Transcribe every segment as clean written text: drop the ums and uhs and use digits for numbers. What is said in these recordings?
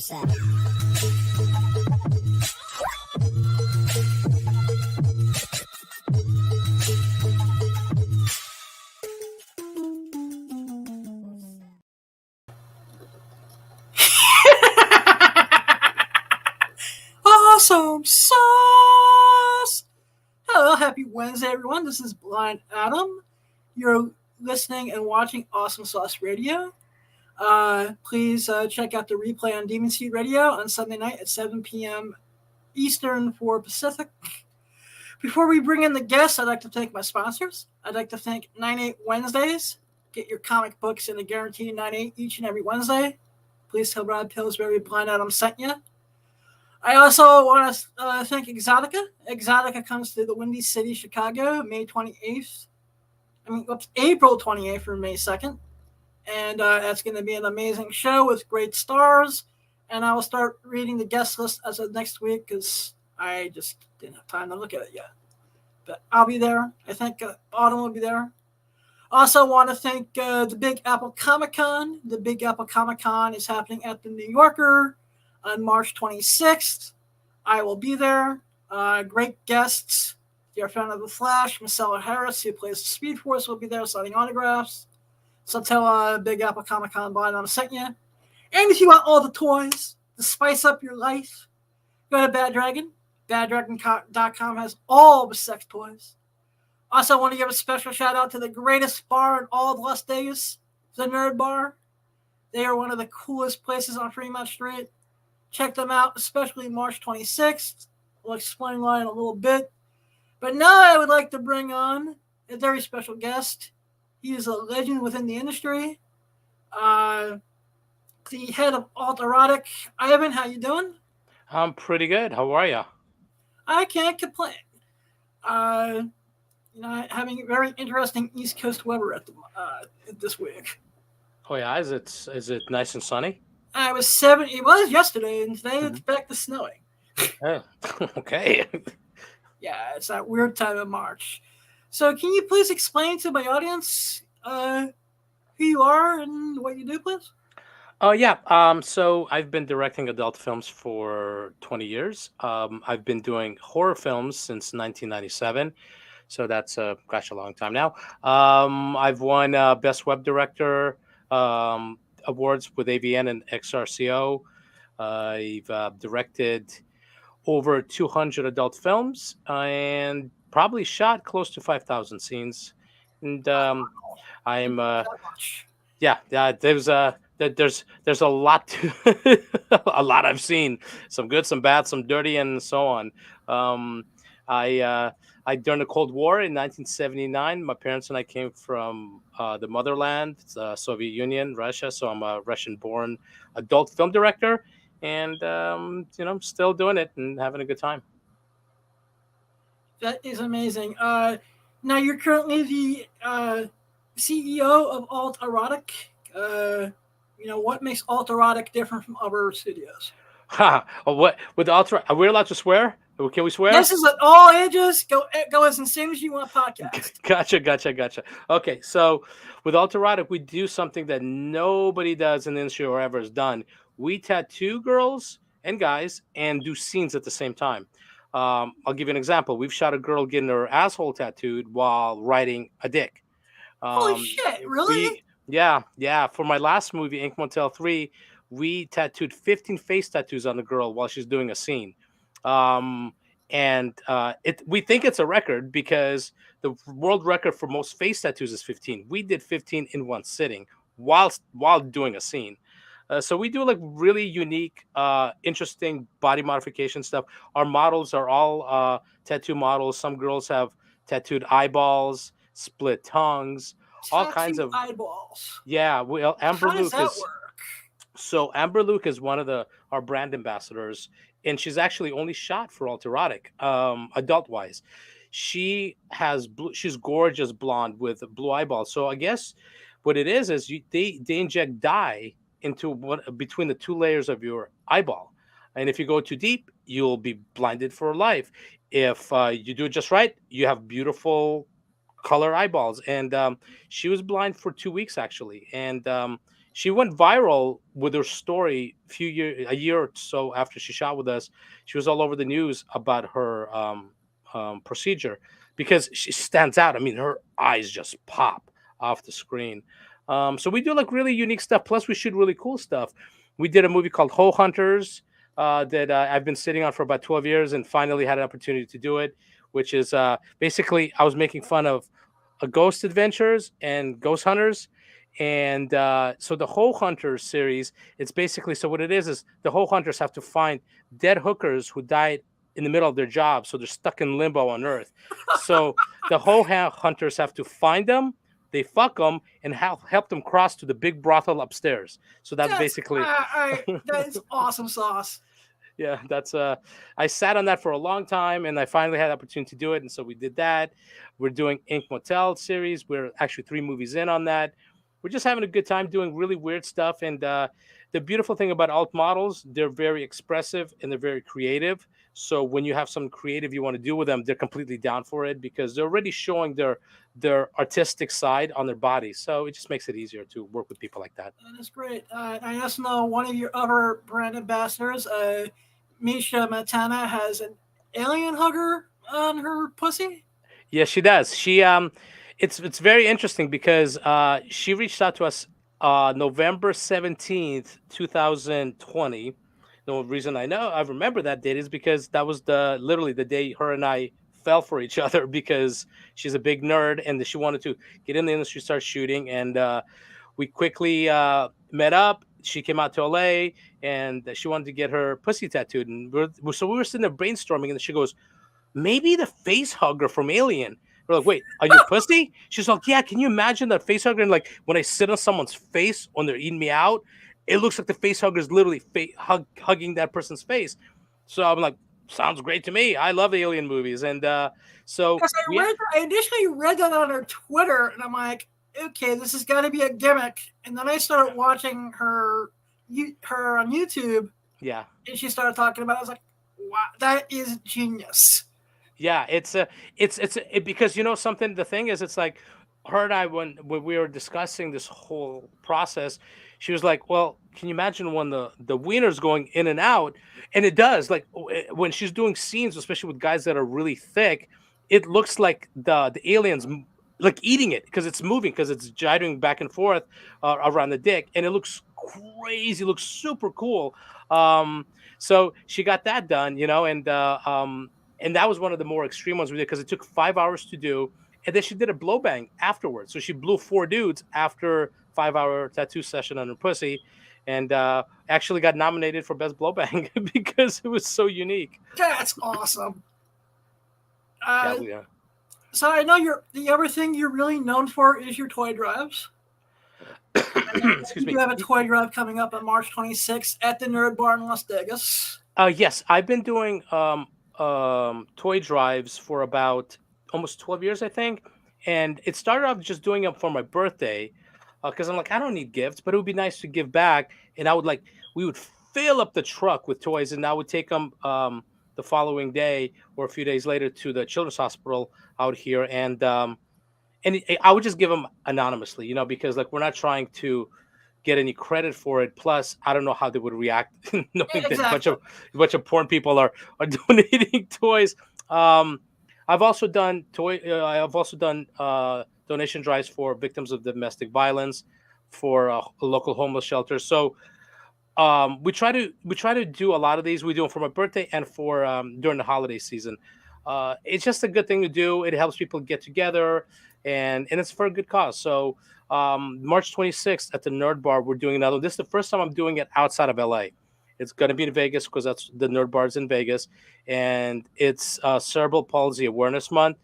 set. Awesome sauce! Hello, happy Wednesday, everyone. This is Blind Adam. You're listening and watching Awesome Sauce Radio. Please check out the replay on Demon Seed Radio on Sunday night at 7 p.m. Eastern for Pacific. Before we bring in the guests, I'd like to thank my sponsors. I'd like to thank 98 Wednesdays. Get your comic books in a guaranteed 98 each and every Wednesday. Please tell Rod Pillsbury Blind Adam sent you. I also want to thank Exotica. Exotica comes to the Windy City, Chicago, April 28th or May 2nd. And that's going to be an amazing show with great stars. And I will start reading the guest list as of next week because I just didn't have time to look at it yet. But I'll be there. I think Autumn will be there. Also want to thank the Big Apple Comic-Con. The Big Apple Comic-Con is happening at the New Yorker on March 26th. I will be there. Great guests. Dear friend of the Flash, Marcella Harris, who plays the Speed Force, will be there signing autographs. So tell Big Apple Comic-Con Blind I'm sent you. And if you want all the toys to spice up your life, go to Bad Dragon. BadDragon.com has all the sex toys. Also want to give a special shout out to the greatest bar in all of Las Vegas, the Nerd Bar. They are one of the coolest places on Fremont Street. Check them out, especially March 26th. We'll explain why in a little bit. But now I would like to bring on a very special guest. He is a legend within the industry. The head of Alt Erotic. Ivan, how you doing? I'm pretty good. How are you? I can't complain. Having very interesting East Coast weather this week. Oh yeah, is it nice and sunny? It was yesterday, and today it's back to snowing. Oh, okay. Yeah, it's that weird time of March. So can you please explain to my audience who you are and what you do, please? Oh yeah. So I've been directing adult films for 20 years. I've been doing horror films since 1997. So that's a long time now. I've won Best Web Director awards with AVN and XRCO. I've directed over 200 adult films and probably shot close to 5,000 scenes. And I'm there's a lot to a lot I've seen, some good, some bad, some dirty, and so on. During the Cold War in 1979, my parents and I came from the motherland, the Soviet Union, Russia. So I'm a Russian-born adult film director, and I'm still doing it and having a good time. That is amazing. Now you're currently the CEO of Alt Erotic. What makes Alt Erotic different from other studios? What with Alt? Are we allowed to swear? Can we swear? This is at all ages. Go as insane as you want. Podcast. Gotcha. Okay, so with Alt Erotic, we do something that nobody does in the industry or ever has done. We tattoo girls and guys and do scenes at the same time. I'll give you an example. We've shot a girl getting her asshole tattooed while riding a dick. Holy shit! Really? Yeah. For my last movie, Ink Motel 3, we tattooed 15 face tattoos on the girl while she's doing a scene. We think it's a record because the world record for most face tattoos is 15. We did 15 in one sitting while doing a scene. So we do like really unique, interesting body modification stuff. Our models are all tattoo models. Some girls have tattooed eyeballs, split tongues, all kinds of eyeballs. Yeah, well, Amber How does Luke that is work? so Amber Luke is one of our brand ambassadors, and she's actually only shot for Alt Erotic, adult wise. She's gorgeous blonde with blue eyeballs. So I guess what it is they inject dye into between the two layers of your eyeball, and if you go too deep, you'll be blinded for life. If you do it just right, you have beautiful color eyeballs. And she was blind for 2 weeks actually, and she went viral with her story a year or so after she shot with us. She was all over the news about her procedure because she stands out. I mean, her eyes just pop off the screen. So we do like really unique stuff. Plus, we shoot really cool stuff. We did a movie called Hoe Hunters that I've been sitting on for about 12 years and finally had an opportunity to do it, which is basically I was making fun of ghost adventures and ghost hunters. And so the Hoe Hunters series, it's basically, so what it is the Hoe Hunters have to find dead hookers who died in the middle of their job. So they're stuck in limbo on Earth. So the Hunters have to find them, they fuck them, and help them cross to the big brothel upstairs. So that's That's basically that is awesome sauce. yeah, that's I sat on that for a long time and I finally had the opportunity to do it. And so we did that. We're doing Ink Motel series. We're actually 3 movies in on that. We're just having a good time doing really weird stuff. And the beautiful thing about alt models, they're very expressive and they're very creative. So when you have some creative you want to do with them, they're completely down for it because they're already showing their artistic side on their body. So it just makes it easier to work with people like that. That is great. I also know one of your other brand ambassadors, Misha Matana, has an alien hugger on her pussy. Yes, she does. It's very interesting because she reached out to us November 17th, 2020. The reason I remember that date is because that was literally the day her and I fell for each other because she's a big nerd and she wanted to get in the industry, start shooting, and we quickly met up. She came out to LA and she wanted to get her pussy tattooed, and so we were sitting there brainstorming, and she goes, maybe the face hugger from Alien. We're like, wait, are you a pussy? She's like, yeah, can you imagine that face hugger? And like when I sit on someone's face when they're eating me out, it looks like the face hugger is literally hugging that person's face. So I'm like, sounds great to me. I love Alien movies. And so Because I initially read that on her Twitter, and I'm like, okay, this has got to be a gimmick. And then I started watching her on YouTube, yeah. and she started talking about it. I was like, wow, that is genius. Yeah, because you know something. The thing is, it's like her and I when we were discussing this whole process, she was like, "Well, can you imagine when the wiener's going in and out?" And it does. Like when she's doing scenes, especially with guys that are really thick, it looks like the aliens like eating it because it's moving because it's gyrating back and forth around the dick, and it looks crazy. Looks super cool. So she got that done, you know, and that was one of the more extreme ones we did because it took 5 hours to do. And then she did a blow bang afterwards. So she blew 4 dudes after 5 hour tattoo session on her pussy, and actually got nominated for best blow bang because it was so unique. That's awesome. Yeah. So I know the other thing you're really known for is your toy drives. Excuse me. You have a toy drive coming up on March 26th at the Nerd Bar in Las Vegas. Yes, I've been doing toy drives for about almost 12 years, I think. And it started off just doing it for my birthday because I'm like, I don't need gifts, but it would be nice to give back. And we would fill up the truck with toys, and I would take them the following day or a few days later to the children's hospital out here. And I would just give them anonymously, you know, because like we're not trying to get any credit for it. Plus, I don't know how they would react knowing that a bunch of porn people are donating toys. I've also done donation drives for victims of domestic violence, for local homeless shelters. So we try to do a lot of these. We do them for my birthday and for during the holiday season. It's just a good thing to do. It helps people get together, and it's for a good cause. So March 26th at the Nerd Bar, we're doing another. This is the first time I'm doing it outside of LA. It's going to be in Vegas because that's the Nerd Bar's in Vegas, and it's Cerebral Palsy Awareness Month.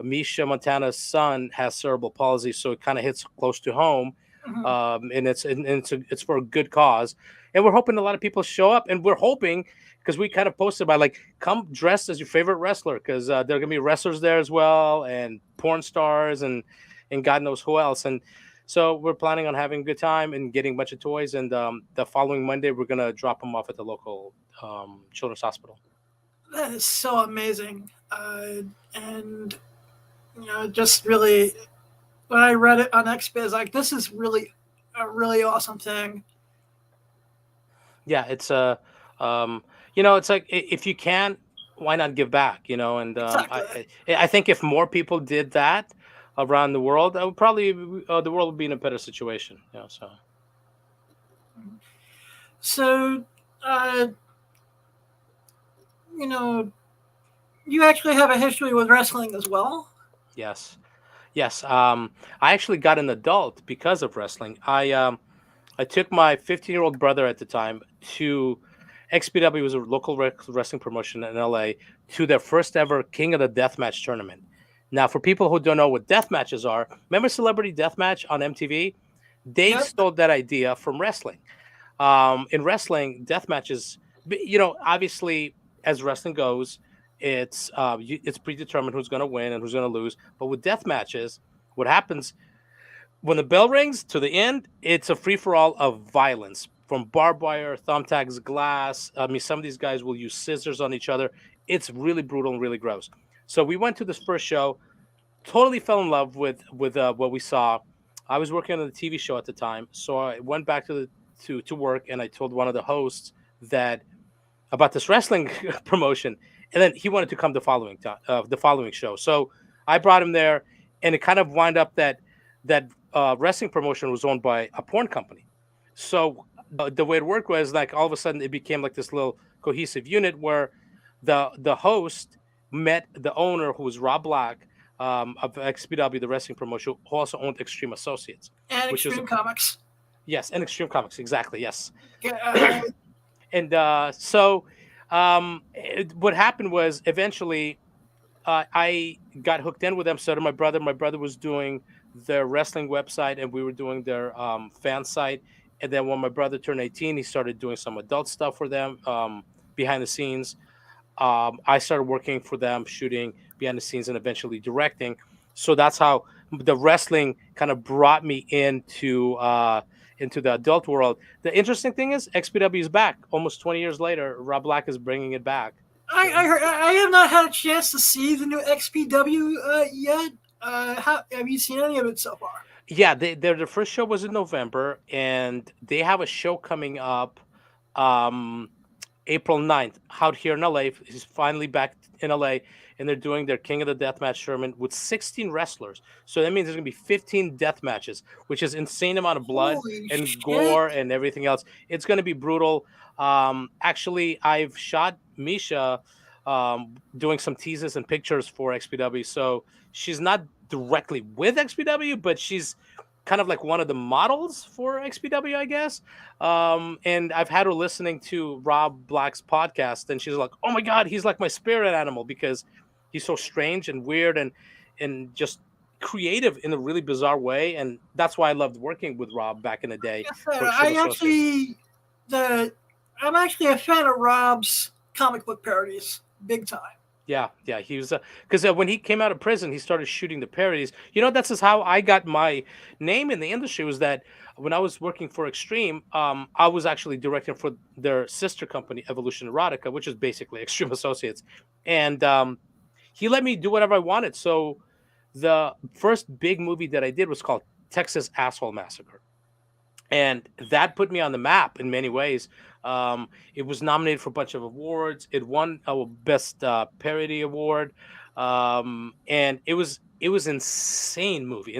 Misha Montana's son has cerebral palsy, so it kind of hits close to home, and it's for a good cause, and we're hoping a lot of people show up, and we're hoping because we kind of posted by like come dressed as your favorite wrestler because there are gonna be wrestlers there as well and porn stars and God knows who else, and so we're planning on having a good time and getting a bunch of toys, and the following Monday we're gonna drop them off at the local children's hospital. That is so amazing, and just really when I read it on XBiz, like this is really a really awesome thing. Yeah, it's a you know, it's like if you can, why not give back? You know, and Exactly. I think if more people did that around the world, I would probably the world would be in a better situation. You know, so So, uh, you know, you actually have a history with wrestling as well. yes, yes. I actually got an adult because of wrestling. I took my 15-year-old brother at the time to XPW, was a local wrestling promotion in LA, to their first ever King of the Deathmatch tournament. Now, for people who don't know what death matches are, remember Celebrity Deathmatch on MTV? They Yep. stole that idea from wrestling. In wrestling, death matches, obviously, as wrestling goes, it's predetermined who's going to win and who's going to lose. But with death matches, what happens when the bell rings to the end, it's a free for all of violence from barbed wire, thumbtacks, glass. I mean, some of these guys will use scissors on each other. It's really brutal and really gross. So we went to this first show, totally fell in love with what we saw. I was working on the TV show at the time, so I went back to work and I told one of the hosts that about this wrestling promotion, and then he wanted to come the following show. So I brought him there, and it kind of wound up that wrestling promotion was owned by a porn company. So the way it worked was like all of a sudden it became like this little cohesive unit where the host met the owner, who was Rob Black, of XPW, the wrestling promotion, who also owned Extreme Associates, And which is Extreme Comics. yes, and Extreme Comics, exactly, yes. Uh, And what happened was eventually I got hooked in with them. So did my brother. My brother was doing their wrestling website, and we were doing their fan site. And then when my brother turned 18, he started doing some adult stuff for them behind the scenes. I started working for them, shooting behind the scenes, and eventually directing. So that's how the wrestling kind of brought me into the adult world. The interesting thing is, XPW is back almost 20 years later. Rob Black is bringing it back. So I have not had a chance to see the new XPW yet. Have you seen any of it so far? yeah, their first show was in November, and they have a show coming up. Um, April 9th, out here in LA. He's finally back in LA, and they're doing their King of the Deathmatch tournament with 16 wrestlers. So that means there's going to be 15 death matches, which is insane amount of blood Holy and shit! gore and everything else. It's going to be brutal. Actually, I've shot Misha doing some teases and pictures for XPW. So she's not directly with XPW, but she's kind of like one of the models for XPW, I guess. And I've had her listening to Rob Black's podcast, and she's like, "Oh my god, he's like my spirit animal because he's so strange and weird and just creative in a really bizarre way." And that's why I loved working with Rob back in the day Yes, sir. for Extreme Associates. The I'm actually a fan of Rob's comic book parodies, big time. Yeah, yeah, he was because when he came out of prison, he started shooting the parodies. You know, that's just how I got my name in the industry. Was that when I was working for Extreme, I was actually directing for their sister company, Evolution Erotica, which is basically Extreme Associates, and he let me do whatever I wanted. So the first big movie that I did was called Texas Asshole Massacre, and that put me on the map in many ways. It was nominated for a bunch of awards. It won a best parody award, and it was insane movie.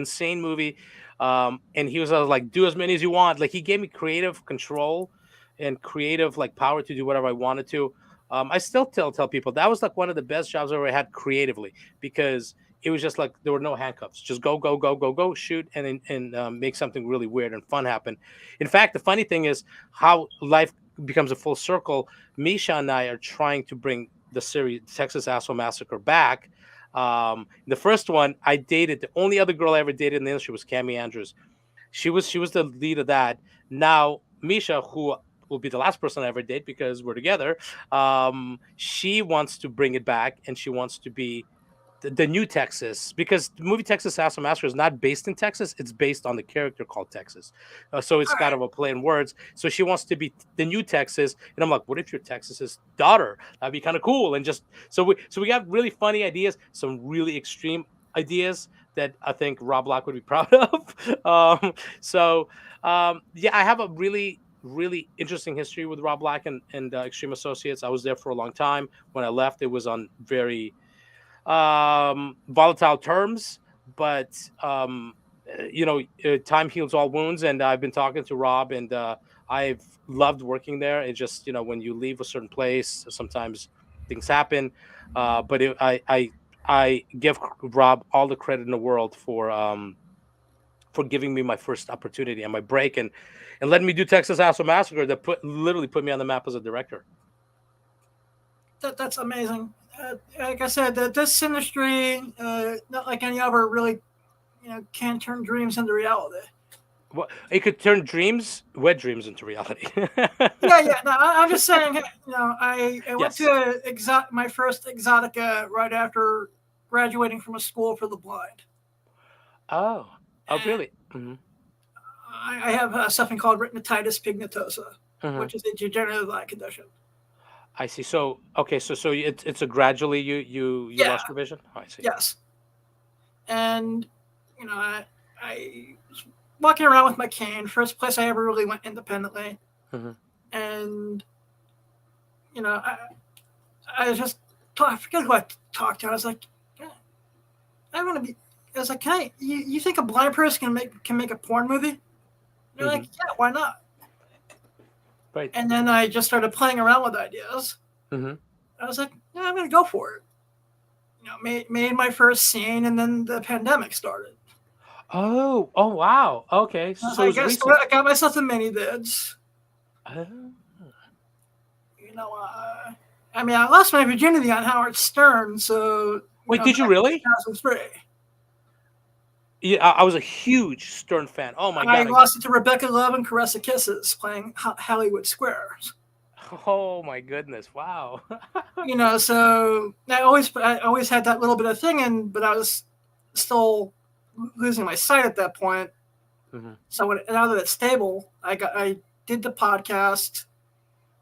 And he was like, do as many as you want. Like he gave me creative control and creative like power to do whatever I wanted to. I still tell people that was like one of the best jobs I ever had creatively because it was just like there were no handcuffs. Just go, shoot, and make something really weird and fun happen. In fact, the funny thing is how life becomes a full circle. Misha and I are trying to bring the series Texas Asshole Massacre back. The first one I dated, the only other girl I ever dated in the industry was Cami Andrews. She was the lead of that. Now Misha, who will be the last person I ever date because we're together, she wants to bring it back and she wants to be the new Texas, because the movie Texas Chainsaw Massacre is not based in Texas. It's based on the character called Texas. So it's All kind right. of a play in words. So she wants to be the new Texas. And I'm like, what if you're Texas's daughter? That'd be kind of cool. And just so we got really funny ideas, some really extreme ideas that I think Rob Black would be proud of. So yeah, I have a really interesting history with Rob Black and Extreme Associates. I was there for a long time. When I left, it was on very volatile terms, but time heals all wounds, and I've been talking to Rob, and I've loved working there. It's just when you leave a certain place, sometimes things happen, but I give Rob all the credit in the world for giving me my first opportunity and my break, and letting me do Texas House Massacre that literally put me on the map as a director. That's amazing. Like I said, this industry, not like any other, really, can turn dreams into reality. Well, it could turn wet dreams into reality. Yeah. No, I'm just saying. I went Yes. to my first Exotica right after graduating from a school for the blind. Oh, And really? Mm-hmm. I have something called retinitis pigmentosa, Mm-hmm. which is a degenerative eye condition. I see. So okay, so it's a gradually you Yeah. lost your vision. Oh, I see. Yes. And I was walking around with my cane. First place I ever really went independently. Mm-hmm. And I was just I forget who I talked to. I was like, yeah, I want to be. I was like, can you think a blind person can make a porn movie? They're like, yeah, why not? Right. And then I just started playing around with ideas. Mm-hmm. I was like, yeah, I'm gonna go for it. Made my first scene, and then the pandemic started. Oh wow. Okay, so it was recent. I got myself a mini vids. Oh. I lost my virginity on Howard Stern, so Wait, did you really? 2003. Yeah, I was a huge Stern fan. Oh my god! I lost it to Rebecca Love and Caressa Kisses playing Hollywood Squares. Oh my goodness! Wow. So I always had that little bit of thing, but I was still losing my sight at that point. Mm-hmm. So now that it's stable, I did the podcast,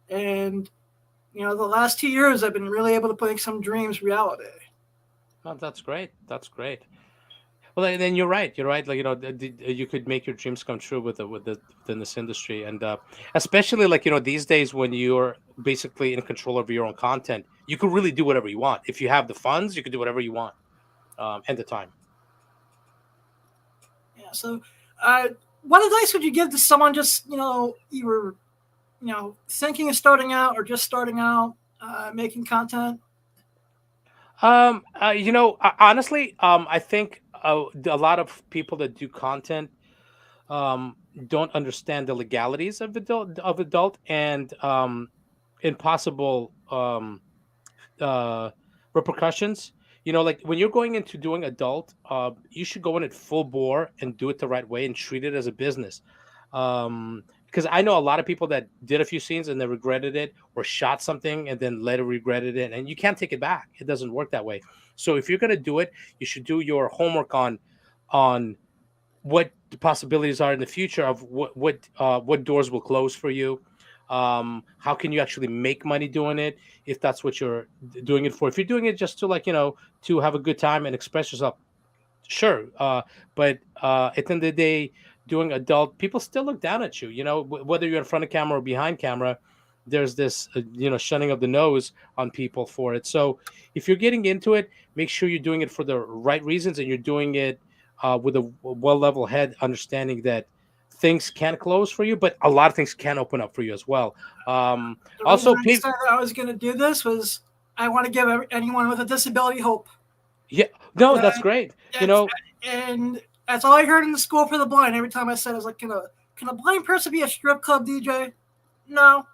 and the last 2 years I've been really able to make some dreams reality. Oh, that's great. That's great. Well, then you're right. You're right. Like you could make your dreams come true within this industry, and especially these days when you're basically in control of your own content, you can really do whatever you want. If you have the funds, you can do whatever you want, and the time. Yeah. So, what advice would you give to someone just either thinking of starting out or just starting out making content? Honestly, I think a lot of people that do content don't understand the legalities of adult and impossible repercussions. Like when you're going into doing adult, you should go in it full bore and do it the right way and treat it as a business. Because I know a lot of people that did a few scenes and they regretted it, or shot something and then later regretted it, and you can't take it back. It doesn't work that way. So if you're gonna do it, you should do your homework on what the possibilities are in the future of what doors will close for you. How can you actually make money doing it if that's what you're doing it for? If you're doing it just to to have a good time and express yourself, sure. But at the end of the day, doing adult, people still look down at you. Whether you're in front of camera or behind camera, there's this shunning of the nose on people for it. So if you're getting into it, make sure you're doing it for the right reasons and you're doing it with a well-level head, understanding that things can close for you, but a lot of things can open up for you as well. Also, I decided I was going to do this was I want to give anyone with a disability hope. Yeah, no, that's great. And that's all I heard in the school for the blind. Every time I said, I was like, can a blind person be a strip club DJ? No.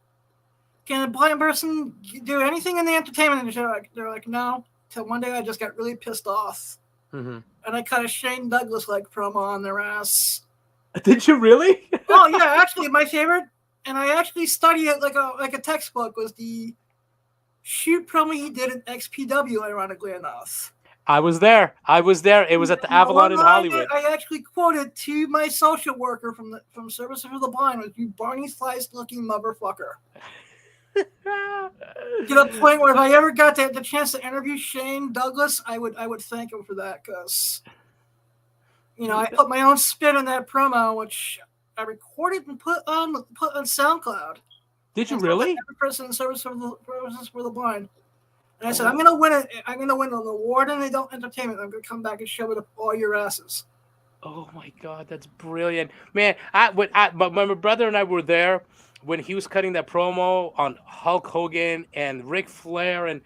Can a blind person do anything in the entertainment industry? They're like, no. Till one day I just got really pissed off. Mm-hmm. And I cut a Shane Douglas promo on their ass. Did you really? Oh yeah, actually my favorite, and I actually studied it like a textbook, was the shoot promo he did at XPW, ironically enough. I was there. It was at the Avalon in Hollywood. I actually quoted to my social worker from Services for the Blind was, "You Barney Slice looking motherfucker." To the point where if I ever got the chance to interview Shane Douglas, I would thank him for that because I put my own spin on that promo, which I recorded and put on SoundCloud, Did you and told that really? every person in service for the Services for the Blind. And I said, I'm gonna win it. I'm gonna win an award in adult entertainment. I'm gonna come back and shove it up all your asses. Oh my God, that's brilliant, man! But when my brother and I were there when he was cutting that promo on Hulk Hogan and Ric Flair, and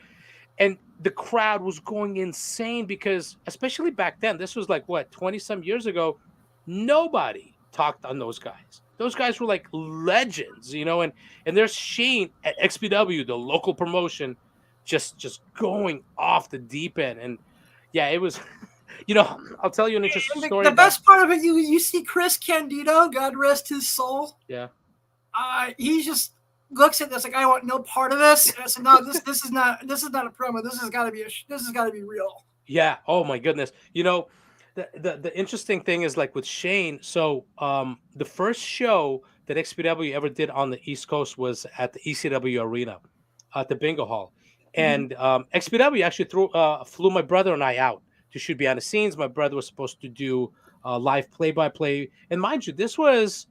the crowd was going insane because, especially back then, this was like what 20 some years ago, nobody talked on those guys. Those guys were like legends, and there's Shane at XPW, the local promotion, just going off the deep end, and yeah, it was. I'll tell you an interesting And story the about. best part of it, you see Chris Candido, God rest his soul. Yeah. He just looks at this like, I want no part of this. And I said, no, this is not a promo. This has got to be real. Yeah. Oh my goodness. The interesting thing is like with Shane. So the first show that XPW ever did on the East Coast was at the ECW Arena, at the Bingo Hall, Mhm. and XPW actually flew my brother and I out to shoot behind the scenes. My brother was supposed to do live play-by-play, and mind you, this was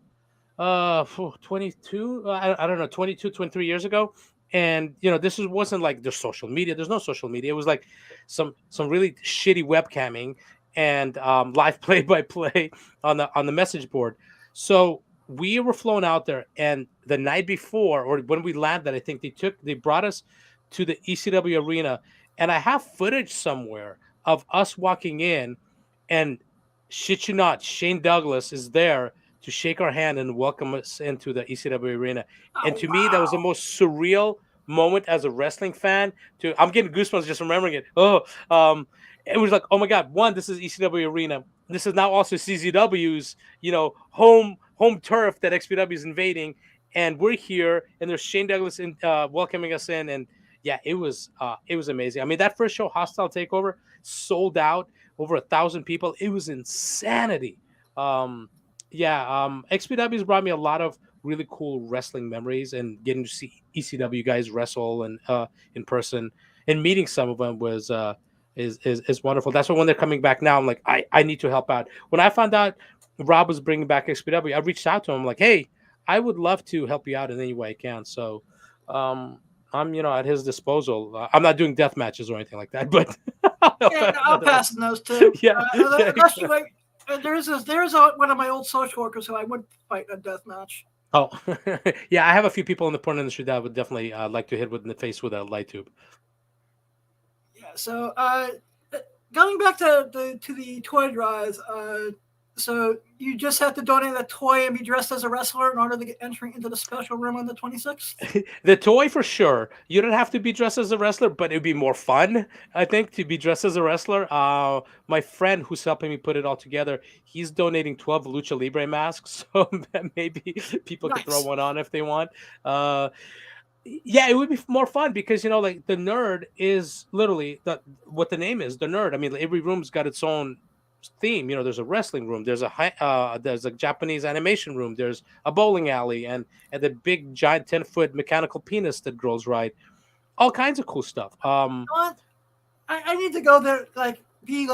22 I don't know, 22, 23 years ago, and this wasn't like there's social media. There's no social media. It was like some really shitty webcamming and live play by play on the message board. So we were flown out there, and the night before, or when we landed, I think they brought us to the ECW arena, and I have footage somewhere of us walking in, and shit you not, Shane Douglas is there to shake our hand and welcome us into the ECW arena. And Oh to me, that was the wow! most surreal moment as a wrestling fan. I'm getting goosebumps just remembering it. It was like, oh my God, one, this is ECW arena. This is now also CZW's, home turf that XPW is invading, and we're here, and there's Shane Douglas welcoming us in, and yeah, it was amazing. I mean, that first show, Hostile Takeover, sold out, over 1,000 people. It was insanity. Um, yeah, XPW's brought me a lot of really cool wrestling memories, and getting to see ECW guys wrestle and in person, and meeting some of them is wonderful. That's why when they're coming back now, I'm like, I need to help out. When I found out Rob was bringing back XPW, I reached out to him like, hey, I would love to help you out in any way I can. So um, I'm at his disposal. I'm not doing death matches or anything like that, but I'll help Yeah, out in I'll other pass ways. on those too. Yeah, yeah, Unless you exactly. like, there's one of my old social workers who I would fight in a death match. Oh, yeah. I have a few people in the porn industry that I would definitely like to hit with in the face with a light tube. Yeah. So going back to the toy drive. So you just have to donate a toy and be dressed as a wrestler in order to get entry into the special room on the 26th. The toy for sure. You don't have to be dressed as a wrestler, but it'd be more fun, I think, to be dressed as a wrestler. My friend who's helping me put it all together, he's donating 12 Lucha Libre masks, so that maybe people could throw Nice. one on if they want. Uh, yeah, it would be more fun because like the nerd is literally what the name is, the nerd. I mean, every room's got its own theme. There's a wrestling room, there's a Japanese animation room, there's a bowling alley, and the big giant 10-foot mechanical penis that girls ride. All kinds of cool stuff. You know what? I need to go there, be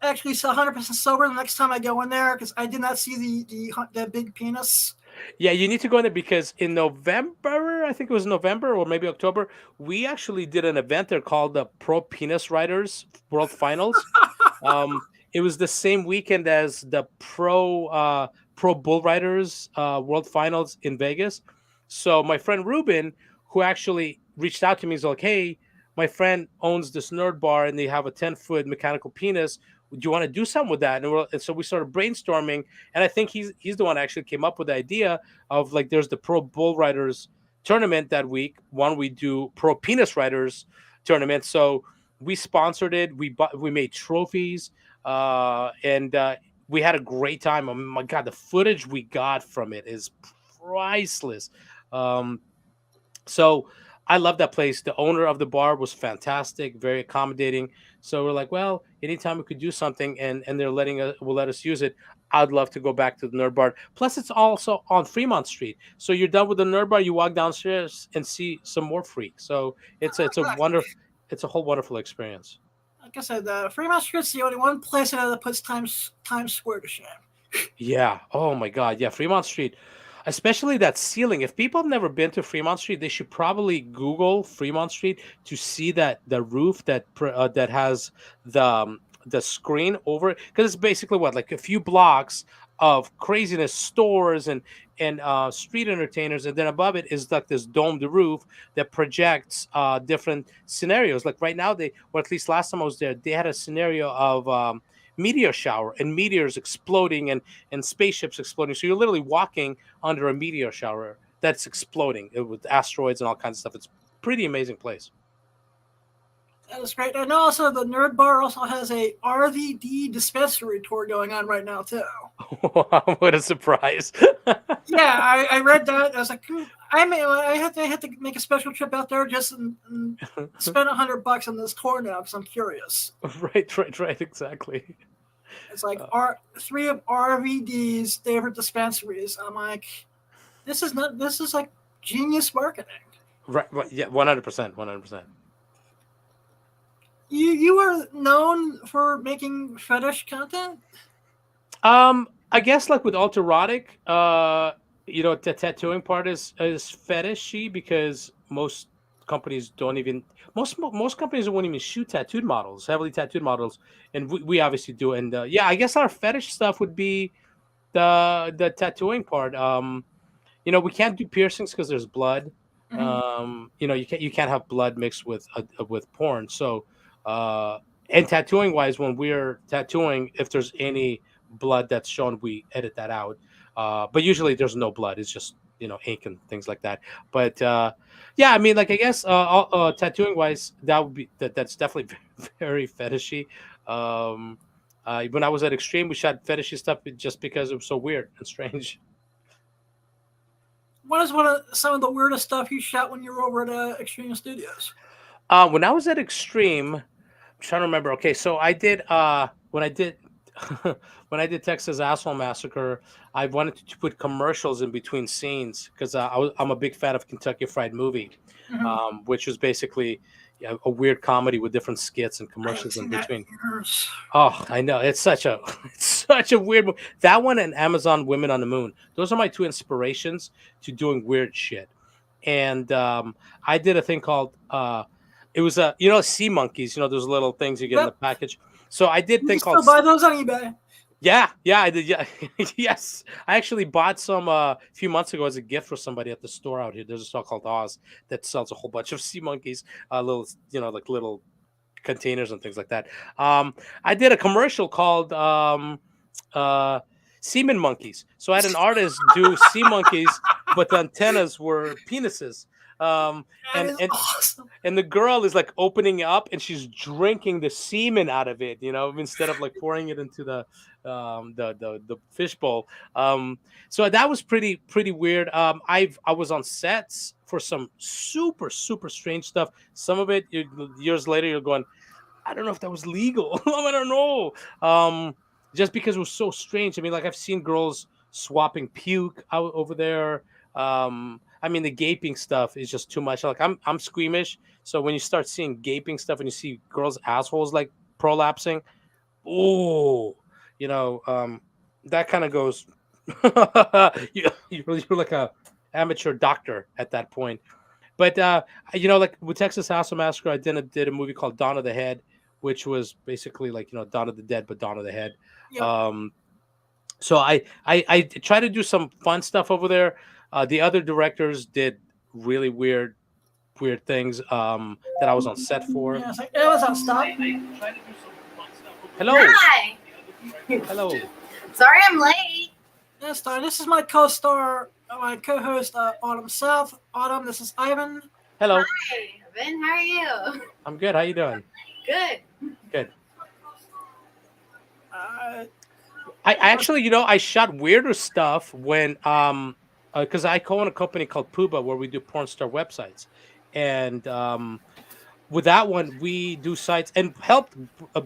actually 100% sober the next time I go in there because I did not see the big penis. Yeah, you need to go in there because in November, I think it was November or maybe October, we actually did an event there called the Pro Penis Riders World Finals. Um, it was the same weekend as the Pro Bull Riders World Finals in Vegas. So my friend Ruben, who actually reached out to me, is like, "Hey, my friend owns this nerd bar, and they have a 10-foot mechanical penis. Do you want to do something with that?" And so we started brainstorming, and I think he's the one that actually came up with the idea of like there's the Pro Bull Riders tournament that week. One we do Pro Penis Riders tournament. So we sponsored it. We made trophies, and we had a great time. Oh my God, the footage we got from it is priceless. Um, so I love that place. The owner of the bar was fantastic, very accommodating. So we're like, well, anytime we could do something and they're will let us use it, I'd love to go back to the Nerd Bar. Plus, it's also on Fremont Street. So you're done with the Nerd Bar, you walk downstairs and see some more freaks. So it's a Exactly. it's a whole wonderful experience. Like I said, Fremont Street's the only one place that puts Times Square to shame. Yeah. Oh my God. Yeah. Fremont Street, especially that ceiling. If people have never been to Fremont Street, they should probably Google Fremont Street to see that the roof that has the screen over it, because it's basically what, like a few blocks of craziness, stores and street entertainers, and then above it is like this domed roof that projects different scenarios. Like right now, or at least last time I was there, they had a scenario of meteor shower and meteors exploding and spaceships exploding. So you're literally walking under a meteor shower that's exploding with asteroids and all kinds of stuff. It's a pretty amazing place. That is great. And also, the Nerd Bar also has a RVD dispensary tour going on right now too. What a surprise! Yeah, I read that. I was like, I had to make a special trip out there just and spend $100 on this tour now because I'm curious. Right, exactly. It's like three of RVD's favorite dispensaries. I'm like, this is like genius marketing. Right, yeah, 100%, 100%. You are known for making fetish content. I guess like with autoerotic, the tattooing part is fetishy because most companies don't even most companies won't even shoot tattooed models, heavily tattooed models, and we obviously do. And yeah, I guess our fetish stuff would be the tattooing part. We can't do piercings because there's blood. You can't have blood mixed with porn. So, and tattooing wise, when we're tattooing, if there's any blood that's shown, we edit that out. But usually there's no blood. It's just ink and things like that. But yeah, I mean, like I guess tattooing wise, that's definitely very fetishy. Um, when I was at Extreme, we shot fetishy stuff just because it was so weird and strange. What is one of some of the weirdest stuff you shot when you were over at Extreme Studios? When I was at Extreme, I'm trying to remember. Okay, so I did when I did when I did Texas Asshole Massacre, I wanted to put commercials in between scenes because I'm a big fan of Kentucky Fried Movie, which was basically a weird comedy with different skits and commercials in between. Oh, I know, it's such a weird movie. That one and Amazon Women on the Moon. Those are my two inspirations to doing weird shit. And I did a thing called it was sea monkeys. Those little things you get in the package. So I did a thing called. Still buy those on eBay. Yeah, I did. Yeah, yes, I actually bought some a few months ago as a gift for somebody at the store out here. There's a store called Oz that sells a whole bunch of sea monkeys, little like little containers and things like that. I did a commercial called Semen Monkeys. So I had an artist do sea monkeys, but the antennas were penises. And awesome. And the girl is like opening up and she's drinking the semen out of it, instead of like pouring it into the fishbowl. So that was pretty weird. I was on sets for some super strange stuff. Some of it years later you're going, I don't know if that was legal. I don't know. Just because it was so strange. I mean, like I've seen girls swapping puke out over there. I mean, the gaping stuff is just too much. Like I'm squeamish, so when you start seeing gaping stuff and you see girls' assholes like prolapsing, oh, that kind of goes. You're like a amateur doctor at that point. But like with Texas House Massacre, I did a movie called Dawn of the Head, which was basically like Dawn of the Dead, but Dawn of the Head. Yep. So I try to do some fun stuff over there. The other directors did really weird things that I was on set for. Yeah, it's like, it was on stop. Hello. Hi. Hello. Sorry I'm late. Yes, this is my co-star, my co-host, Autumn South. Autumn, this is Ivan. Hello. Hi, Ben. How are you? I'm good. How you doing? Good. Good. I actually, I shot weirder stuff when because I co-own a company called Puba where we do porn star websites, and with that one, we do sites and help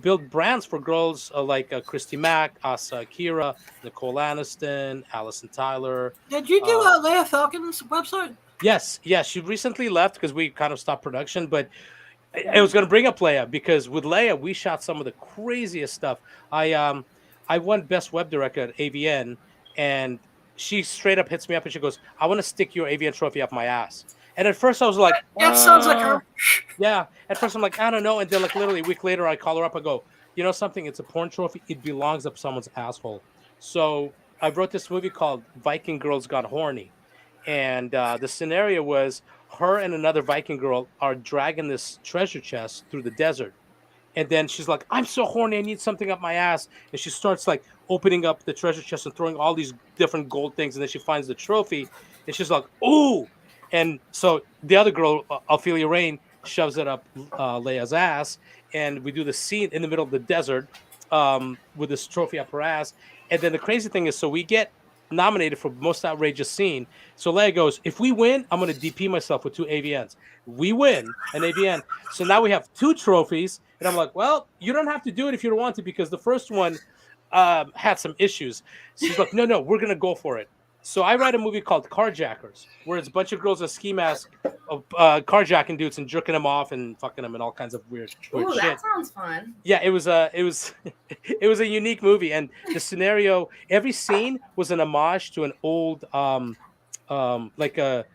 build brands for girls like Christy Mack, Asa Akira, Nicole Aniston, Allison Tyler. Did you do Uh, Leia Falcon's website? yes, yes, she recently left because we kind of stopped production, but I was going to bring up Leia because with Leia we shot some of the craziest stuff. I won best web director at AVN, and she straight up hits me up and she goes, "I want to stick your AVN trophy up my ass." And at first I was like, That sounds like her. yeah. At first I'm like, I don't know. And then like literally a week later I call her up. I go, you know something? It's a porn trophy. It belongs up someone's asshole. So I wrote this movie called Viking Girls Got Horny, and the scenario was her and another Viking girl are dragging this treasure chest through the desert. And then she's like, I'm so horny, I need something up my ass. And she starts like opening up the treasure chest and throwing all these different gold things. And then she finds the trophy and she's like, ooh. And so the other girl, Ophelia Rain, shoves it up Leia's ass. And we do the scene in the middle of the desert with this trophy up her ass. And then the crazy thing is, so we get nominated for most outrageous scene. So Leia goes, if we win, I'm going to DP myself with 2 AVNs. We win an AVN. So now we have 2 trophies. And I'm like, well, you don't have to do it if you don't want to, because the first one had some issues. She's like, no, we're going to go for it. So I write a movie called Carjackers, where it's a bunch of girls in ski masks of carjacking dudes and jerking them off and fucking them and all kinds of weird Ooh, shit. that sounds fun. Yeah, it was a unique movie, and the scenario, every scene was an homage to an old like a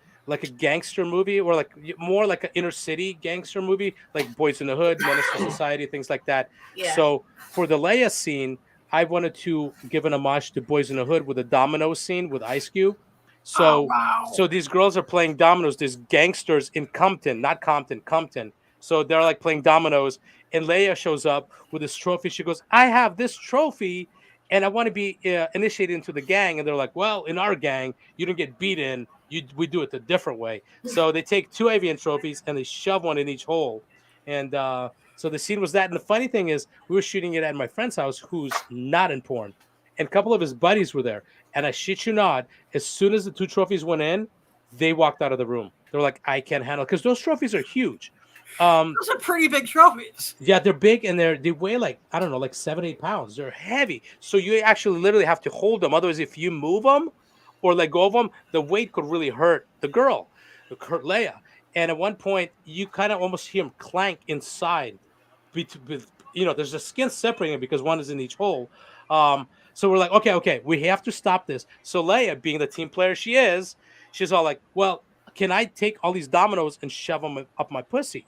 gangster movie, or like more like an inner city gangster movie, like Boys in the Hood, Menace to Society, things like that. Yeah. So for the Leia scene, I wanted to give an homage to Boys in the Hood with a domino scene with Ice Cube. So, wow. So these girls are playing dominoes. These gangsters in Compton, not Compton, Compton. So they're like playing dominoes, and Leia shows up with this trophy. She goes, "I have this trophy, and I want to be initiated into the gang." And they're like, "Well, in our gang, you don't get beaten. We do it the different way." So they take 2 avian trophies and they shove one in each hole, and so the scene was that. And the funny thing is, we were shooting it at my friend's house, who's not in porn, and a couple of his buddies were there. And I shit you not, as soon as the 2 trophies went in, they walked out of the room. They were like, "I can't handle it," because those trophies are huge. Those are pretty big trophies. Yeah, they're big, and they weigh like, I don't know, like 7-8 pounds. They're heavy, so you actually literally have to hold them. Otherwise, if you move them or let go of them, the weight could really hurt the girl, hurt Leia. And at one point, you kind of almost hear them clank inside. There's a skin separating because one is in each hole. So we're like, okay, we have to stop this. So Leia, being the team player she is, she's all like, well, can I take all these dominoes and shove them up my pussy?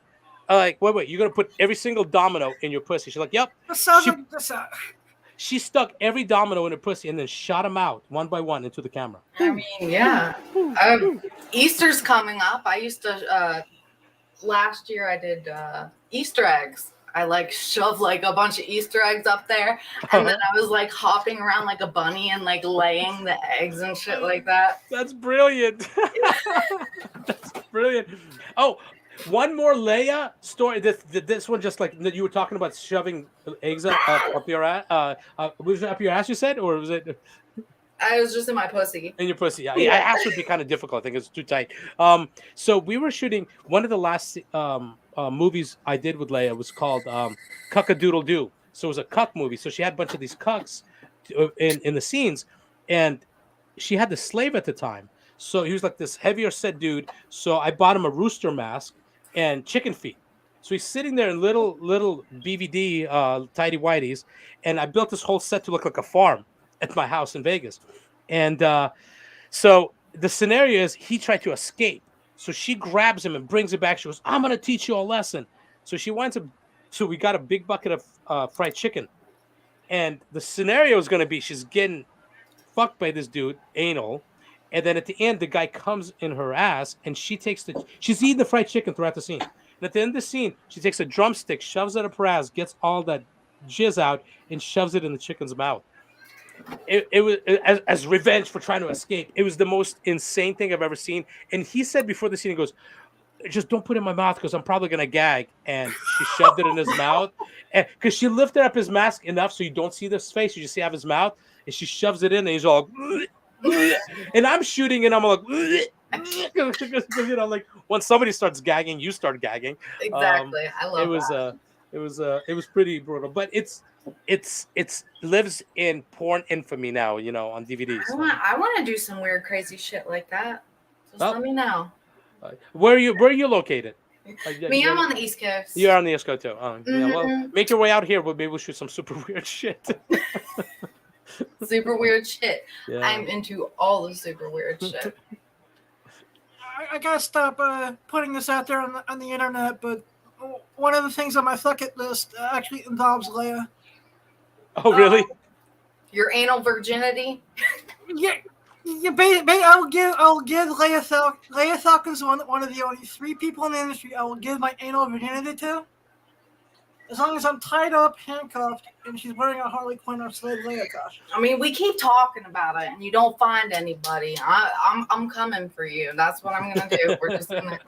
Like, wait, you're gonna put every single domino in your pussy? She's like, yep. This sounds like this. She stuck every domino in her pussy and then shot them out one by one into the camera. I mean, yeah. Easter's coming up. I used to last year I did Easter eggs. I like shoved like a bunch of Easter eggs up there, and then I was like hopping around like a bunny and like laying the eggs and shit like that. That's brilliant. That's brilliant. Oh, one more Leia story. This one, just like you were talking about shoving eggs up your ass. Was it up your ass? You said, or was it? I was just in my pussy. In your pussy, yeah. Ass would be kind of difficult. I think it's too tight. So we were shooting one of the last movies I did with Leia was called Cuck-a-Doodle-Doo. So it was a cuck movie. So she had a bunch of these cucks in the scenes, and she had the slave at the time. So he was like this heavier set dude. So I bought him a rooster mask and chicken feet. So he's sitting there in little BVD tidy whities, and I built this whole set to look like a farm at my house in Vegas. And so the scenario is he tried to escape. So she grabs him and brings him back. She goes, "I'm going to teach you a lesson." So she winds up, so we got a big bucket of fried chicken. And the scenario is going to be she's getting fucked by this dude, anal. And then at the end, the guy comes in her ass, and she's eating the fried chicken throughout the scene. And at the end of the scene, she takes a drumstick, shoves it up her ass, gets all that jizz out, and shoves it in the chicken's mouth. It was as revenge for trying to escape. It was the most insane thing I've ever seen. And he said before the scene, he goes, "Just don't put it in my mouth because I'm probably gonna gag." And she shoved it in his mouth, and because she lifted up his mask enough so you don't see this face, you just see his mouth, and she shoves it in, and he's all, and I'm shooting, and I'm like, Because like when somebody starts gagging, you start gagging. Exactly. I It love was that. it was pretty brutal, but it's lives in porn infamy now, on DVD. So. I want to do some weird, crazy shit like that. Just Well, let me know. where are you located? Me, I'm on the East Coast. You are on the East Coast too. Yeah, well, Mhm. make your way out here. But maybe we'll shoot some super weird shit. Super weird shit. Yeah. I'm into all the super weird shit. I gotta stop putting this out there on the internet, but one of the things on my bucket list actually involves Leia. Oh, really? Your anal virginity? Yeah, I'll give Leia Falcon's one of the only 3 people in the industry I will give my anal virginity to. As long as I'm tied up, handcuffed, and she's wearing a Harley Quinn or Slave Leia costume. I mean, we keep talking about it, and you don't find anybody. I'm coming for you. That's what I'm gonna do. We're just gonna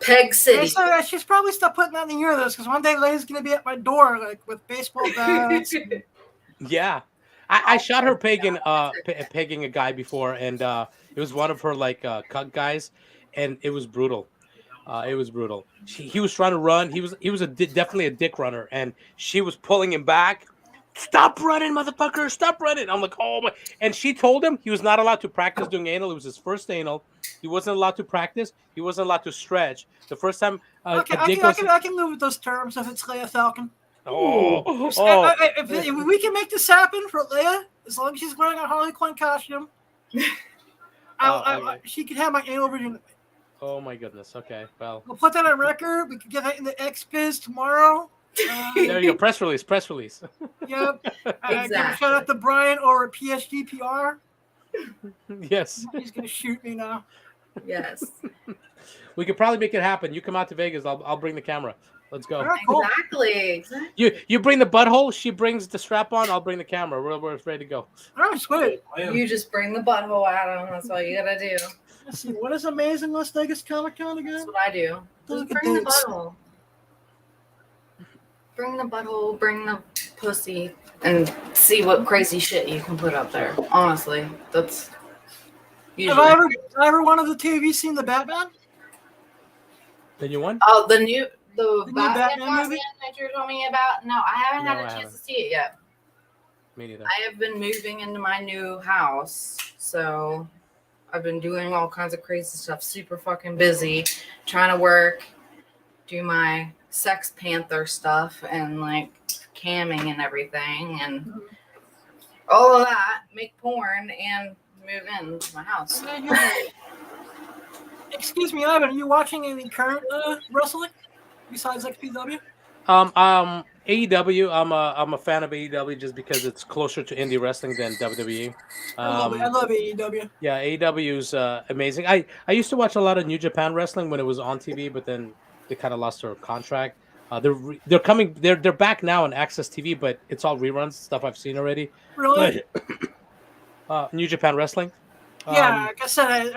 Peg City. So she's probably still putting that in the universe because one day Leia's gonna be at my door, like with baseball bats. Yeah. I shot her pegging a guy before, and it was one of her like cut guys, and it was brutal. It was brutal. He was trying to run. He was definitely a dick runner, and she was pulling him back. Stop running, motherfucker! Stop running! I'm like, oh my! And she told him he was not allowed to practice doing anal. It was his first anal. He wasn't allowed to practice. He wasn't allowed to stretch. The first time, I can live with those terms if it's Leia Falcon. If we can make this happen for Leia, as long as she's wearing a Harley Quinn costume, she can have my anal virginity. Oh my goodness. Okay. Well, we'll put that on record. We can get that in the X-Biz tomorrow. There you go. Press release. Yep. Exactly. Shout out to Brian or PSGPR. Yes. He's gonna shoot me now. Yes. We could probably make it happen. You come out to Vegas. I'll bring the camera. Let's go. Right, cool. Exactly. You bring the butthole. She brings the strap on. I'll bring the camera. We're ready to go. All right, sweet. You just bring the butthole out, and that's all you gotta do. Let's see. What is amazing Las Vegas Comic Con again? That's what I do. Just bring the butthole. Bring the butthole. Bring the pussy, and see what crazy shit you can put up there. Honestly, that's. Usually. Have I ever one of the two of you seen the Batman? The new one? Oh, the new Batman movie that you're telling me about? No, I haven't had a chance to see it yet. Me neither. I have been moving into my new house, so I've been doing all kinds of crazy stuff. Super fucking busy, trying to work, do my Sex Panther stuff, and like camming and everything, and all of that. Make porn and move into my house. Excuse me, Ivan. Are you watching any current wrestling besides XPW? AEW. I'm a fan of AEW just because it's closer to indie wrestling than WWE. I love AEW. Yeah, AEW is amazing. I used to watch a lot of New Japan wrestling when it was on TV, but then they kind of lost their contract. They're coming. They're back now on Access TV, but it's all reruns stuff I've seen already. Really? New Japan Wrestling. Yeah, like I said,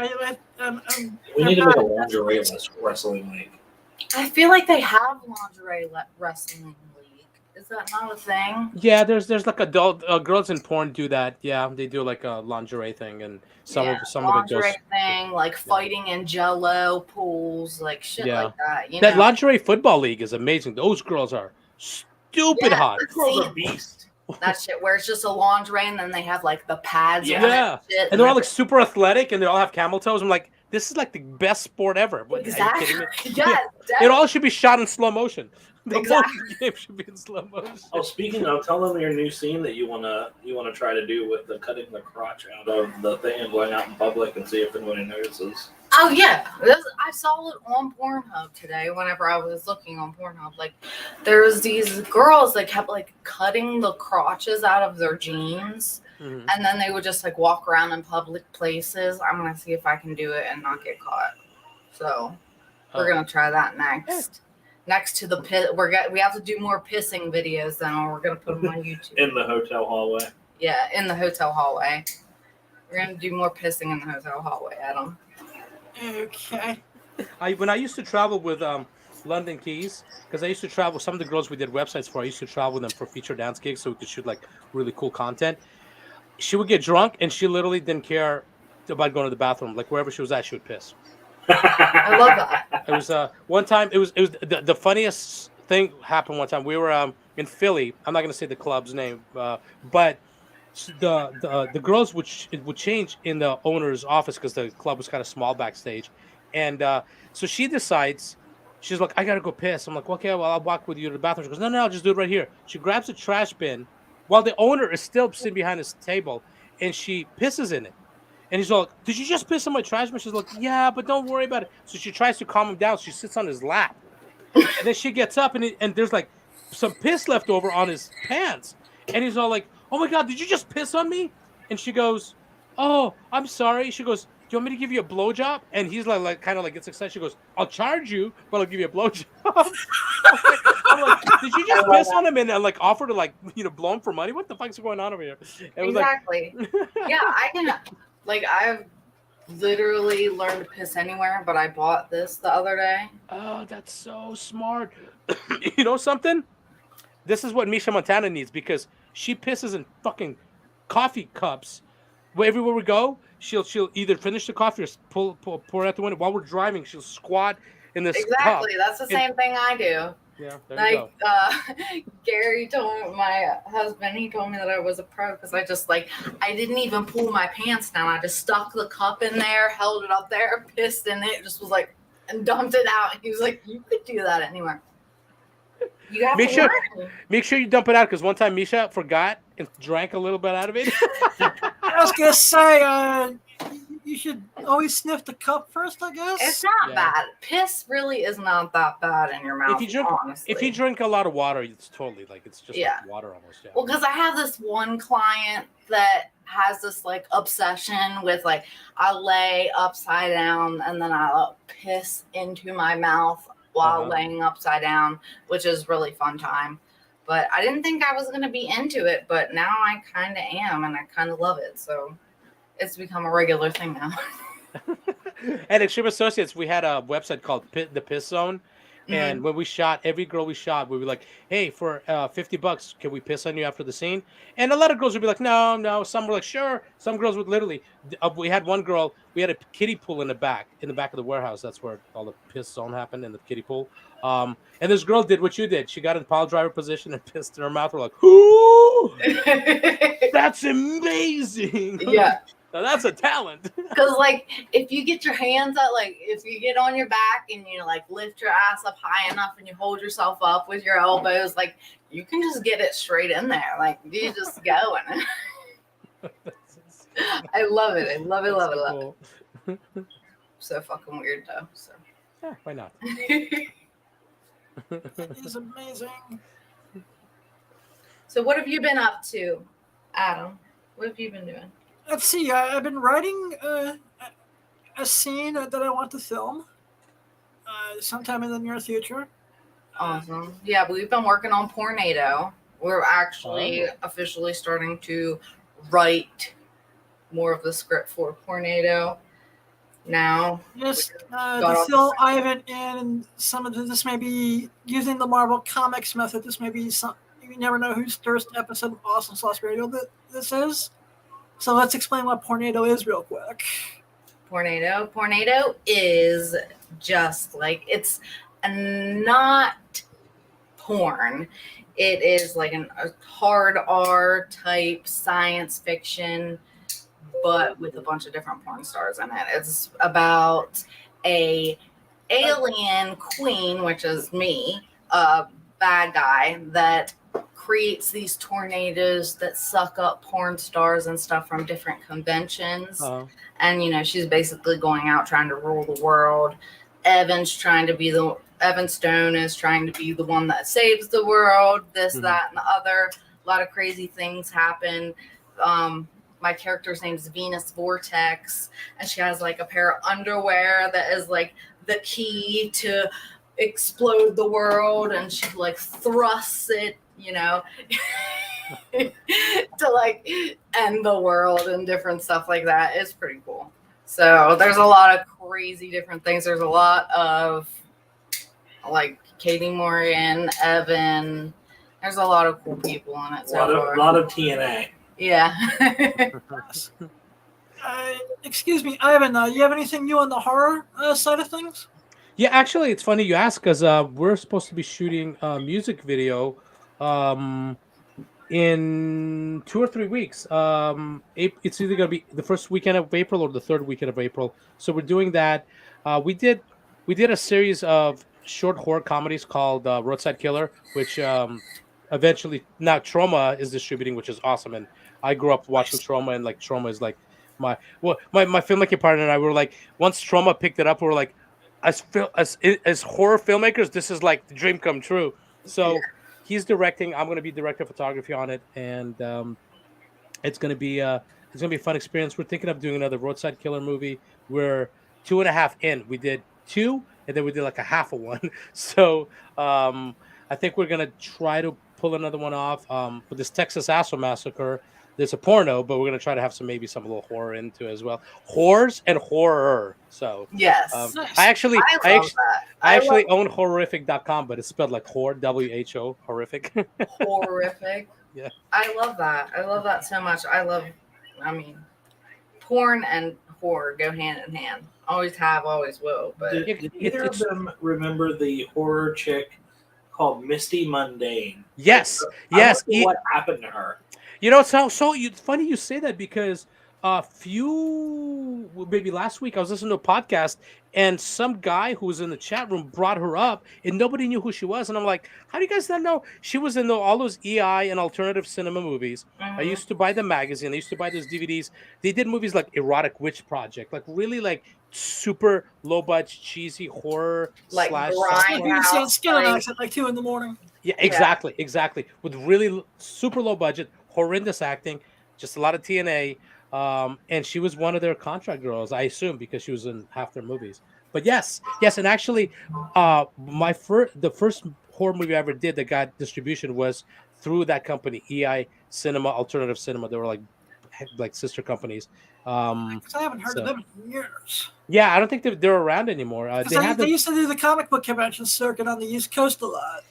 we need to make a lingerie wrestling league. I feel like they have lingerie wrestling league. Is that not a thing? Yeah, there's like adult girls in porn do that. Yeah, they do like a lingerie thing, and some of the lingerie thing, like fighting in Jello pools, like shit like that. That lingerie football league is amazing. Those girls are stupid hot. Girls are beast. That shit where it's just a lingerie and then they have like the pads. Yeah, and they're all like super athletic and they all have camel toes. I'm like, this is like the best sport ever. Exactly. Yes. It all should be shot in slow motion. The whole game should be in slow motion. Oh, speaking of, tell them your new scene that you wanna try to do with the cutting the crotch out of the thing and going out in public and see if anybody notices. Oh yeah, I saw it on Pornhub today. Whenever I was looking on Pornhub, like there was these girls that kept like cutting the crotches out of their jeans, and then they would just like walk around in public places. I'm gonna see if I can do it and not get caught. So we're gonna try that next. Next to the pit, we have to do more pissing videos then, or we're gonna put them on YouTube. In the hotel hallway. Yeah, in the hotel hallway. We're gonna do more pissing in the hotel hallway, Adam. Okay. When I used to travel with London Keys, because I used to travel, some of the girls we did websites for, I used to travel with them for feature dance gigs so we could shoot like really cool content. She would get drunk and she literally didn't care. about going to the bathroom. Like wherever she was at, she would piss. I love that. It was one time. It was the funniest thing happened one time. We were in Philly. I'm not going to say the club's name, but the girls would change in the owner's office because the club was kind of small backstage, and so she decides. She's like, I gotta go piss. I'm like, okay, well, I'll walk with you to the bathroom. She goes, no, I'll just do it right here. She grabs a trash bin while the owner is still sitting behind his table, and she pisses in it. And he's like, did you just piss in my trash bin? She's like, yeah, but don't worry about it. So she tries to calm him down. She sits on his lap. And then she gets up, and there's like some piss left over on his pants. And he's all like, oh my God, did you just piss on me? And she goes, oh, I'm sorry. She goes, do you want me to give you a blowjob? And he's like kind of like gets excited. She goes, I'll charge you, but I'll give you a blowjob. I'm like, did you just piss on him and like offer to like blow him for money? What the fuck's going on over here? It was exactly. Yeah, I can. Like I've literally learned to piss anywhere, but I bought this the other day. Oh, that's so smart. You know something? This is what Misha Montana needs because she pisses in fucking coffee cups. Everywhere we go, she'll either finish the coffee or pour it out the window. While we're driving, she'll squat in this cup. Exactly. That's the same thing I do. Yeah, there like you go. Gary told my husband, he told me that I was a pro because I didn't even pull my pants down. I just stuck the cup in there, held it up there, pissed in it, just was like, and dumped it out. He was like, you could do that anywhere. You have to learn. Make sure you dump it out because one time Misha forgot and drank a little bit out of it. I was gonna say, you should always sniff the cup first, I guess. It's not bad. Piss really is not that bad in your mouth. If you drink a lot of water, it's totally like it's just like water almost. Yeah. Well, because I have this one client that has this like obsession with like I'll lay upside down and then I'll piss into my mouth while laying upside down, which is really fun time. But I didn't think I was going to be into it, but now I kind of am, and I kind of love it. So it's become a regular thing now. At Extreme Associates, we had a website called The Piss Zone. And when we shot, every girl we shot, we were like, hey, for $50, can we piss on you after the scene? And a lot of girls would be like, no. Some were like, sure. Some girls would literally. We had one girl, we had a kiddie pool in the back of the warehouse. That's where all the piss zone happened, in the kiddie pool. And this girl did what you did. She got in pile driver position and pissed in her mouth. We're like, ooh, that's amazing. Yeah. Now that's a talent. Because, like, if you get your hands up, like, if you get on your back and you, like, lift your ass up high enough and you hold yourself up with your elbows, like, you can just get it straight in there. Like, you just go. I love it. I love it, love it, love it. So fucking weird, though. So. Yeah, why not? It's amazing. So what have you been up to, Adam? What have you been doing? Let's see. I've been writing a scene that I want to film sometime in the near future. Awesome. Yeah, we've been working on Pornado. We're actually officially starting to write more of the script for Pornado now. Just to fill Ivan in, and some of this may be using the Marvel Comics method. This may be some. You never know whose first episode of Awesome Sauce Radio this is. So let's explain what Pornado is real quick. Pornado is just like, it's not porn. It is like a hard R type science fiction, but with a bunch of different porn stars in it. It's about a alien queen, which is me, a bad guy that creates these tornadoes that suck up porn stars and stuff from different conventions. And she's basically going out trying to rule the world. Evan Stone is trying to be the one that saves the world. This, that, and the other. A lot of crazy things happen. My character's name is Venus Vortex, and she has like a pair of underwear that is like the key to explode the world, and she like thrusts it, to like end the world and different stuff like that. It's pretty cool. So there's a lot of crazy different things. There's a lot of like Katie Morgan, Evan. There's a lot of cool people in it. A lot of TNA. Yeah. Excuse me, Ivan. You have anything new on the horror side of things? Yeah, actually, it's funny you ask because we're supposed to be shooting a music video um, in 2 or 3 weeks. It's either going to be the first weekend of April or the third weekend of April. So we're doing that. We did a series of short horror comedies called Roadside Killer, which eventually now Trauma is distributing, which is awesome. And I grew up watching Nice. Trauma, and like Trauma is like my filmmaking partner and I were like, once Trauma picked it up, we were like, as horror filmmakers, this is like the dream come true. So he's directing. I'm going to be director of photography on it, and it's gonna be a fun experience. We're thinking of doing another Roadside Killer movie. We're 2.5 in. We did two, and then we did like a half of one. So I think we're gonna try to pull another one off. With this Texas Asshole Massacre, there's a porno, but we're gonna try to have some little horror into it as well. Horrors and horror. So Yes. Nice. I actually I love that. I actually love own horrific.com, but it's spelled like whore, WHO, horrific. horrific. Yeah. I love that. I love that so much. I mean, porn and horror go hand in hand. Always have, always will. But Did either of them remember the horror chick called Misty Mundane? Yes, I yes. wonder what happened to her? It's funny you say that because maybe last week I was listening to a podcast and some guy who was in the chat room brought her up and nobody knew who she was, and I'm like, how do you guys not know? She was in all those EI and alternative cinema movies. I used to buy the magazine. I used to buy those DVDs. They did movies like Erotic Witch Project, like really like super low budget cheesy horror Like slash grind softcore. You can see on house, Skin on like- Ice at like 2 a.m. Yeah, exactly. With really super low budget, horrendous acting, just a lot of TNA. And she was one of their contract girls, I assume, because she was in half their movies. But yes, and actually, the first horror movie I ever did that got distribution was through that company, EI Cinema, Alternative Cinema. They were like sister companies. Because I haven't heard So- of them in years. Yeah, I don't think they're around anymore. They used to do the comic book convention circuit on the East Coast a lot.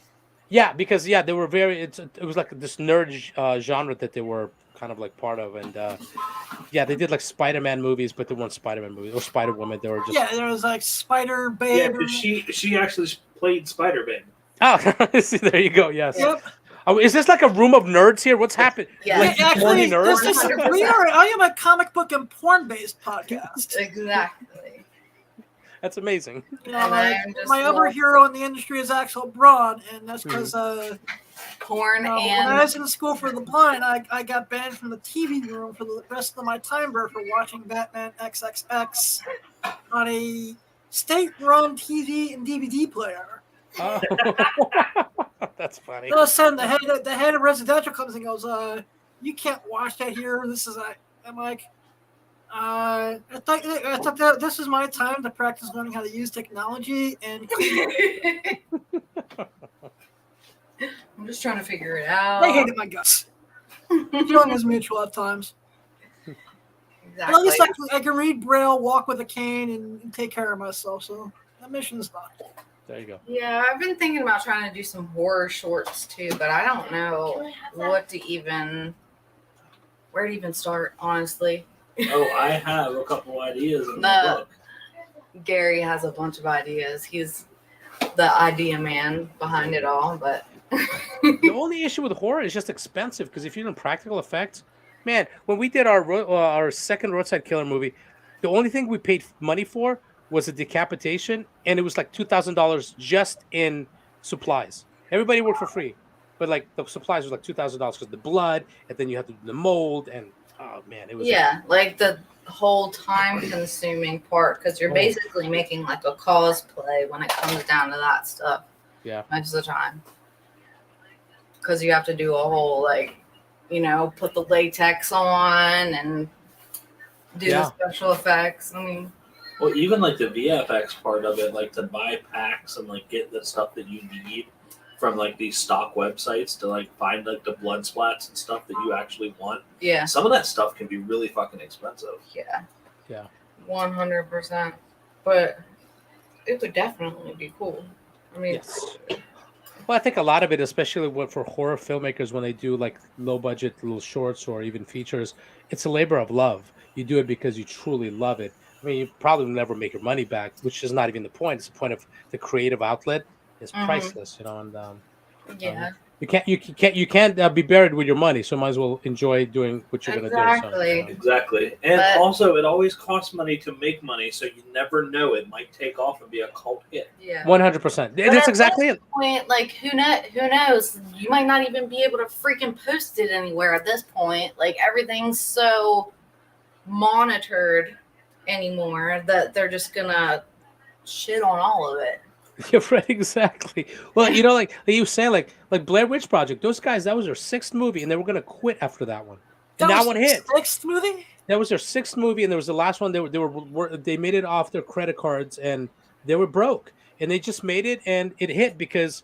Yeah, because they were it was like this nerd genre that they were kind of like part of, and they did like Spider-Man movies, but they weren't Spider-Man movies or Spider-Woman. They were just There was like Spider Yeah, Babe. 'cause she actually played Spider-Man. Oh, see, there you go. Yes. Yep. Oh, is this like a room of nerds here? What's happened? Yeah. Like Actually, horny nerds? I am a comic book and porn based podcast. Exactly. That's amazing. You know, And my I'm just my other lost. hero in the industry is Axel Braun, and that's because Porn when I and was in school for the blind, I got banned from the TV room for the rest of my time for watching Batman XXX on a state-run TV and DVD player. Oh. That's funny. All of a sudden, the head of residential comes and goes, "You can't watch that here. This is I'm like, I thought that this is my time to practice learning how to use technology and." I'm just trying to figure it out. I hated my guts. Feeling is mutual at times. Exactly. But at least I can read Braille, walk with a cane, and take care of myself. So that mission is done. There you go. Yeah, I've been thinking about trying to do some horror shorts too, but I don't know where to even start, honestly. Oh, I have a couple ideas in the No. book. Gary has a bunch of ideas. He's the idea man behind it all, but The only issue with horror is just expensive because if you're doing practical effects, man, when we did our second Roadside Killer movie, the only thing we paid money for was a decapitation, and it was like $2,000 just in supplies. Everybody worked for free, but like the supplies was like $2,000 because the blood, and then you have to do the mold, and oh man, it was like the whole time-consuming part, because you're basically making like a cosplay when it comes down to that stuff. Yeah. Most of the time, because you have to do a whole put the latex on and do the special effects. I mean. Well, even like the VFX part of it, like to buy packs and like get the stuff that you need from like these stock websites to like find like the blood splats and stuff that you actually want. Yeah. Some of that stuff can be really fucking expensive. Yeah. Yeah. 100%. But it would definitely be cool. I mean, Yes. Well, I think a lot of it, especially for horror filmmakers, when they do like low budget little shorts or even features, it's a labor of love. You do it because you truly love it. I mean, you probably will never make your money back, which is not even the point. It's the point of the creative outlet is Mhm. priceless, and Yeah, you can't be buried with your money, so might as well enjoy doing what you're gonna do. So, exactly. Exactly. And But- also, it always costs money to make money, so you never know. It might take off and be a cult hit. Yeah. 100%. But That's at exactly this it. point, like who knows? You might not even be able to freaking post it anywhere at this point. Like everything's so monitored anymore that they're just gonna shit on all of it. You're right, exactly. Well, like you were saying, like Blair Witch Project, those guys, that was their sixth movie, and they were gonna quit after that one. And that was one the hit. sixth movie. That was their sixth movie, and there was the last one. They made it off their credit cards, and they were broke, and they just made it, and it hit because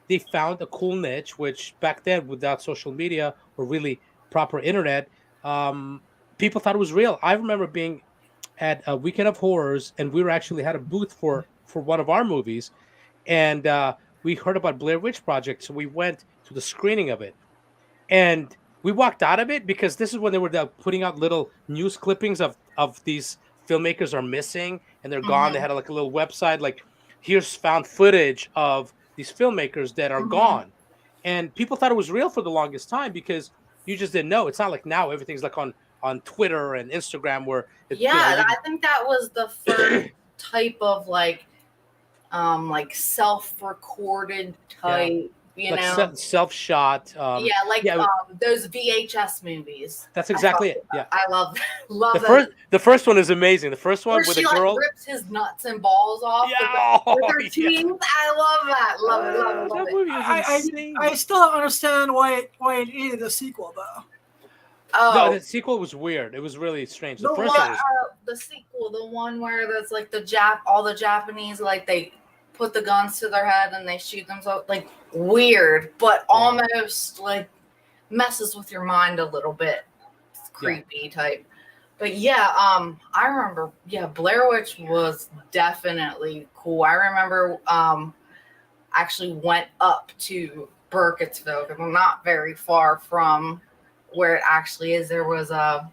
they found a cool niche, which back then, without social media or really proper internet, people thought it was real. I remember being at a Weekend of Horrors, and we were actually had a booth for one of our movies, and we heard about Blair Witch Project, so we went to the screening of it, and we walked out of it because this is when they were putting out little news clippings of these filmmakers are missing and they're gone. They Mhm. had like a little website, like here's found footage of these filmmakers that are Mhm. gone, and people thought it was real for the longest time because you just didn't know. It's not like now everything's like on Twitter and Instagram where Yeah, I think that was the first type of like self-recorded type, like self-shot. Yeah, like yeah, those VHS movies. that's exactly it. Yeah. I love love The first one is amazing. The first one where with she a girl. like rips his nuts and balls off Yeah, with her yeah. teeth. I love that. Love it. Love it. Love That it. movie is insane. I still don't understand why it needed a sequel though. No, Oh, the sequel was weird. It was really strange. The the first one, one was the sequel, the one where there's like all the Japanese, like they put the guns to their head and they shoot themselves, like weird, but almost like messes with your mind a little bit. It's creepy type. But yeah, I remember, Blair Witch was definitely cool. I remember actually went up to Burkittsville because I'm not very far from where it actually is. There was a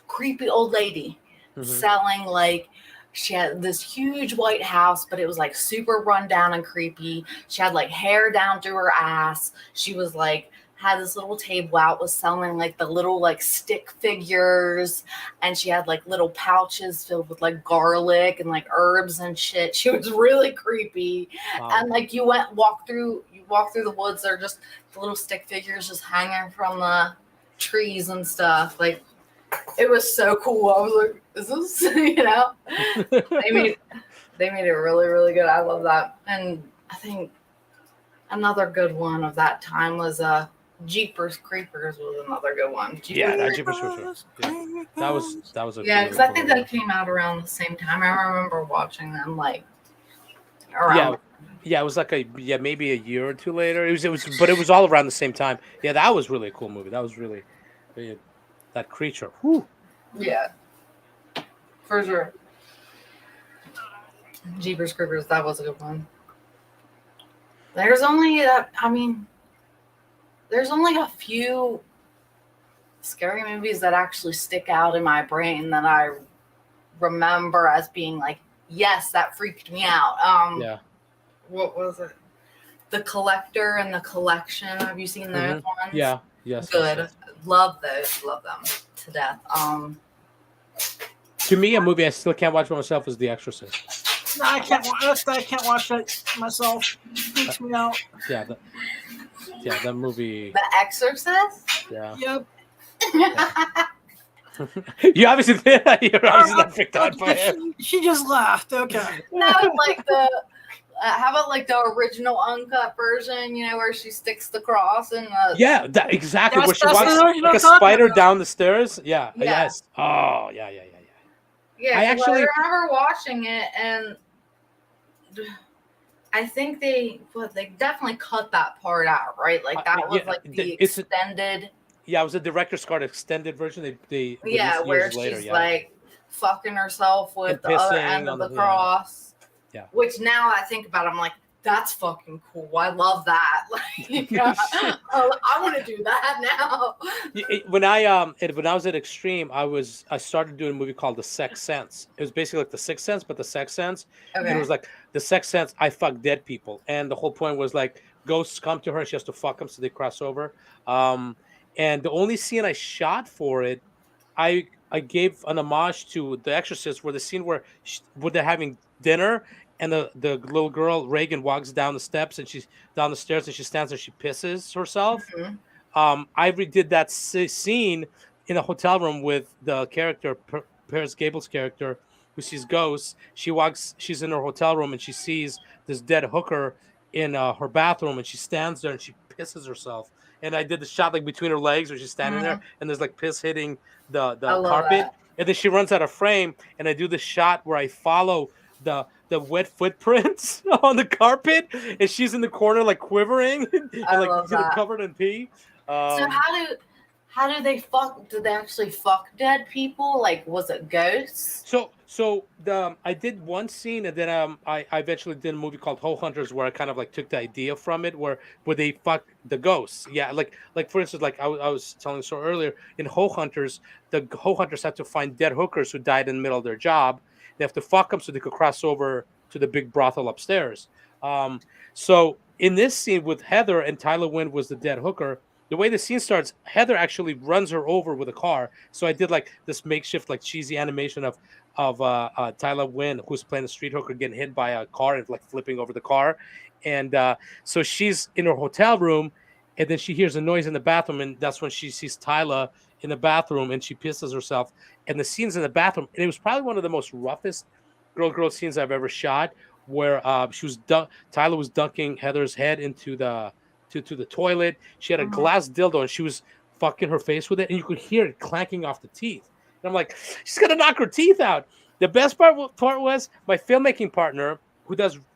creepy old lady selling, like, she had this huge white house, but it was like super run down and creepy. She had like hair down to her ass. She was like, had this little table out, was selling like the little like stick figures, and she had like little pouches filled with like garlic and like herbs and shit. She was really creepy. Wow. And like you walk through the woods, they're just the little stick figures just hanging from the trees and stuff. Like, it was so cool. I was like, is this they made it really, really good. I love that. And I think another good one of that time was Jeepers Creepers was another good one. That Jeepers Creepers. Yeah. That was a because I think that came out around the same time. I remember watching them like around. Yeah, it was like maybe a year or two later. But it was all around the same time. Yeah, that was really a cool movie. That was really that creature. Whew. Yeah, for sure. Jeepers Creepers, that was a good one. There's only a few scary movies that actually stick out in my brain that I remember as being like, yes, that freaked me out. What was it? The Collector and the Collection. Have you seen those ones? Yeah. Yes. Good. Yes. Love those. Love them to death. To me, a movie I still can't watch by myself is The Exorcist. No, I can't watch that myself. It freaks me out. Yeah. That movie. The Exorcist? Yeah. Yep. You obviously you're obviously not freaked out by it. She just laughed. Okay. No, like the. How about like the original uncut version? Where she sticks the cross and the. Yeah, exactly. That's- Where she that's walks the like a talking spider about. down the stairs. Yeah. Yeah. Yes. Oh, yeah. Yeah, I 'cause actually- I remember watching it, and I think they definitely cut that part out, right? Like that was like the extended. Yeah, it was a director's cut extended version. They released Where years she's later, like fucking herself with And the other pissing end of on the the- cross. Yeah. Which now I think about, I'm like, that's fucking cool. I love that. Like, I want to do that now. When I was at Extreme, I started doing a movie called The Sixth Sense. It was basically like The Sixth Sense, but The Sixth Sense. And it Okay. was like The Sixth Sense. I fuck dead people, and the whole point was like ghosts come to her, and she has to fuck them, so they cross over. And the only scene I shot for it, I gave an homage to The Exorcist, where the scene where they're having dinner, and the little girl Reagan walks down the steps, and she's down the stairs, and she stands there, she pisses herself. Mhm. I redid that scene in a hotel room with the character Paris Gable's character, who sees ghosts. She's in her hotel room, and she sees this dead hooker in her bathroom, and she stands there and she pisses herself. And I did the shot like between her legs, where she's standing there, and there's like piss hitting I the love carpet, that. and then she runs out of frame, and I do the shot where I follow the wet footprints on the carpet, and she's in the corner like quivering and I like love that. covered in pee. So how do they fuck? Did they actually fuck dead people? Like, was it ghosts? So I did one scene, and then I eventually did a movie called Hoe Hunters, where I kind of like took the idea from it, where they fuck the ghosts. Yeah, like for instance, like I was telling so earlier, in Hoe Hunters, the Hoe Hunters have to find dead hookers who died in the middle of their job. They have to fuck them so they could cross over to the big brothel upstairs. So in this scene with Heather, and Tyler Wynn was the dead hooker, the way the scene starts, Heather actually runs her over with a car. So I did like this makeshift, like cheesy animation of Tyler Wynn, who's playing a street hooker, getting hit by a car and like flipping over the car. And so she's in her hotel room, and then she hears a noise in the bathroom, and that's when she sees Tyler in the bathroom, and she pisses herself. And the scene's in the bathroom, and it was probably one of the most roughest girl scenes I've ever shot, where Tyler was dunking Heather's head into the toilet. She had a glass dildo, and she was fucking her face with it, and you could hear it clanking off the teeth. And I'm like, she's gonna knock her teeth out. The best part was my filmmaking partner,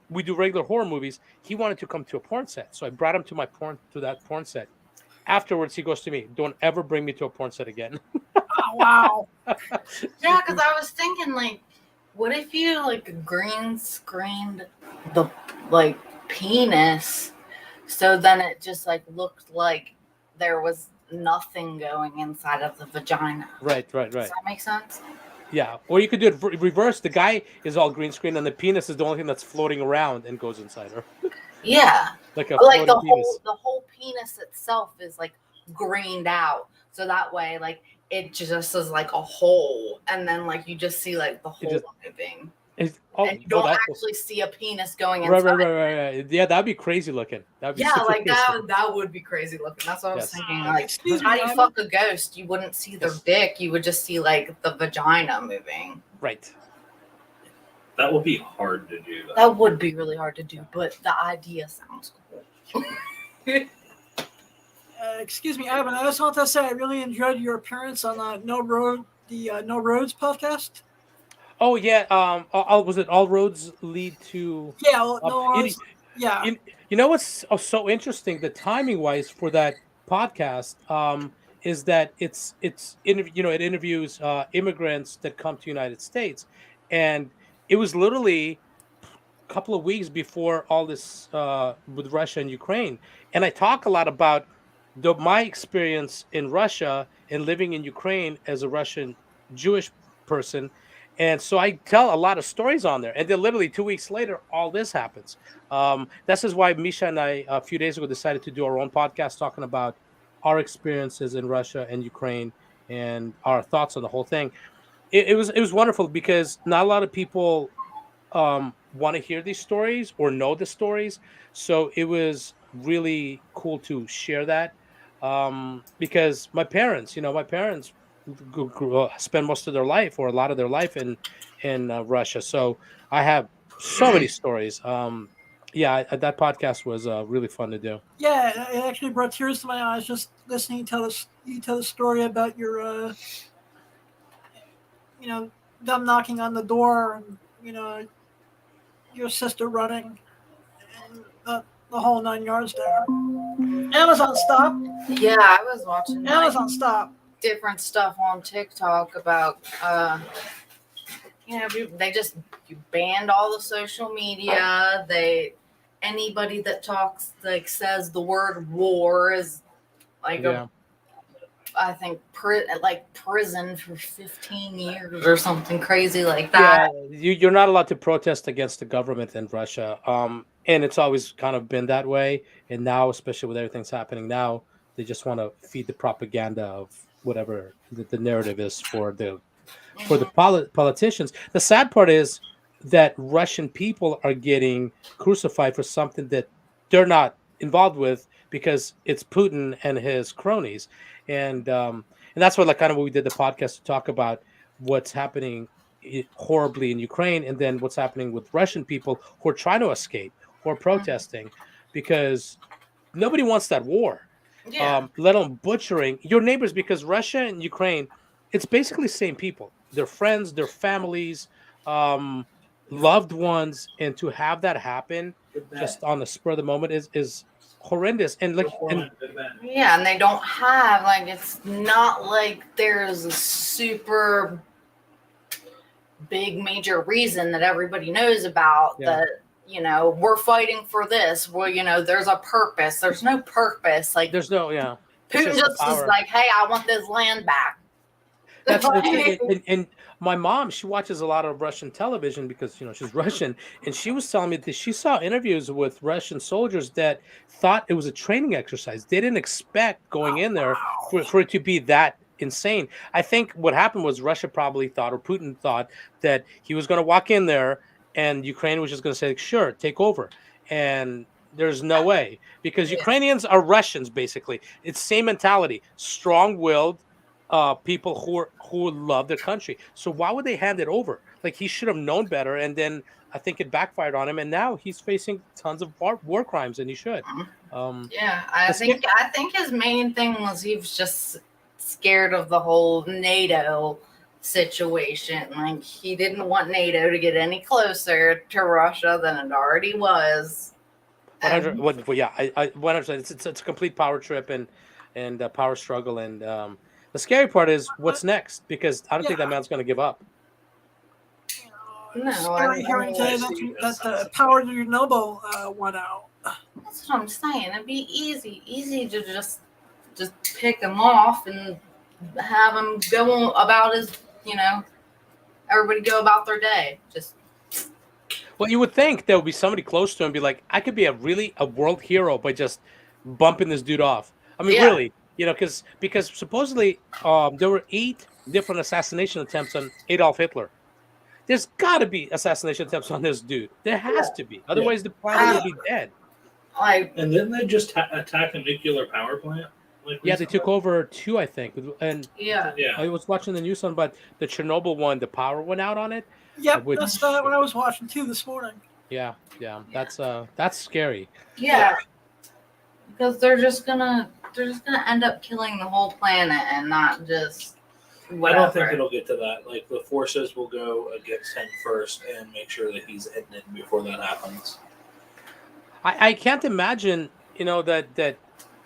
we do regular horror movies. He wanted to come to a porn set, so I brought him to that porn set. Afterwards, he goes to me, "Don't ever bring me to a porn set again." Oh, wow. Yeah, because I was thinking, like, what if you like green screened the like penis, so then it just like looked like there was nothing going inside of the vagina. Right. Does that make sense? Yeah, or you could do it reverse. The guy is all green screen, and the penis is the only thing that's floating around and goes inside her. Yeah, Like a but like floating penis. the whole penis itself is like greened out, so that way like it just is like a hole, and then like you just see like the hole moving. And you don't actually see a penis going inside. Right. Yeah, that'd be crazy looking. That'd be like that would be crazy looking. That's what I was thinking. Like, how do you fuck a ghost? You wouldn't see their dick. You would just see like the vagina moving. Right. That would be hard to do. That would be really hard to do, but the idea sounds cool. Excuse me, Ivan. I just want to say I really enjoyed your appearance on No Roads podcast. Oh yeah. Was it All Roads Lead to? Yeah. Well, yeah. You know what's so interesting? The timing wise for that podcast is that it interviews immigrants that come to the United States, and it was literally a couple of weeks before all this with Russia and Ukraine, and I talk a lot about my experience in Russia and living in Ukraine as a Russian Jewish person. And so I tell a lot of stories on there. And then literally 2 weeks later, all this happens. This is why Misha and I, a few days ago, decided to do our own podcast talking about our experiences in Russia and Ukraine and our thoughts on the whole thing. It was wonderful because not a lot of people want to hear these stories or know the stories. So it was really cool to share that because my parents spend most of their life or a lot of their life in Russia. So I have so many stories. That podcast was really fun to do. Yeah, it actually brought tears to my eyes just listening to you tell the story about your, them knocking on the door and, your sister running and the whole 9 yards there. Amazon stop. Yeah, I was watching Amazon stop. Different stuff on TikTok about they just banned all the social media. They anybody that talks like says the word war is like Yeah. I think prison for 15 years or something crazy like that. Yeah, you're not allowed to protest against the government in Russia. And it's always kind of been that way. And now, especially with everything's happening now, they just want to feed the propaganda of whatever the narrative is for the politicians. The sad part is that Russian people are getting crucified for something that they're not involved with because it's Putin and his cronies, and that's what like kind of what we did the podcast to talk about what's happening horribly in Ukraine, and then what's happening with Russian people who are trying to escape, who are protesting, because nobody wants that war. Yeah. Let alone butchering your neighbors, because Russia and Ukraine, it's basically the same people. Their friends, their families, um, loved ones, and to have that happen just on the spur of the moment is horrendous. And like, and Yeah, and they don't have like it's not like there's a super big major reason that everybody knows about that, you know, we're fighting for this. Well, you know, there's a purpose. There's no purpose. Like there's no It's Putin just is like, hey, I want this land back. That's and my mom, she watches a lot of Russian television because she's Russian, and she was telling me that she saw interviews with Russian soldiers that thought it was a training exercise. They didn't expect going in there for it to be that insane. I think what happened was Russia probably thought, or Putin thought, that he was going to walk in there and Ukraine was just going to say, sure, take over. And there's no way, because Ukrainians are Russians, basically. It's same mentality, strong-willed people who love their country. So why would they hand it over? Like, he should have known better, and then I think it backfired on him, and now he's facing tons of war crimes, and he should. I think his main thing was he was just scared of the whole NATO situation. Like, he didn't want NATO to get any closer to Russia than it already was. 100. I 100%. It's a complete power trip and power struggle, and the scary part is what's next, because I don't think that man's going to give up. No, scary hearing today that the power to Noble went out. That's what I'm saying. It'd be easy to just pick him off and have him go about his, everybody go about their day. Just. Well, you would think there would be somebody close to him, be like, I could be a world hero by just bumping this dude off. I mean, really, because supposedly there were 8 different assassination attempts on Adolf Hitler. There's got to be assassination attempts on this dude. There has to be. Otherwise, the planet would be dead. And didn't they just attack a nuclear power plant? They took over 2, I think. And I was watching the news on, but the Chernobyl one, the power went out on it. Yep, that's what I was watching too this morning. Yeah, that's scary. Yeah, because they're just gonna end up killing the whole planet and not just. Whatever. I don't think it'll get to that. Like, the forces will go against him first and make sure that he's hidden it before that happens. I can't imagine, that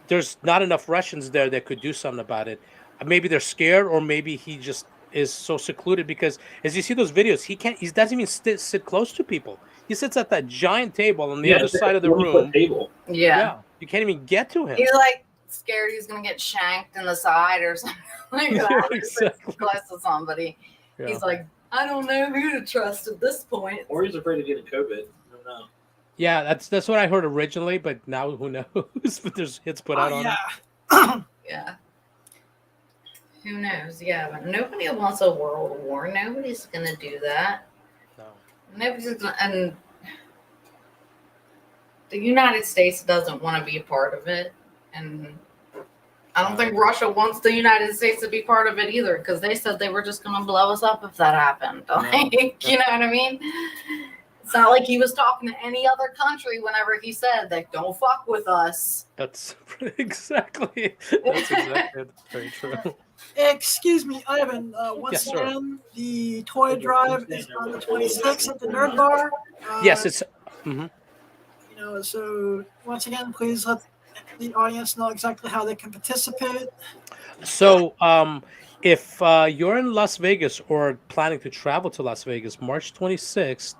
there's not enough Russians there that could do something about it. Maybe they're scared, or maybe he just is so secluded, because as you see those videos, he doesn't even sit close to people. He sits at that giant table on the other side of the room. Table. Yeah, you can't even get to him. He's like scared he's gonna get shanked in the side or something like that. Exactly. Close to somebody. Yeah. He's like, I don't know who to trust at this point. Or he's afraid of getting COVID. I don't know. Yeah, that's what I heard originally, but now who knows? But there's hits put out on it. Yeah. Who knows? Yeah, but nobody wants a world war. Nobody's gonna do that. No. Nobody's gonna, and the United States doesn't want to be a part of it, and I don't think Russia wants the United States to be part of it either, because they said they were just going to blow us up if that happened. Like, you know what I mean? It's not like he was talking to any other country whenever he said that, don't fuck with us. That's exactly very true. Excuse me, Ivan. Once again, the toy drive is on the 26th at the Nerd Bar. Yes, it's. So once again, please let the audience know exactly how they can participate. So, if you're in Las Vegas or planning to travel to Las Vegas, March 26th,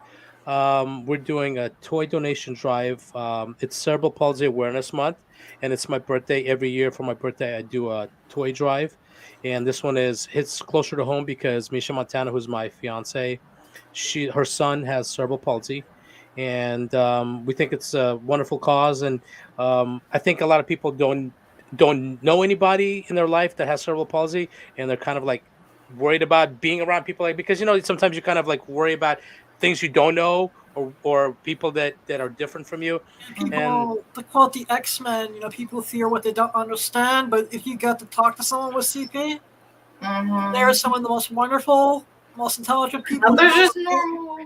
We're doing a toy donation drive. It's Cerebral Palsy Awareness Month, and it's my birthday. Every year for my birthday, I do a toy drive, and this one hits closer to home because Misha Montana, who's my fiance, her son has cerebral palsy, and we think it's a wonderful cause. And I think a lot of people don't know anybody in their life that has cerebral palsy, and they're kind of like worried about being around people like, because sometimes you kind of like worry about things you don't know, or people that are different from you. And People, they call it the X-Men. People fear what they don't understand. But if you get to talk to someone with CP, they're some of the most wonderful, most intelligent people. They're just normal.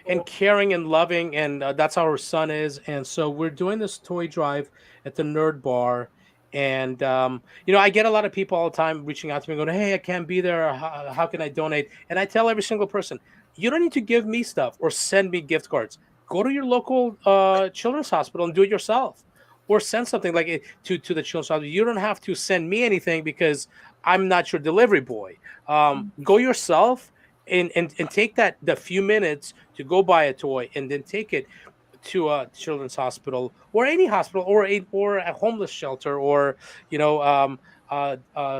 and caring and loving, and that's how her son is. And so we're doing this toy drive at the Nerd Bar. And I get a lot of people all the time reaching out to me going, hey, I can't be there, how can I donate? And I tell every single person, you don't need to give me stuff or send me gift cards. Go to your local children's hospital and do it yourself, or send something like it to the children's hospital. You don't have to send me anything because I'm not your delivery boy. Go yourself and take the few minutes to go buy a toy, and then take it to a children's hospital, or any hospital, or a homeless shelter, or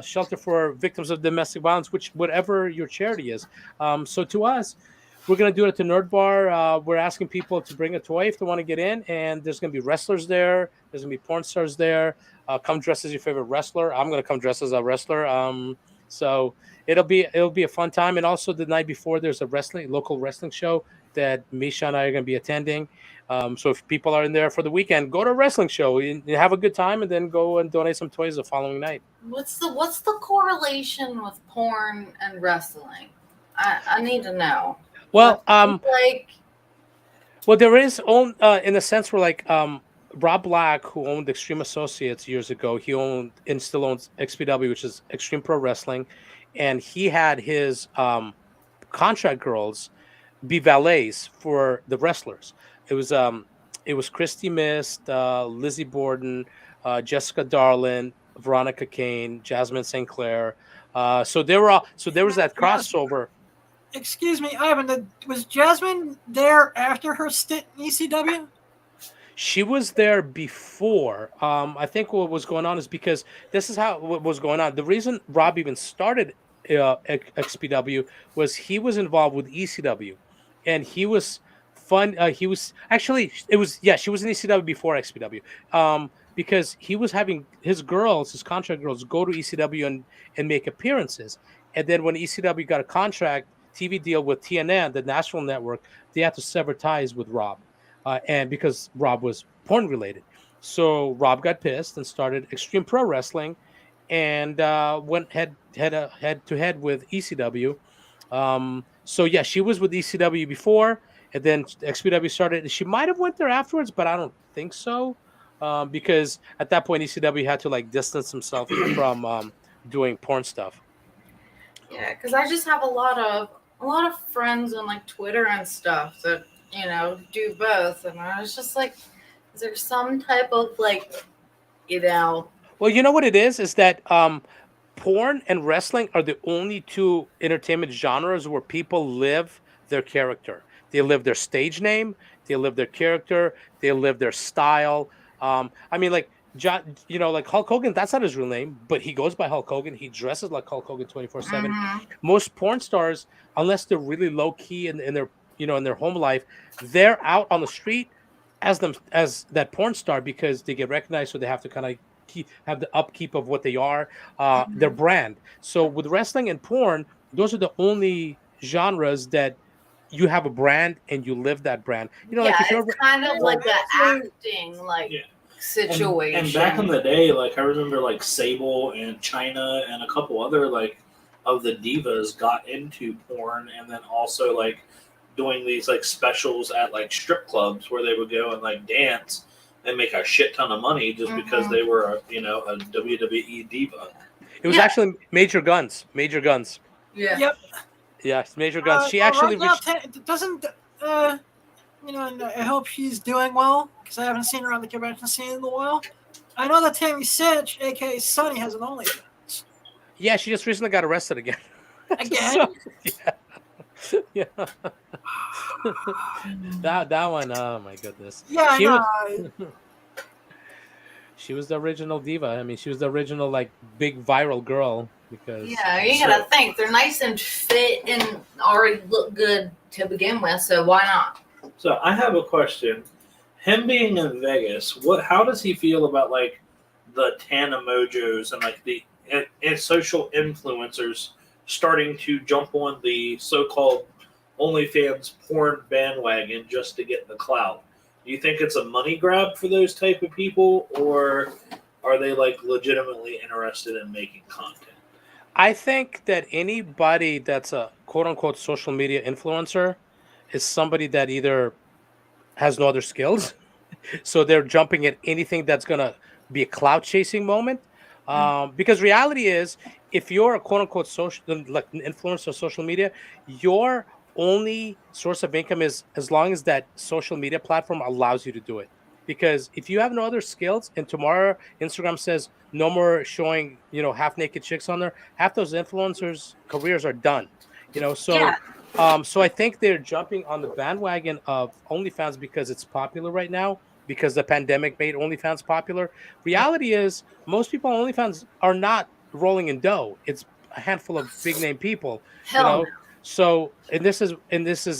shelter for victims of domestic violence, whatever your charity is. So to us, we're going to do it at the Nerd Bar. We're asking people to bring a toy if they want to get in, and there's going to be wrestlers there. There's going to be porn stars there. Come dressed as your favorite wrestler. I'm going to come dressed as a wrestler. So it'll be a fun time. And also the night before, there's a local wrestling show that Misha and I are going to be attending. So if people are in there for the weekend, go to a wrestling show and have a good time, and then go and donate some toys the following night. What's the correlation with porn and wrestling? I need to know. Well, like, well, there is in a sense where like Rob Black, who owned Extreme Associates years ago, he owned and still owns XPW, which is Extreme Pro Wrestling, and he had his contract girls be valets for the wrestlers. It was Christy Mist, Lizzie Borden, Jessica Darlin, Veronica Kane, Jasmine St. Clair. So there was that crossover. Excuse me, Ivan. Was Jasmine there after her stint in ECW? She was there before. I think what was going on is because this is what was going on. The reason Rob even started XPW was he was involved with ECW, and he was fun. She was in ECW before XPW. Because he was having his contract girls, go to ECW and make appearances. And then when ECW got a contract TV deal with TNN, the national network, they had to sever ties with Rob, and because Rob was porn related. So Rob got pissed and started Extreme Pro Wrestling, and went head to head with ECW. So yeah, she was with ECW before, and then XPW started. She might have went there afterwards, but I don't think so, because at that point ECW had to like distance himself from doing porn stuff. Yeah, because I just have a lot of friends on like Twitter and stuff that do both, and I was just like, is there some type of like, Well, you know what it is that porn and wrestling are the only two entertainment genres where people live their character. They live their stage name, they live their character, they live their style. I mean, like like Hulk Hogan, that's not his real name, but he goes by Hulk Hogan. He dresses like Hulk Hogan 24/7. Most porn stars, unless they're really low key in their in their home life, they're out on the street as that porn star because they get recognized, so they have to kind of have the upkeep of what they are, their brand. So with wrestling and porn, those are the only genres that you have a brand and you live that brand. Like if it's kind of like the acting, like. Yeah. Situation. And back in the day, like I remember like Sable and China and a couple other like of the divas got into porn, and then also like doing these like specials at like strip clubs where they would go and like dance and make a shit ton of money just because they were a WWE diva. It was actually Major Guns. Yeah. Yep. Yeah, Major Guns. She actually doesn't. And I hope she's doing well because I haven't seen her on the convention scene in a while. I know that Tammy Sitch, aka Sunny, has an OnlyFans. Yeah, she just recently got arrested again. Again? So, yeah. Yeah. That one, oh my goodness. Yeah, I She know. was she was the original diva. I mean, she was the original like big viral girl because Yeah, you gotta think they're nice and fit and already look good to begin with, so why not? So I have a question. Him being in Vegas, how does he feel about like the Tana Mojos and like the and social influencers starting to jump on the so-called OnlyFans porn bandwagon just to get the clout? Do you think it's a money grab for those type of people, or are they like legitimately interested in making content? I think that anybody that's a quote unquote social media influencer is somebody that either has no other skills, so they're jumping at anything that's gonna be a cloud chasing moment. Because reality is, if you're a quote unquote social like an influencer on social media, your only source of income is as long as that social media platform allows you to do it. Because if you have no other skills, and tomorrow Instagram says no more showing, half naked chicks on there, half those influencers' careers are done. So Yeah. so I think they're jumping on the bandwagon of OnlyFans because it's popular right now, because the pandemic made OnlyFans popular. Reality is most people on OnlyFans are not rolling in dough. It's a handful of big name people, you Hell no. know. So and this is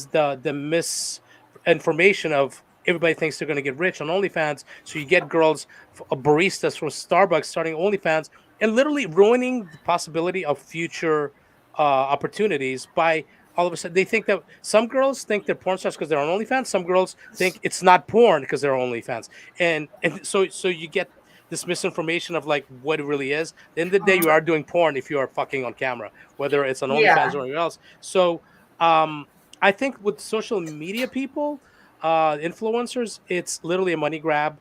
the misinformation of everybody thinks they're going to get rich on OnlyFans. So you get girls, baristas from Starbucks starting OnlyFans and literally ruining the possibility of future opportunities by all of a sudden they think that some girls think they're porn stars because they're on OnlyFans. Some girls think it's not porn because they're on OnlyFans, and so you get this misinformation of like what it really is. At the end of the day, you are doing porn if you are fucking on camera, whether it's on OnlyFans Yeah. or anywhere else. So I think with social media people, influencers, it's literally a money grab.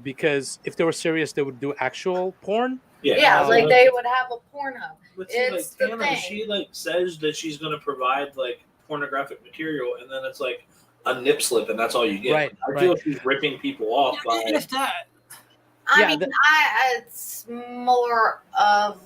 Because if they were serious, they would do actual porn. Yeah, Um, like they would have a Pornhub. But see, like It's the Tana, thing. she like says that she's going to provide like pornographic material, and then it's like a nip slip, and that's all you get. Right, I right. feel she's ripping people off by. If that. I Yeah, mean, it's more of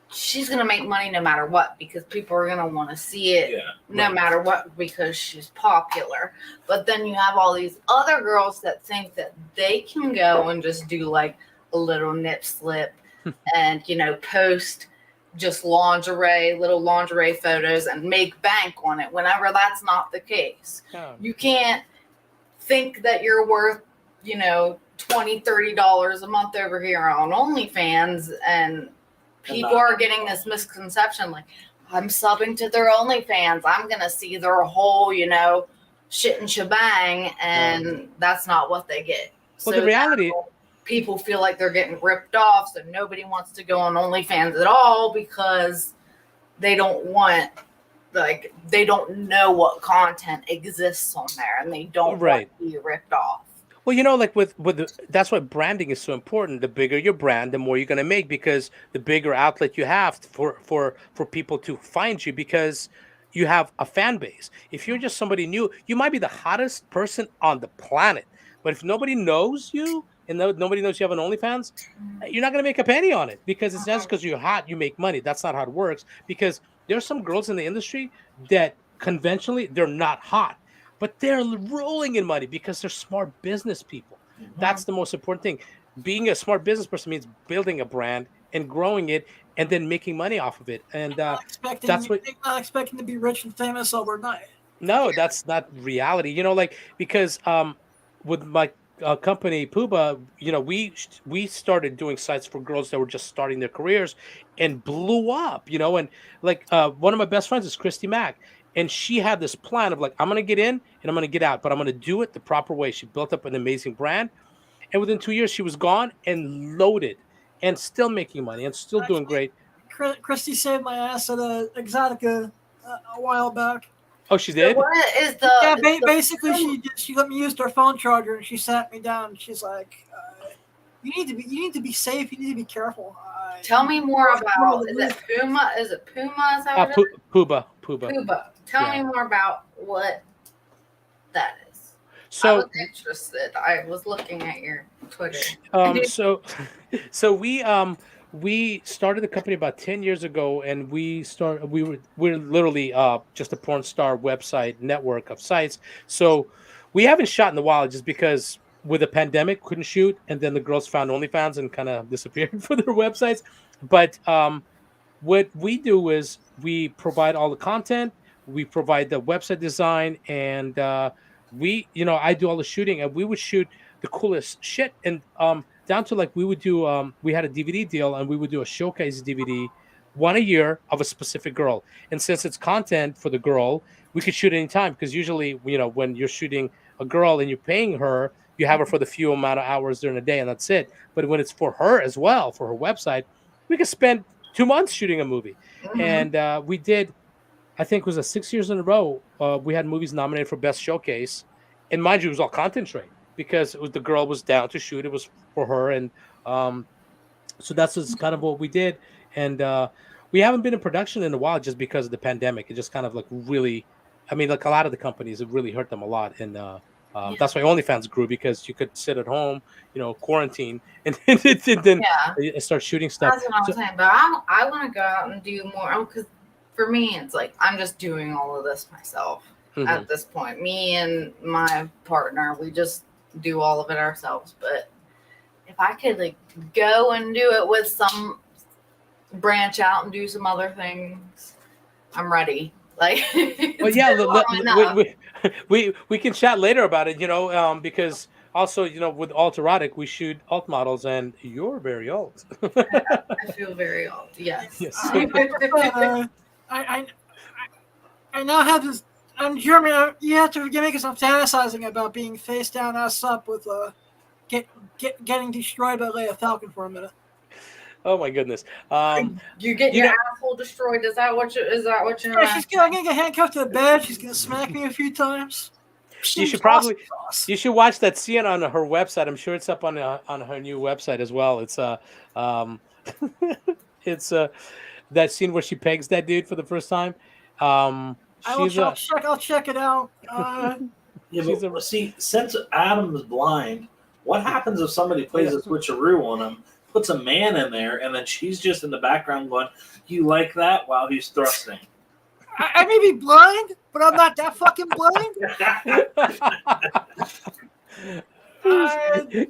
she's gonna make money no matter what because people are gonna want to see it Yeah, no right. matter what because she's popular. But then you have all these other girls that think that they can go and just do like a little nip slip and post just little lingerie photos and make bank on it whenever that's not the case. Yeah. You can't think that you're worth, $20-$30 a month over here on OnlyFans, and people are getting this misconception like, I'm subbing to their OnlyFans, I'm gonna see their whole, shit and shebang, and that's not what they get. Well, the reality, now people feel like they're getting ripped off, so nobody wants to go on OnlyFans at all because they don't know what content exists on there, and they don't right. want to be ripped off. Well, like that's why branding is so important. The bigger your brand, the more you're going to make, because the bigger outlet you have for people to find you, because you have a fan base. If you're just somebody new, you might be the hottest person on the planet, but if nobody knows you and nobody knows you have an OnlyFans, you're not going to make a penny on it, because it's not just because you're hot you make money. That's not how it works. Because there's some girls in the industry that conventionally they're not hot, but they're rolling in money because they're smart business people. That's the most important thing. Being a smart business person means building a brand and growing it and then making money off of it. And Not that's what. not expecting to be rich and famous overnight. No, that's not reality. Like because with my company Puba, we started doing sites for girls that were just starting their careers and blew up. And like one of my best friends is Christy Mack, and she had this plan of like, I'm gonna get in and I'm gonna get out, but I'm gonna do it the proper way. She built up an amazing brand, and within 2 years she was gone and loaded and still making money and still doing great. Christy saved my ass at Exotica a while back. Oh, she did? What is the? Yeah, basically she let me use their phone charger and she sat me down. She's like, "You need to be safe. You need to be careful." Tell me more about. Is it Puma? Is it Puma? Is that what it is? Puba. Puba. Tell me more about what that is. I So was interested. I was looking at your Twitter. so we we started the company about 10 years ago, and we're literally just a porn star website network of sites. So we haven't shot in a while just because with the pandemic couldn't shoot, and then the girls found OnlyFans and kind of disappeared for their websites. But what we do is we provide all the content, we provide the website design, and I do all the shooting, and we would shoot the coolest shit. And down to like we would do we had a DVD deal, and we would do a showcase DVD one a year of a specific girl. And since it's content for the girl, we could shoot anytime, because usually, when you're shooting a girl and you're paying her, you have her for the few amount of hours during the day, and that's it. But when it's for her as well, for her website, we could spend 2 months shooting a movie. Mhm. And we did, I think it was 6 years in a row, we had movies nominated for Best Showcase. And mind you, it was all content trade, because the girl was down to shoot. It was for her. And so that's just kind of what we did. And we haven't been in production in a while just because of the pandemic. It just kind of like really, I mean, like a lot of the companies, it really hurt them a lot. And that's why OnlyFans grew, because you could sit at home, quarantine, and then Yeah. start shooting stuff. That's what I'm saying. But I want to go out and do more, because for me, it's like I'm just doing all of this myself Mhm. at this point. Me and my partner, we just do all of it ourselves. But if I could like go and do it with some branch out and do some other things, I'm ready. Like, Well, yeah, enough. we can chat later about it, because also, with alt erotic, we shoot alt models, and you're very old. I feel very old. Yes. Yes. I now have this. I'm Jeremy. You have to forgive me because I'm fantasizing about being face down, ass up with getting destroyed by Leia Falcon for a minute. Oh my goodness. You get you your know- asshole destroyed. Is that what you're? Yeah, she's gonna get handcuffed to the bed. She's gonna smack me a few times. You should probably you should watch that scene on her website. I'm sure it's up on her new website as well. It's it's that scene where she pegs that dude for the first time. I'll She's check it out. Yeah, She's but see, since Adam is blind, what happens if somebody plays a switcheroo on him, puts a man in there, and then she's just in the background going, "You like that?" while he's thrusting. I may be blind, but I'm not that fucking blind.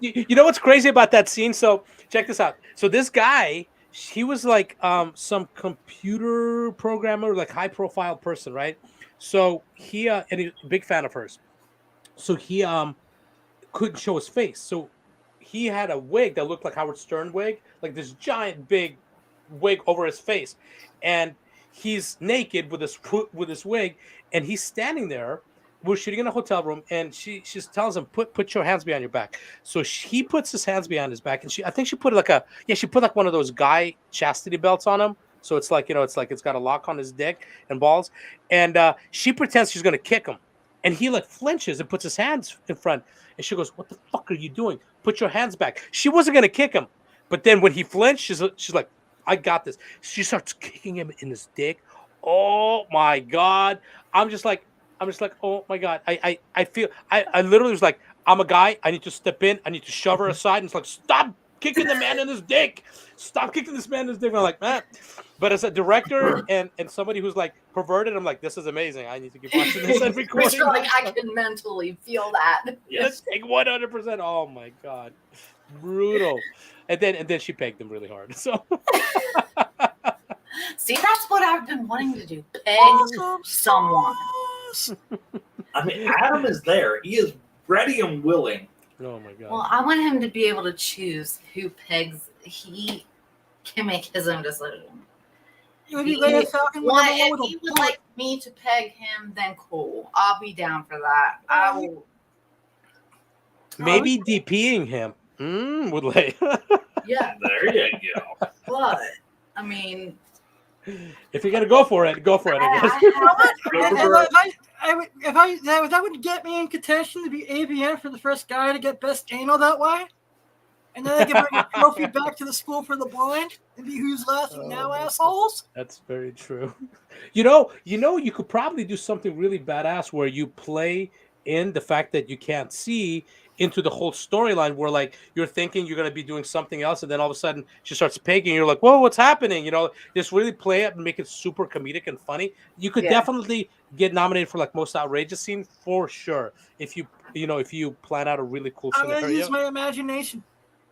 You know what's crazy about that scene? So check this out. So this guy, he was like some computer programmer, like high profile person, right? So he and he's a big fan of hers. So he couldn't show his face. So he had a wig that looked like Howard Stern wig, like this giant big wig over his face, and he's naked with this wig, and he's standing there. We're shooting in a hotel room, and she tells him, put your hands behind your back. So he puts his hands behind his back, and I think she put like one of those guy chastity belts on him. So it's like, it's got a lock on his dick and balls, and she pretends she's gonna kick him, and he like flinches and puts his hands in front, and she goes, "What the fuck are you doing? Put your hands back." She wasn't gonna kick him, but then when he flinched, she's like, "I got this." She starts kicking him in his dick. Oh my god! I'm just like, oh my god! I feel I literally was like, I'm a guy. I need to step in. I need to shove her aside, and it's like, stop kicking the man in his dick. Stop kicking this man in his dick. And I'm like, man. But as a director and somebody who's like perverted, I'm like, this is amazing. I need to keep watching this and recording. You're like, I can mentally feel that. Yes, take 100%. Oh my god, brutal. And then she pegged him really hard. So See, that's what I've been wanting to do. Peg Awesome someone. sauce. I mean, Adam is there. He is ready and willing. oh my god. Well, I want him to be able to choose who pegs. He can make his own decision. You would be Leia Falcon with Well, the one if with he a would bullet. like me to peg him, then cool. I'll be down for that. I will. Maybe DPing him. Would lay. Yeah, There you go. but I mean, If you're gonna go for it, go for it. I guess. That would get me in contention to be ABN for the first guy to get best anal that way. And then I can bring a trophy back to the school for the blind and be who's laughing now, assholes. That's very true. You know, you could probably do something really badass where you play in the fact that you can't see into the whole storyline, where like you're thinking you're going to be doing something else, and then all of a sudden she starts pegging, you're like, whoa, what's happening? Just really play it and make it super comedic and funny. You could Yeah. definitely get nominated for like most outrageous scene for sure, if you plan out a really cool I'm gonna scenario. use my imagination.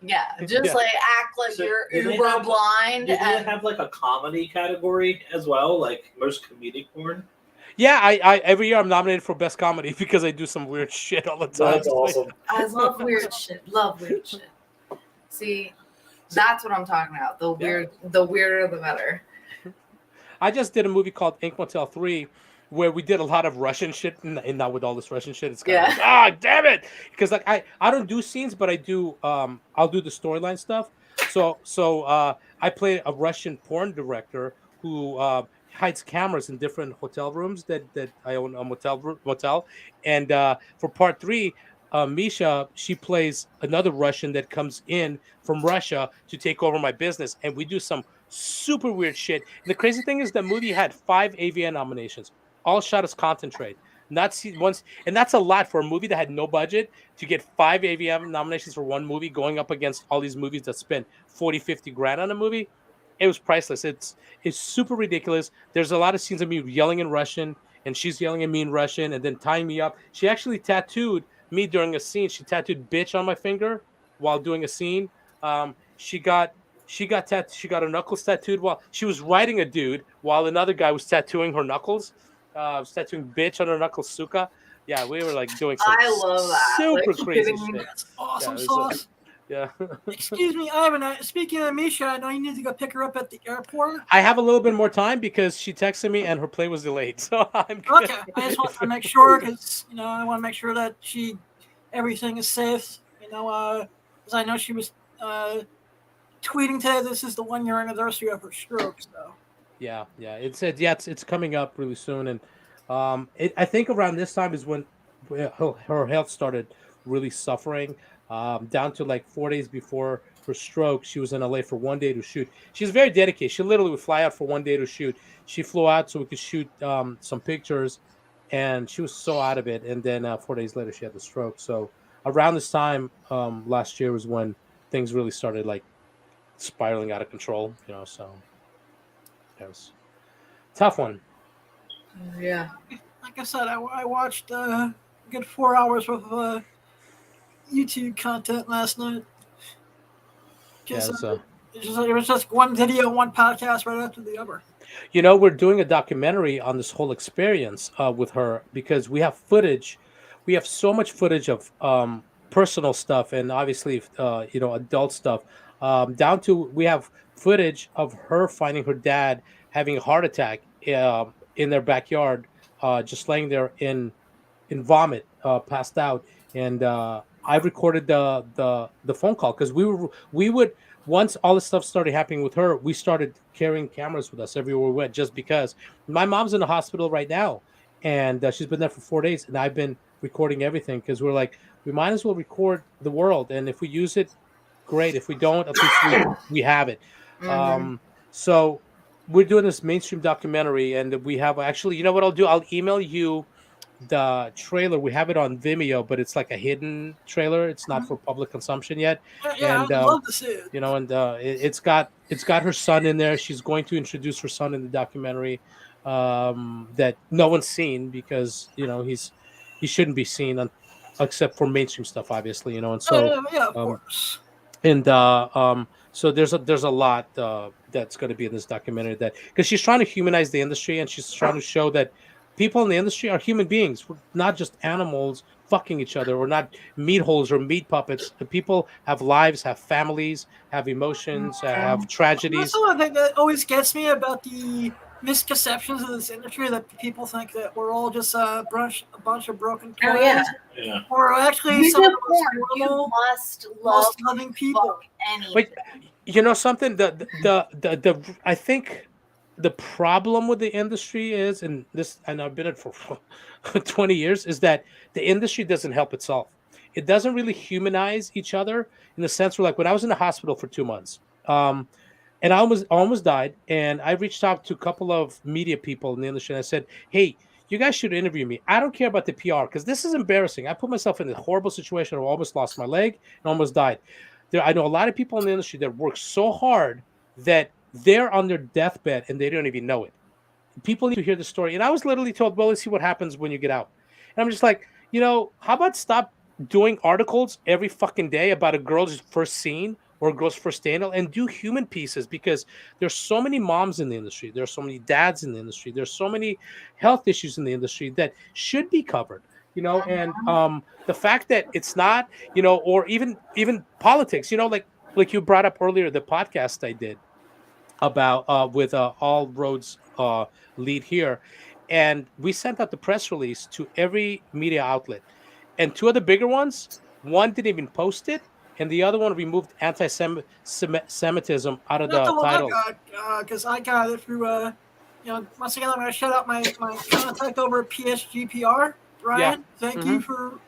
Yeah, just Yeah. like act like So you're do they uber have- blind Do they and have like a comedy category as well, like most comedic porn? Yeah, I every year I'm nominated for best comedy because I do some weird shit all the time. That's awesome. I love weird shit. Love weird shit. See, that's what I'm talking about. The weirder the better. I just did a movie called Ink Motel 3 where we did a lot of Russian shit, and not with all this Russian shit. It's kind of like, damn it, because like I don't do scenes, but I do I'll do the storyline stuff. So I play a Russian porn director who hides cameras in different hotel rooms that I own a motel, and for part 3. Misha, she plays another Russian that comes in from Russia to take over my business, and we do some super weird shit. And the crazy thing is, the movie had 5 AVN nominations, all shot as content trade. Not see once, and that's a lot for a movie that had no budget to get 5 AVN nominations for one movie, going up against all these movies that spent 40, 50 grand on a movie. It was priceless. It's super ridiculous. There's a lot of scenes of me yelling in Russian, and she's yelling at me in Russian, and then tying me up. She actually tattooed me during a scene. She tattooed "bitch" on my finger while doing a scene. She got her knuckles tattooed while she was writing a dude, while another guy was tattooing her knuckles. Was tattooing "bitch" on her knuckles, suka. Yeah, we were like doing some I love that. super Like, you crazy kidding me? shit. That's awesome it was, sauce. Yeah. Excuse me, Ivan. Speaking of Misha, I know you need to go pick her up at the airport. I have a little bit more time because she texted me and her plane was delayed. So I'm good. Okay, I just want to make sure because I want to make sure that everything is safe. Because I know she was tweeting today. This is the 1-year anniversary of her stroke. So Yeah. It's coming up really soon, and I think around this time is when her health started really suffering. Down to like 4 days before her stroke, she was in LA for 1 day to shoot. She's very dedicated. She literally would fly out for 1 day to shoot. She flew out so we could shoot some pictures, and she was so out of it. And then 4 days later, she had the stroke. So around this time last year was when things really started like spiraling out of control. So it was a tough one. Yeah. like I said, I watched a good 4 hours worth of YouTube content last night. Yeah, It was just one video, one podcast right after the other. we're doing a documentary on this whole experience with her because we have footage. We have so much footage of personal stuff and obviously, adult stuff. Down to we have footage of her finding her dad having a heart attack in their backyard, just laying there in vomit, passed out. And I recorded the phone call because we would once all this stuff started happening with her, we started carrying cameras with us everywhere we went just because my mom's in the hospital right now, and she's been there for 4 days, and I've been recording everything because we're like we might as well record the world, and if we use it, great. If we don't, at least we have it. Mhm. So we're doing this mainstream documentary, and we have actually, you know what I'll do? I'll email you the trailer. We have it on Vimeo, but it's like a hidden trailer. It's not for public consumption yet. Yeah, And I'd love to see it. it's got her son in there. She's going to introduce her son in the documentary that no one's seen because he shouldn't be seen except for mainstream stuff, obviously. And so Yeah, of course. and so there's a lot that's going to be in this documentary, that because she's trying to humanize the industry, and she's trying to show that people in the industry are human beings. We're not just animals fucking each other. We're not meat holes or meat puppets. The people have lives, have families, have emotions, have tragedies. That's the one thing that always gets me about the misconceptions of this industry, that people think that we're all just a bunch of broken toys. Oh, yeah. Yeah. Or actually You some of do the most porn. You normal, must love most loving people. fuck anything. But you know something? The I think the problem with the industry is, and I've been in it for 20 years, is that the industry doesn't help itself. It doesn't really humanize each other in the sense where, like, when I was in the hospital for 2 months, and I almost died, and I reached out to a couple of media people in the industry, and I said, "Hey, you guys should interview me. I don't care about the PR because this is embarrassing. I put myself in a horrible situation. I almost lost my leg and almost died. I know a lot of people in the industry that work so hard that they're on their deathbed and they don't even know it. People need to hear the story. And I was literally told, well, let's see what happens when you get out. And I'm just like, how about stop doing articles every fucking day about a girl's first scene or a girl's first stand and do human pieces, because there's so many moms in the industry. There's so many dads in the industry. There's so many health issues in the industry that should be covered, and the fact that it's not, or even politics, like you brought up earlier, the podcast I did about with All Roads Lead Here, and we sent out the press release to every media outlet, and two of the bigger ones, one didn't even post it, and the other one removed anti-Semitism out of Not the the one title. I got, because I got it through, once again, I'm going to shout out my contact over at PSGPR. Brian, thank you for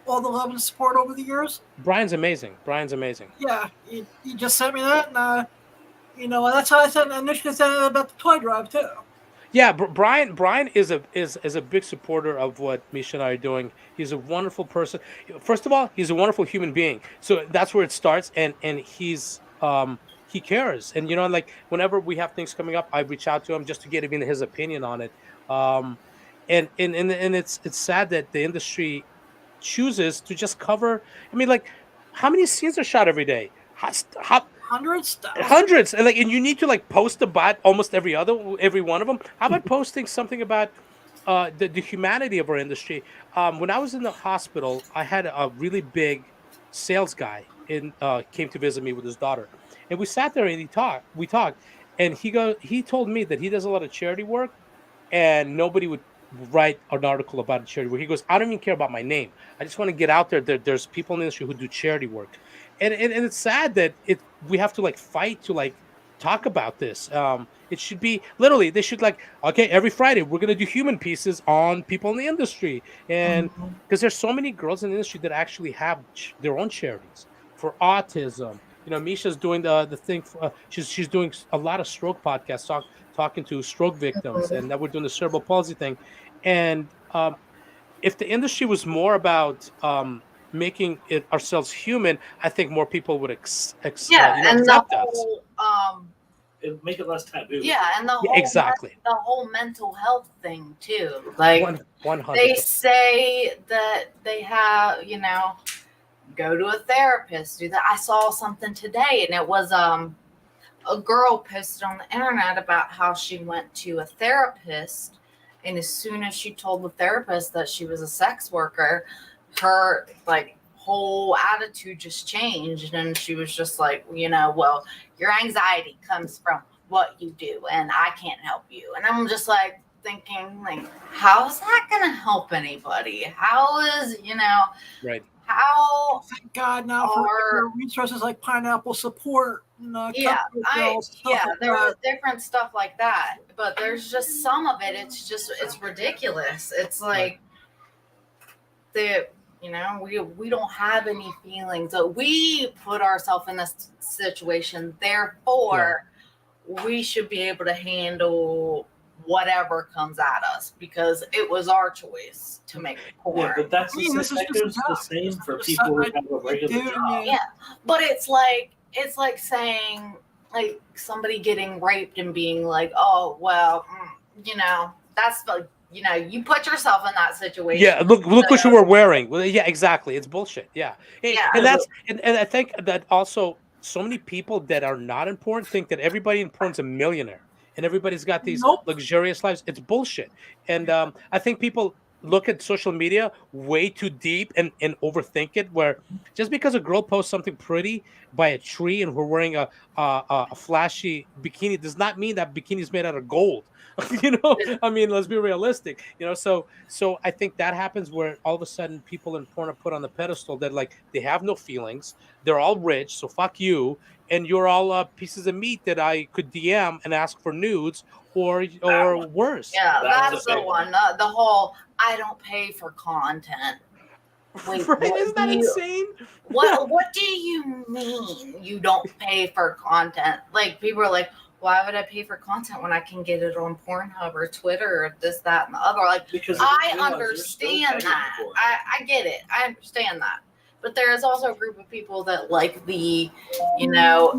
all the love and support over the years. Brian's amazing. Yeah, he just sent me that, and that's how I initially said about the toy drive too. Yeah, Brian is a big supporter of what Misha and I are doing. He's a wonderful person. First of all, he's a wonderful human being. So that's where it starts, and he's he cares. And like whenever we have things coming up, I reach out to him just to get even his opinion on it. And it's sad that the industry chooses to just cover. I mean, like, how many scenes are shot every day? Hundreds, and you need to post about almost every one of them. How about posting something about the humanity of our industry? When I was in the hospital, I had a really big sales guy came to visit me with his daughter, and we sat there and we talked, and he told me that he does a lot of charity work, and nobody would write an article about a charity work. He goes, I don't even care about my name. I just want to get out there. There's people in the industry who do charity work. And it's sad that we have to fight to talk about this. It should be literally, they should okay, every Friday we're gonna do human pieces on people in the industry, and because there's so many girls in the industry that actually have their own charities for autism. Misha's doing the thing. She's doing a lot of stroke podcasts, talking to stroke victims, and that we're doing the cerebral palsy thing. And if the industry was more about making it ourselves human, I think more people would and accept the us. whole It'd make it less taboo. yeah, and the whole exactly the whole mental health thing too. Like 100%. they say that they have, go to a therapist, do that. I saw something today, and it was a girl posted on the internet about how she went to a therapist, and as soon as she told the therapist that she was a sex worker, her whole attitude just changed, and she was just like, well, your anxiety comes from what you do, and I can't help you. And I'm just thinking, how is that gonna help anybody? How is right? How thank God now for resources like Pineapple Support. There was different stuff like that, but there's just some of it. It's ridiculous. It's we don't have any feelings. So we put ourselves in this situation. Therefore, we should be able to handle whatever comes at us because it was our choice to make porn. Yeah, but that's the same for people who have a regular job. Yeah, but it's like saying somebody getting raped and being like, oh well, that's you put yourself in that situation. Yeah, look what you were wearing. Well, yeah, exactly. It's bullshit. Yeah, and that's and I think that also so many people that are not in porn think that everybody in porn's a millionaire and everybody's got these luxurious lives. It's bullshit. And I think people look at social media way too deep and overthink it, where just because a girl posts something pretty by a tree and we're wearing a flashy bikini does not mean that bikini is made out of gold. I mean, let's be realistic. So I think that happens where all of a sudden people in porn are put on the pedestal that they have no feelings, they're all rich, so fuck you, and you're all pieces of meat that I could DM and ask for nudes or worse. Yeah, that's the one. The whole I don't pay for content. Wait, right? Isn't that insane? What do you mean you don't pay for content? People are like, why would I pay for content when I can get it on Pornhub or Twitter or this, that, and the other? Like, Because I you realize they're understand still that. paying for it. I get it. I understand that. But there is also a group of people that like the, you know,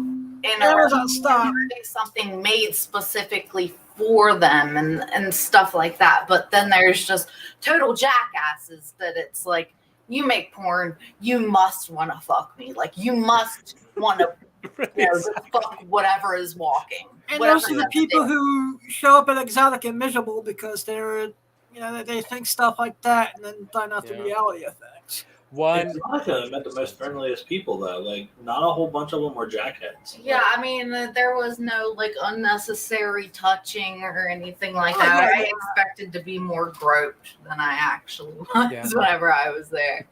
Amazon stop. something made specifically for them and stuff like that. But then there's just total jackasses that it's like, you make porn, you must want to fuck me. Like, you must want to, you know, fuck whatever is walking. And Whatever those are the has to people do. who show up at Exotic and miserable because they're, you know, they think stuff like that and then find out the Yeah. reality of things. Exotica met the most friendliest people though. Like, not a whole bunch of them were jackheads. Yeah, I mean, there was no like unnecessary touching or anything like Oh, that. yeah. I expected to be more groped than I actually was Yeah. whenever I was there.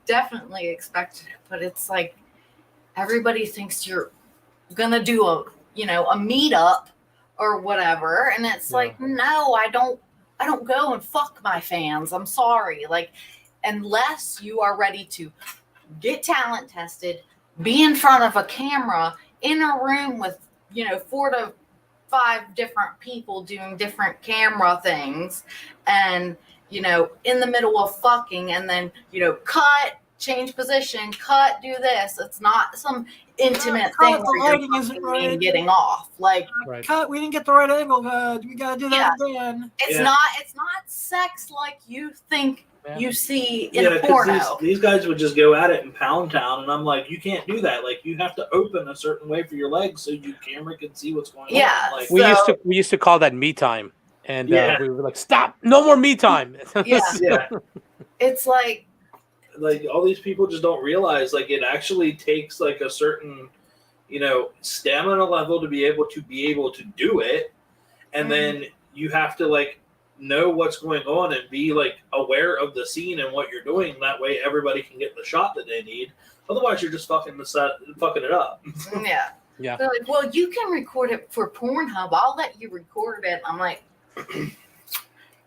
Definitely expected it, but it's like everybody thinks you're gonna do a, you know, a meetup or whatever, and it's like, no, I don't go and fuck my fans. I'm sorry, like, unless you are ready to get talent tested, be in front of a camera in a room with, you know, 4 to 5 different people doing different camera things, and, you know, in the middle of fucking, and then, you know, cut, change position, cut, do this. It's not some intimate Cut, thing the where lighting you're isn't fucking me and right. getting off. Like, Right. Cut, we didn't get the right angle. We gotta do that again. it's Yeah. not sex like you think Yeah. you see in Yeah, a because porno. these guys would just go at it in Pound Town, and I'm like, you can't do that. Like, you have to open a certain way for your legs so your camera can see what's going Yeah. on. Like, We used to call that me time, and Yeah. we were like, stop, no more me time. Yeah. yeah, It's like, all these people just don't realize like it actually takes like a certain, you know, stamina level to be able to do it, and then you have to like know what's going on and be like aware of the scene and what you're doing. That way, everybody can get the shot that they need. Otherwise, you're just fucking it up. yeah. Yeah. They're like, well, you can record it for Pornhub. I'll let you record it. I'm like,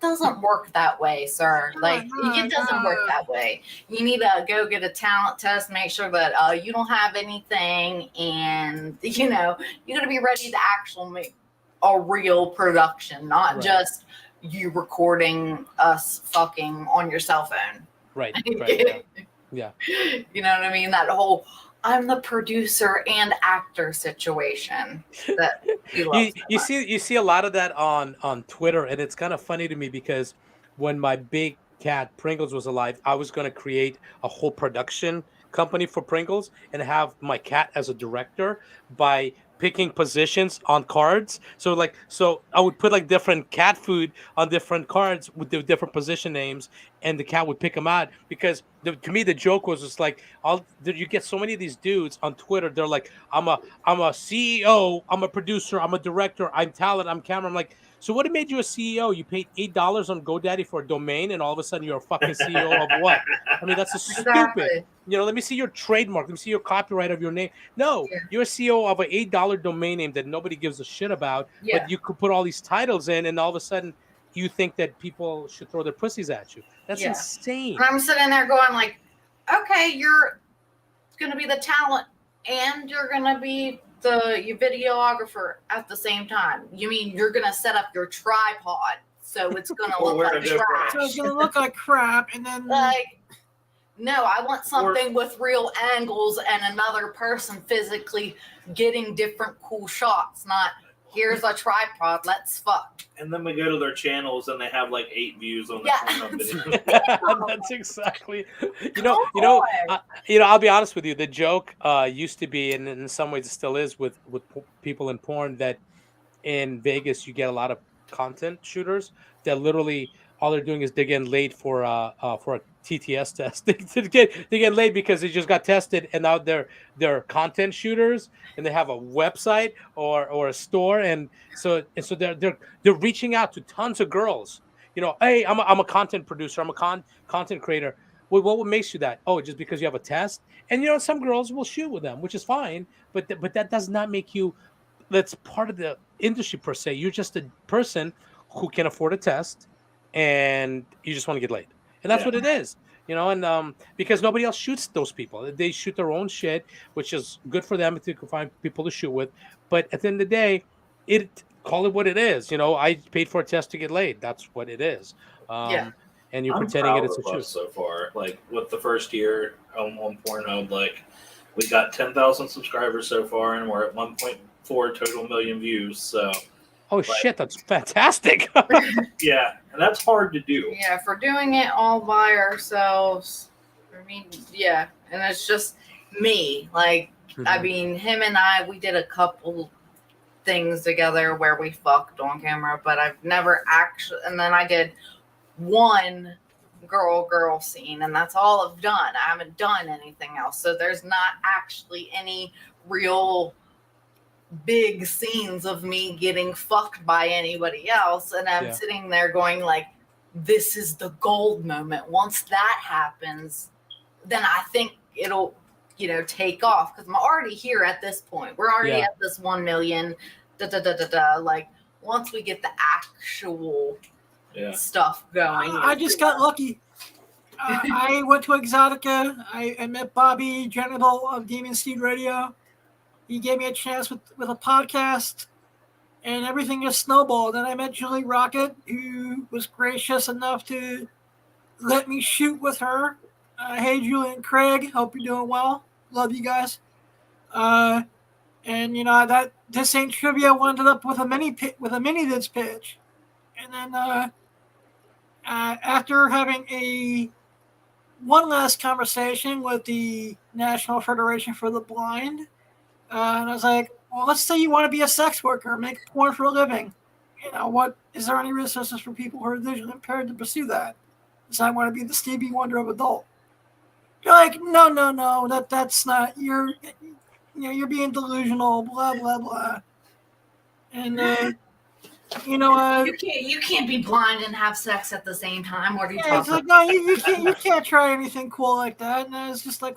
doesn't work that way, sir. Like, it doesn't work that way. You need to go get a talent test, make sure that you don't have anything, and, you know, you got to be ready to actually make a real production, not Right. just you recording us fucking on your cell phone. Right. Right. Yeah. You know what I mean? That whole I'm the producer and actor situation that he loves. You see a lot of that on Twitter, and it's kind of funny to me because when my big cat Pringles was alive, I was going to create a whole production company for Pringles and have my cat as a director by picking positions on cards. So I would put like different cat food on different cards with the different position names, and the cat would pick them out because to me the joke was just like you get so many of these dudes on Twitter. They're like, I'm a CEO, I'm a producer, I'm a director, I'm talent, I'm camera. I'm like, so what made you a CEO? You paid $8 on GoDaddy for a domain, and all of a sudden you're a fucking CEO of what? I mean, that's stupid. Exactly. You know, let me see your trademark. Let me see your copyright of your name. No, you're a CEO of an $8 domain name that nobody gives a shit about. Yeah. But you could put all these titles in, and all of a sudden you think that people should throw their pussies at you. That's insane. And I'm sitting there going like, okay, you're going to be the talent and you're going to be your videographer at the same time. You mean you're going to set up your tripod so it's going to look like trash? So it's gonna look like crap, and then Like, no, I want something with real angles and another person physically getting different cool shots, not here's a tripod, let's fuck. And then we go to their channels and they have like 8 views on Yeah. the video. That's exactly. I'll be honest with you. The joke used to be, and in some ways it still is, with people in porn, that in Vegas you get a lot of content shooters that literally all they're doing is they're getting laid for a TTS test. they get laid because they just got tested, and now they're content shooters, and they have a website or a store, and so they're reaching out to tons of girls. You know, hey, I'm a content producer, I'm a content creator. Well, what makes you that? Oh, just because you have a test? And you know, some girls will shoot with them, which is fine, but that does not make you. That's part of the industry per se. You're just a person who can afford a test, and you just want to get laid, and that's what it is, you know. And because nobody else shoots those people, they shoot their own shit, which is good for them if they can find people to shoot with. But at the end of the day, call it what it is. I paid for a test to get laid. That's what it is. Yeah. And you're I'm pretending proud it's a of us truth. so far. Like with the first year on Pornhub, like we got 10,000 subscribers so far, and we're at 1.4 total million views. So, Oh shit, that's fantastic. yeah, and that's hard to do. Yeah, for doing it all by ourselves. I mean, yeah, and it's just me. Like, I mean, him and I, we did a couple things together where we fucked on camera, but I've never actually. And then I did one girl scene, and that's all I've done. I haven't done anything else, so there's not actually any real big scenes of me getting fucked by anybody else, and I'm sitting there going like, this is the gold moment. Once that happens, then I think it'll take off, because I'm already here at this point. We're already at this 1 million like, once we get the actual stuff going. I just got lucky. I went to Exotica. I met Bobby Genital of Demon Seed Radio. He gave me a chance with a podcast, and everything just snowballed. And I met Julie Rocket, who was gracious enough to let me shoot with her. Hey, Julie and Craig, hope you're doing well. Love you guys. And that This Ain't Trivia ended up with a mini vids pitch, and then after having one last conversation with the National Federation for the Blind, and I was like, well, let's say you want to be a sex worker, make porn for a living. What is there any resources for people who are visually impaired to pursue that? Because I want to be the Stevie Wonder of adult. You're like, no, that's not, you're being delusional, blah blah blah. And you can't be blind and have sex at the same time. What are you talking it's like, no, you can't try anything cool like that. And it's just like,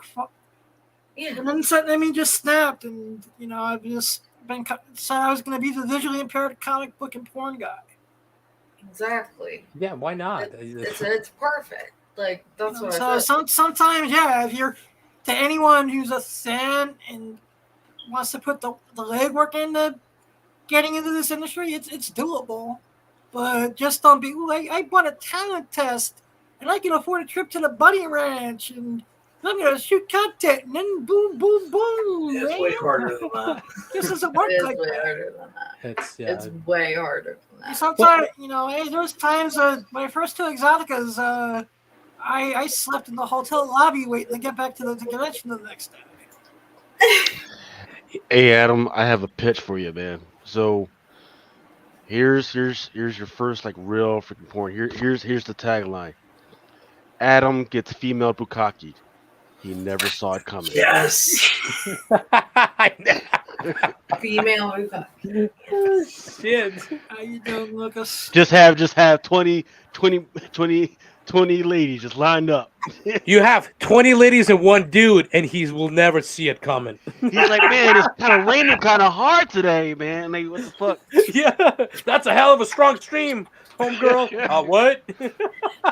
Yeah. And then he just snapped, and I've just been said I was going to be the visually impaired comic book and porn guy. Exactly. Yeah, why not? It's perfect. Like, that's what so I said. sometimes, if you're, to anyone who's a fan and wants to put the legwork into getting into this industry, it's doable. But just don't be like, I bought a talent test and I can afford a trip to the Bunny Ranch and I'm going to shoot content and then boom, boom, boom. It's way harder than that. This doesn't work like way that. harder than that. It's It's way harder than that. Sometimes, there's times my first two Exoticas, I slept in the hotel lobby waiting to get back to the convention the next day. Hey Adam, I have a pitch for you, man. So here's your first like real freaking porn. Here's the tagline. Adam gets female bukkake. He never saw it coming. Yes. Female bukkake. Oh, shit. How you doing, Lucas? Just have 20 ladies just lined up. You have 20 ladies and one dude, and he will never see it coming. He's like, man, it's kind of raining kind of hard today, man. Like, what the fuck? Yeah, that's a hell of a strong stream, homegirl. What?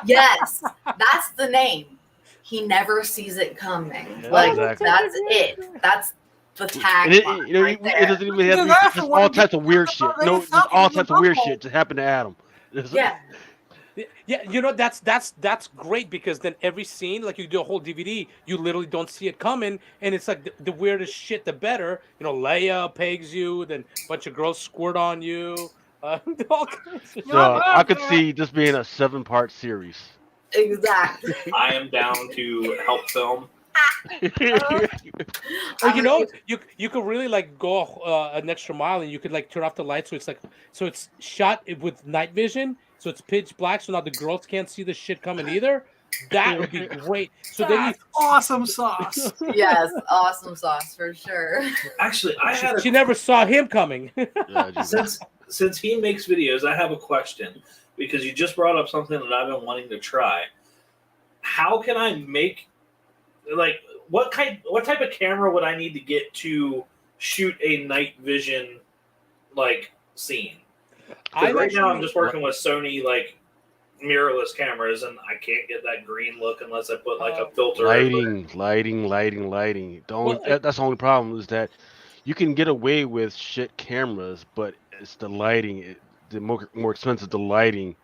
Yes, that's the name. He never sees it coming. Yeah, like, exactly. that's it. That's the And it, tagline you know, right it there. doesn't even have to be just all types of weird shit. No, just all types of weird shit just happened to Adam. Yeah. Yeah, that's great, because then every scene, like you do a whole DVD, you literally don't see it coming, and it's like the weirdest shit, the better. Leia pegs you, then a bunch of girls squirt on you, all kinds of So I could see this being a 7-part series. Exactly. I am down to help film. Or you could really like go an extra mile, and you could like turn off the lights, so it's shot with night vision, so it's pitch black, so now the girls can't see the shit coming either. That would be great. So then awesome sauce. Yes, awesome sauce for sure. Actually, she never saw him coming. Since he makes videos, I have a question, because you just brought up something that I've been wanting to try. How can I make, like, what type of camera would I need to get to shoot a night vision like scene? Right now I'm just working with Sony like mirrorless cameras, and I can't get that green look unless I put like a filter. Lighting. That's the only problem, is that you can get away with shit cameras, but it's the lighting. The more expensive the lighting,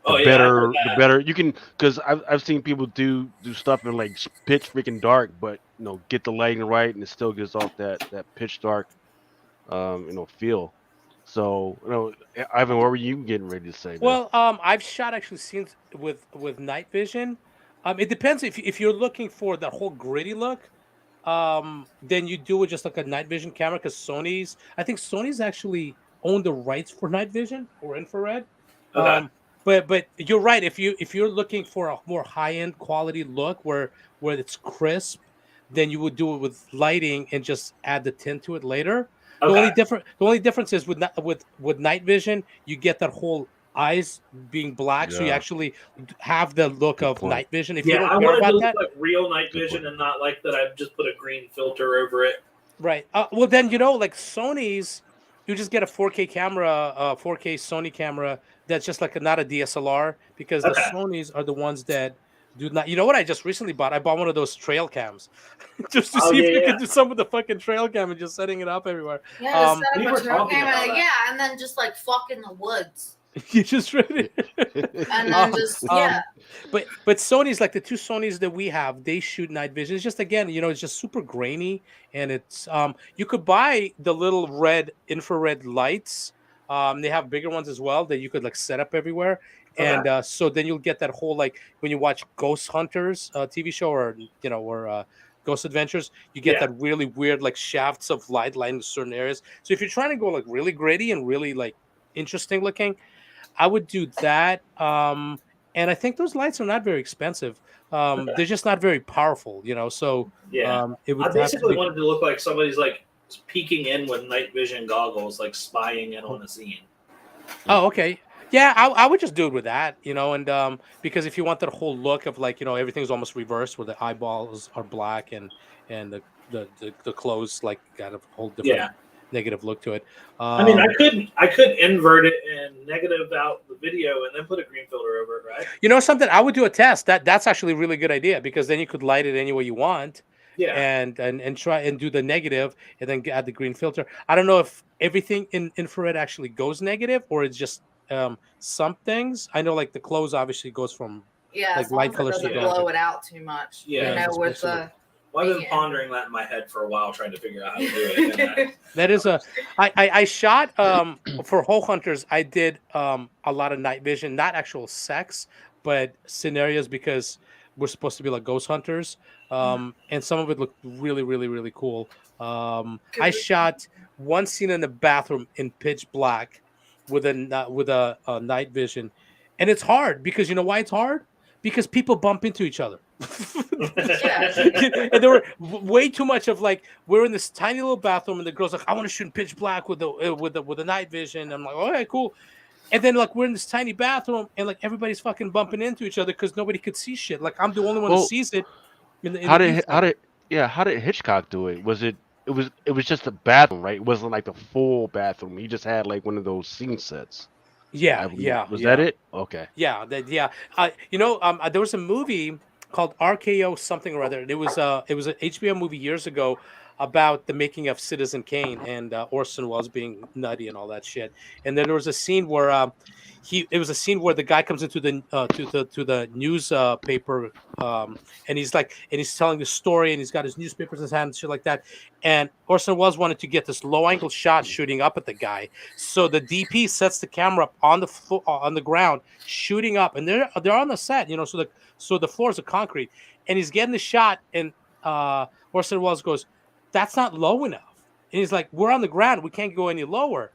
the Oh yeah, I heard the that. better you can. Because I've seen people do stuff in like pitch freaking dark, but get the lighting right, and it still gives off that pitch dark feel. So Ivan, what were you getting ready to say, man? Well, I've shot actually scenes with night vision. It depends if you're looking for that whole gritty look. Then you do with just like a night vision camera because I think Sony's actually own the rights for night vision or infrared. Okay. But you're right. If you're looking for a more high end quality look where it's crisp, then you would do it with lighting and just add the tint to it later. Okay. The only difference is with night vision, you get that whole eyes being black, so you Yeah, actually have the look good of point. night vision. If you Yeah, don't I care wanted to about look that, like real night Good vision point. and not like that I've just put a green filter over it. right? Well, then like Sony's, you just get a 4K camera, 4K Sony camera that's just like not a DSLR because the Okay. Sonys are the ones that do not. You know what? I just recently bought. I bought one of those trail cams just to Oh see if yeah, you yeah. could do some of the fucking trail cam and just setting it up everywhere. Yeah, just Um, set We up were a trail talking camera. about that. Yeah, and then just like fuck in the woods. you just ready. And Uh, then just, um, yeah. but Sony's like the two Sonys that we have, they shoot night vision. It's just again, it's just super grainy, and it's you could buy the little red infrared lights. They have bigger ones as well that you could like set up everywhere, Okay. and so then you'll get that whole like when you watch Ghost Hunters TV show or Ghost Adventures, you get Yeah. that really weird like shafts of light lining certain areas. So if you're trying to go like really gritty and really like interesting looking, I would do that. And I think those lights are not very expensive. Okay. They're just not very powerful, So Yeah. it I would have to basically be. wanted to look like somebody's like peeking in with night vision goggles, like spying in on a scene. Oh, okay. Yeah, I would just do it with that, and because if you want that whole look of like everything's almost reversed, where the eyeballs are black and the clothes like got a whole different Yeah. negative look to it. I mean, Um, I could invert it and negative out the video and then put a green filter over it, right? Something I would do a test. That's actually a really good idea because then you could light it any way you want. Yeah. And try and do the negative and then add the green filter. I don't know if everything in infrared actually goes negative or it's just some things. I know like the clothes obviously goes from Yeah, like as long light as it colors to doesn't dark. blow it out too much. Yeah, You know, it's with supposed the. Well, I've been Yeah. pondering that in my head for a while, trying to figure out how to do it. And That is I shot for Hole Hunters. I did a lot of night vision, not actual sex, but scenarios because we're supposed to be like ghost hunters. And some of it looked really, really, really cool. I shot one scene in the bathroom in pitch black with a night vision, and it's hard because you know why it's hard? Because people bump into each other. And there were way too much of like we're in this tiny little bathroom and the girl's like I want to shoot in pitch black with the night vision. I'm like all right cool, and then like we're in this tiny bathroom and like everybody's fucking bumping into each other because nobody could see shit. Like I'm the only one who Well, sees it in the how did viewfinder. how did Hitchcock do it? It was just a bathroom, right? It wasn't like the full bathroom. He just had like one of those scene sets. I Yeah, believe. yeah, Was that yeah. it? Okay. Yeah. There was a movie called RKO something or other. It was an HBO movie years ago about the making of Citizen Kane and Orson Welles being nutty and all that shit. And then there was a scene where it was a scene where the guy comes into the to the news paper and he's telling the story and he's got his newspapers in his hand and shit like that. And Orson Welles wanted to get this low angle shot shooting up at the guy. So the DP sets the camera up on the on the ground, shooting up, and they're on the set, so the floors are concrete, and he's getting the shot, and Orson Welles goes, "That's not low enough," and he's like, "We're on the ground, we can't go any lower,"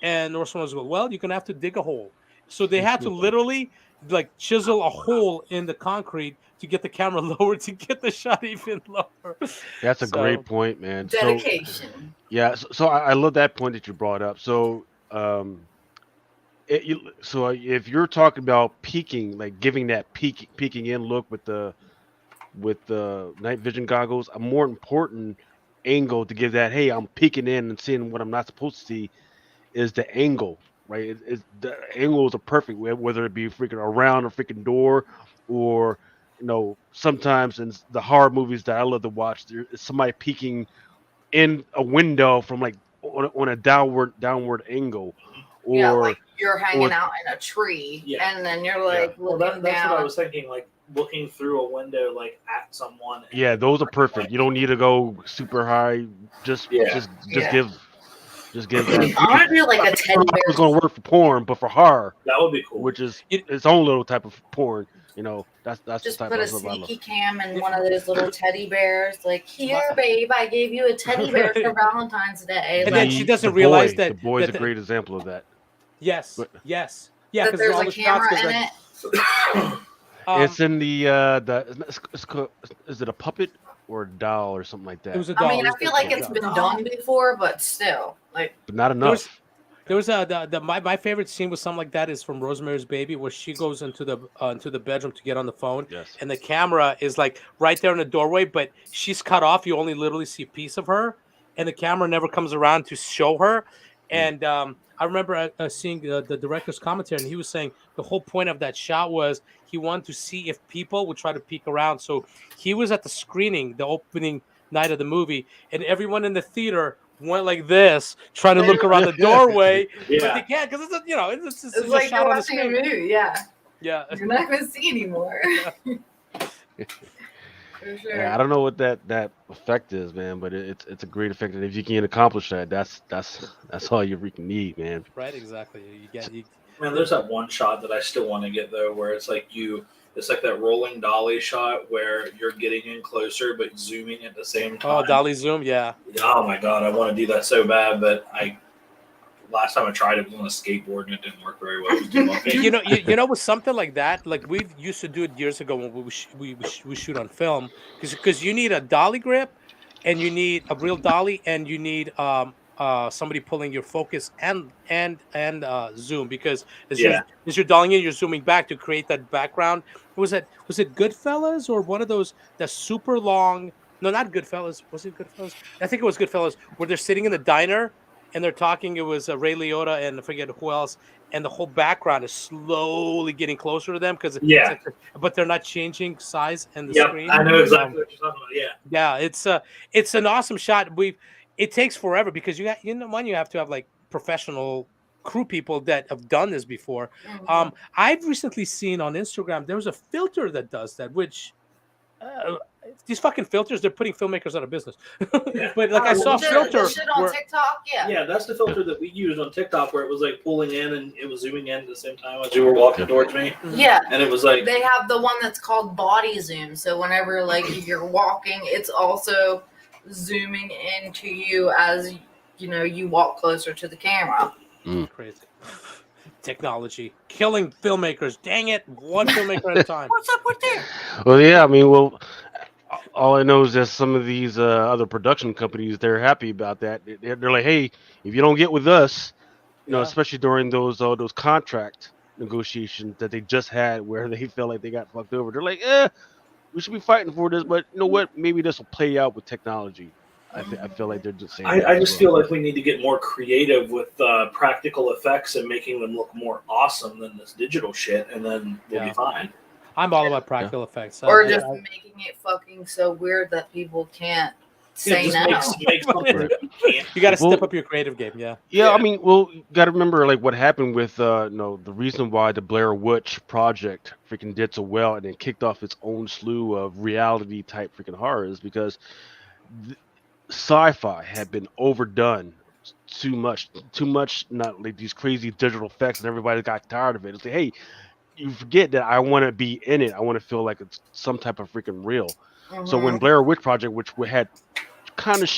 and Orson Welles goes, "Well, you're gonna have to dig a hole." So they had to literally like chisel a hole in the concrete to get the camera lower to get the shot even lower. That's a So great point, man. So Dedication. yeah, so I love that point that you brought up. So if you're talking about peeking, like giving that peeking in look with the night vision goggles, a more important angle to give that, hey, I'm peeking in and seeing what I'm not supposed to see, is the angle, right? The angles are perfect, whether it be freaking around a freaking door, or sometimes in the horror movies that I love to watch, there's somebody peeking in a window from like on a downward angle, Yeah, or like you're hanging or- out in a tree, Yeah. and then you're like Well, looking that's down. what I was thinking. Like looking through a window, like at someone. and yeah, then, those are like, perfect. You don't need to go super high. Just Yeah. just Yeah. give that. I want to do like a I teddy don't know if bear. it's gonna work for porn, but for horror, That would be cool. which is It- its own little type of porn. That's Just the type put a of stuff I love. sneaky cam in one of those little teddy bears. Like, here, babe, I gave you a teddy bear for Valentine's Day. And Like, then she doesn't realize The that boy's that a great example of that. Yes, But- yes, yeah. that Because there's all a the camera shots, 'cause, in like, it. It's in it's called, is it a puppet or a doll or something like that? it was a I doll. mean, It I was feel a like doll. it's been done before, but still, like, but not There was- enough. There was my favorite scene with something like that is from Rosemary's Baby, where she goes into the bedroom to get on the phone, Yes. and the camera is like right there in the doorway, but she's cut off. You only literally see a piece of her, and the camera never comes around to show her. And I remember seeing the director's commentary, and he was saying the whole point of that shot was he wanted to see if people would try to peek around. So he was at the screening, the opening night of the movie, and everyone in the theater went like this, trying to look around the doorway, but they Yeah. can't because it's it's just like a shot you're on the watching a screen. movie. Yeah, Yeah, you're not gonna see anymore. For sure. Yeah, I don't know what that effect is, man, but it's a great effect, and if you can accomplish that, that's all you freaking need, man. right, exactly. Man, there's that one shot that I still want to get though, where it's like that rolling dolly shot where you're getting in closer but zooming at the same time. Oh, dolly zoom, yeah. Oh my god, I want to do that so bad, but last time I tried it was on a skateboard and it didn't work very well. It was too bumpy. You know, with something like that, like we used to do it years ago when we shoot on film, because you need a dolly grip, and you need a real dolly, and you need somebody pulling your focus and zoom, because as you're dollying in, you're zooming back to create that background. Was it Goodfellas or one of those the super long? No, not Goodfellas. Was it Goodfellas? I think it was Goodfellas, where they're sitting in the diner and they're talking. It was Ray Liotta and I forget who else, and the whole background is slowly getting closer to them because but they're not changing size and the screen. I know exactly what you're talking about. Yeah, it's an awesome shot. It takes forever because you have to have like professional crew people that have done this before. Mhm. I've recently seen on Instagram there was a filter that does that, which these fucking filters, they're putting filmmakers out of business. But like I saw a filter The shit on where, TikTok. Yeah. yeah, that's the filter that we used on TikTok where it was like pulling in and it was zooming in at the same time as you were walking towards me, Yeah. and it was like They have the one that's called body zoom. So whenever like you're walking, it's also zooming into you as you walk closer to the camera. crazy technology killing filmmakers. Dang it, one filmmaker at a time. What's up with that? Well, yeah, I mean, all I know is that some of these other production companies, they're happy about that. They're like, hey, if you don't get with us, Yeah. especially during those contract negotiations that they just had where they felt like they got fucked over, they're like, we should be fighting for this, but you know what? Maybe this will play out with technology. I feel like they're just saying. I just feel like we need to get more creative with practical effects and making them look more awesome than this digital shit, and then we'll be fine. I'm all about practical effects. Or Yeah. just making it fucking so weird that people can't Yeah, say just no. make something that you can't. You got to step Well- up your creative game. Yeah. Yeah, I Yeah. mean, well, you got to remember like what happened with the reason why the Blair Witch Project freaking did so well and then kicked off its own slew of reality type freaking horrors because sci-fi had been overdone too much, not like these crazy digital effects, and everybody got tired of it. It's like, hey, you forget that I want to be in it. I want to feel like it's some type of freaking real. So when Mhm. Blair Witch Project, which we had kind of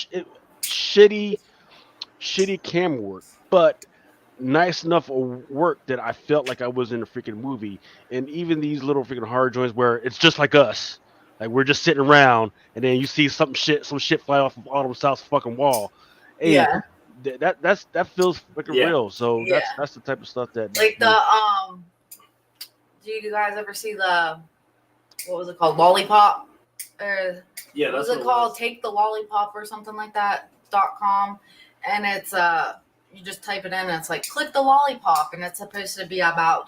shitty camera work, but nice enough work that I felt like I was in a freaking movie. And even these little freaking horror joints where it's just like us, like we're just sitting around, and then you see some shit fly off of Autumn South's fucking wall. Hey, Yeah. that feels freaking Yeah. real. So Yeah. that's the type of stuff that Like do you guys ever see what was it called? Lollipop? Or Yeah, what that's was what it it called? was. Take the Lollipop or something like that .com, and it's you just type it in and it's like click the lollipop, and it's supposed to be about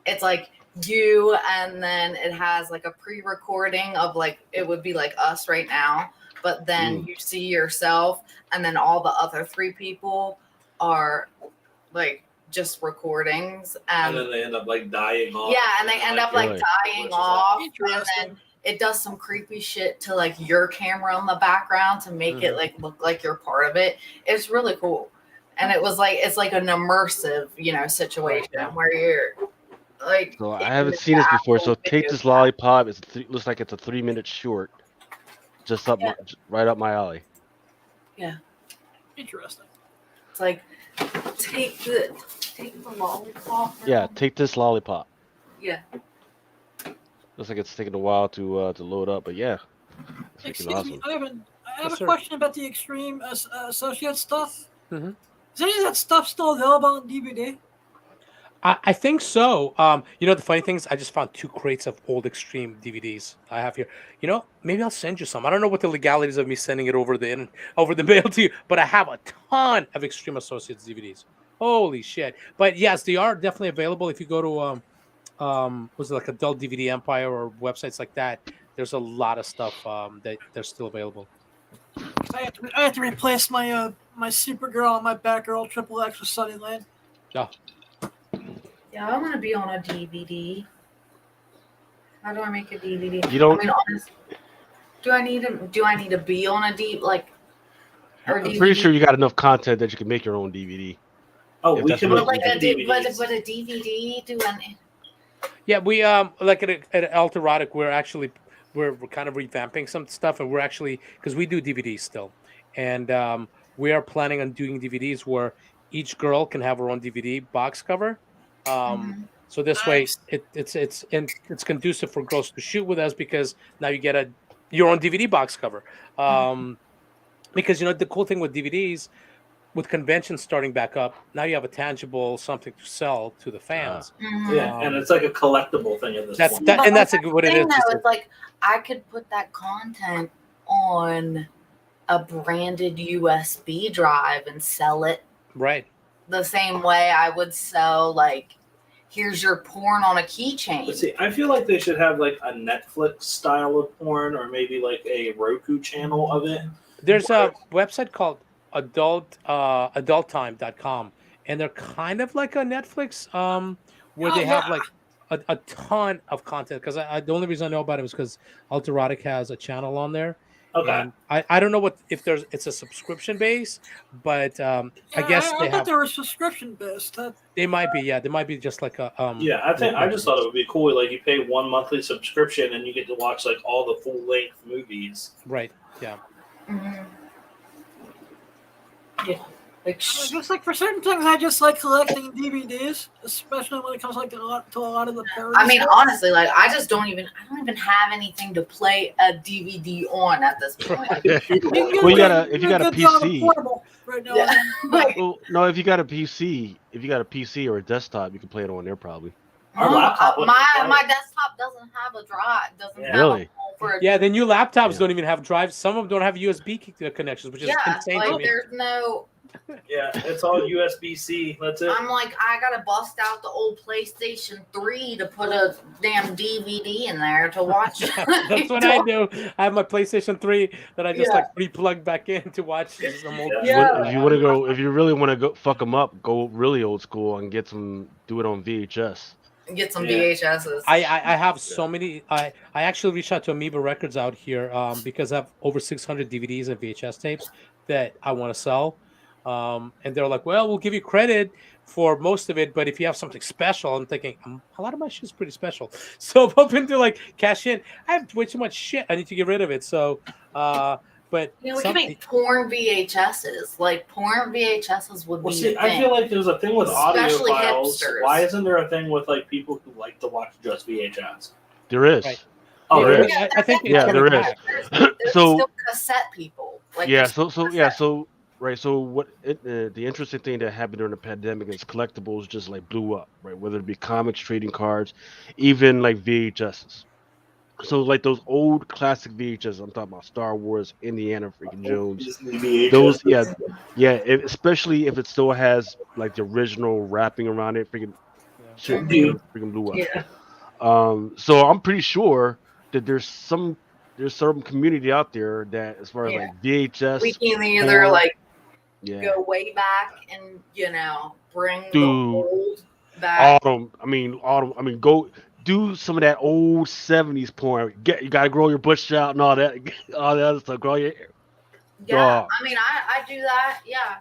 it's like you, and then it has like a pre-recording of like it would be like us right now, but then you see yourself, and then all the other 3 people are like just recordings, And and then they end up like dying off. yeah, and they end up like Really? dying Which is, off, and Interesting. then it does some creepy shit to like your camera in the background to make it like look like you're part of it. It's really cool. And it was like it's like an immersive, situation where you're like. So I haven't seen this before. So take this lollipop. Looks like it's a 3-minute short, just right up my alley. Interesting. It's like take the lollipop. Yeah, take this lollipop. Yeah. Looks like it's taking a while to load up, but yeah, it's freaking Excuse awesome. me, I have Yes, a sir. question about the Extreme Associate stuff. Mhm. Is any of that stuff still available on DVD? I think so. The funny thing is, I just found 2 crates of old Extreme DVDs I have here. Maybe I'll send you some. I don't know what the legalities of me sending it over the mail to you, but I have a ton of Extreme Associates DVDs. Holy shit! But yes, they are definitely available if you go to was it like Adult DVD Empire or websites like that. There's a lot of stuff that they're still available. I have to replace my my Supergirl and my Batgirl Triple X with Sunny Lane. Yeah. Yeah, I want to be on a DVD. How do I make a DVD? You don't- I mean, honestly, do I need to be on a deep or I'm DVD? pretty sure you got enough content that you can make your own DVD. Oh, If we that's can what make But like DVDs. but a DVD. Do I? Yeah, we like at Alterotic, we're kind of revamping some stuff, and we're actually because we do DVDs still, and we are planning on doing DVDs where each girl can have her own DVD box cover. So this way, Nice. it's conducive for girls to shoot with us because now you get your own DVD box cover. Because the cool thing with DVDs, with conventions starting back up, now you have a tangible something to sell to the fans. Yeah, and it's like a collectible thing at this That's point. that, But and that's that's what it thing, is. though, it's like I could put that content on a branded USB drive and sell it Right. the same way I would sell here's your porn on a But keychain. see, I feel like they should have like a Netflix style of porn, or maybe like a Roku channel of it. There's a website called adulttime.com, and they're kind of like a Netflix where they have like a ton of content, because the only reason I know about it was because Alterotic has a channel on there. Okay. And I don't know if it's a subscription base, but I guess I thought they were subscription based. they might be. Yeah, they might be just like a Yeah, I just thought it would be cool. Like you pay one monthly subscription and you get to watch like all the full length movies. Right. Yeah. Mhm. Yeah. Just like for certain things, I just like collecting DVDs, especially when it comes to a lot of the parody I mean, stuff. honestly, I don't even have anything to play a DVD on at this point. Well, if you got a PC. Portable right now. Yeah. Well, no, if you got a PC or a desktop, you can play it on there probably. Our laptop wouldn't my play it. desktop doesn't have a drive. Doesn't have Really? a hole for a Yeah, the new laptops Yeah. don't even have drives. Some of them don't have USB connections, which is insane to me. there's no. Yeah, it's all USB-C. That's it. I'm like, I gotta bust out the old PlayStation 3 to put a damn DVD in there to watch. That's what I do. I have my PlayStation 3 that I just Yeah. re-plug back in to watch some old. Yeah. If you really want to go fuck them up, go really old school and do it on VHS. Get some Yeah. VHSs. I have so many. I actually reached out to Amoeba Records out here because I have over 600 DVDs and VHS tapes that I want to sell. And they're like, well, we'll give you credit for most of it, but if you have something special, I'm thinking a lot of my shit's pretty special. So I'm hoping to cash in. I have way too much shit. I need to get rid of it. So, but we can make porn VHSs. Like porn VHSs would Well, be. see, a I thing. feel like there's a thing with Especially audiophiles. hipsters. Why isn't there a thing with like people who like to watch just VHS? There is. Right. Oh, There there is. is. I think it's Yeah, coming there is. back. There's So- still cassette people. Yeah. there's So cassette. right. So what? The interesting thing that happened during the pandemic is collectibles just blew up. Right. Whether it be comics, trading cards, even VHSs. So those old classic VHS, I'm talking about Star Wars, Indiana freaking Jones. Disney VHS. Those, especially if it still has the original wrapping around it, freaking shit, Dude. freaking blew up. Yeah. So I'm pretty sure that there's some there's certain community out there that, as far as Yeah. like VHS, We can either porn, like yeah, go way back and bring the dude, old back. autumn. I mean, go do some of that old '70s porn. You gotta grow your bush out and all that, all that other stuff. Grow your Yeah, dog. I mean, I do that. Yeah,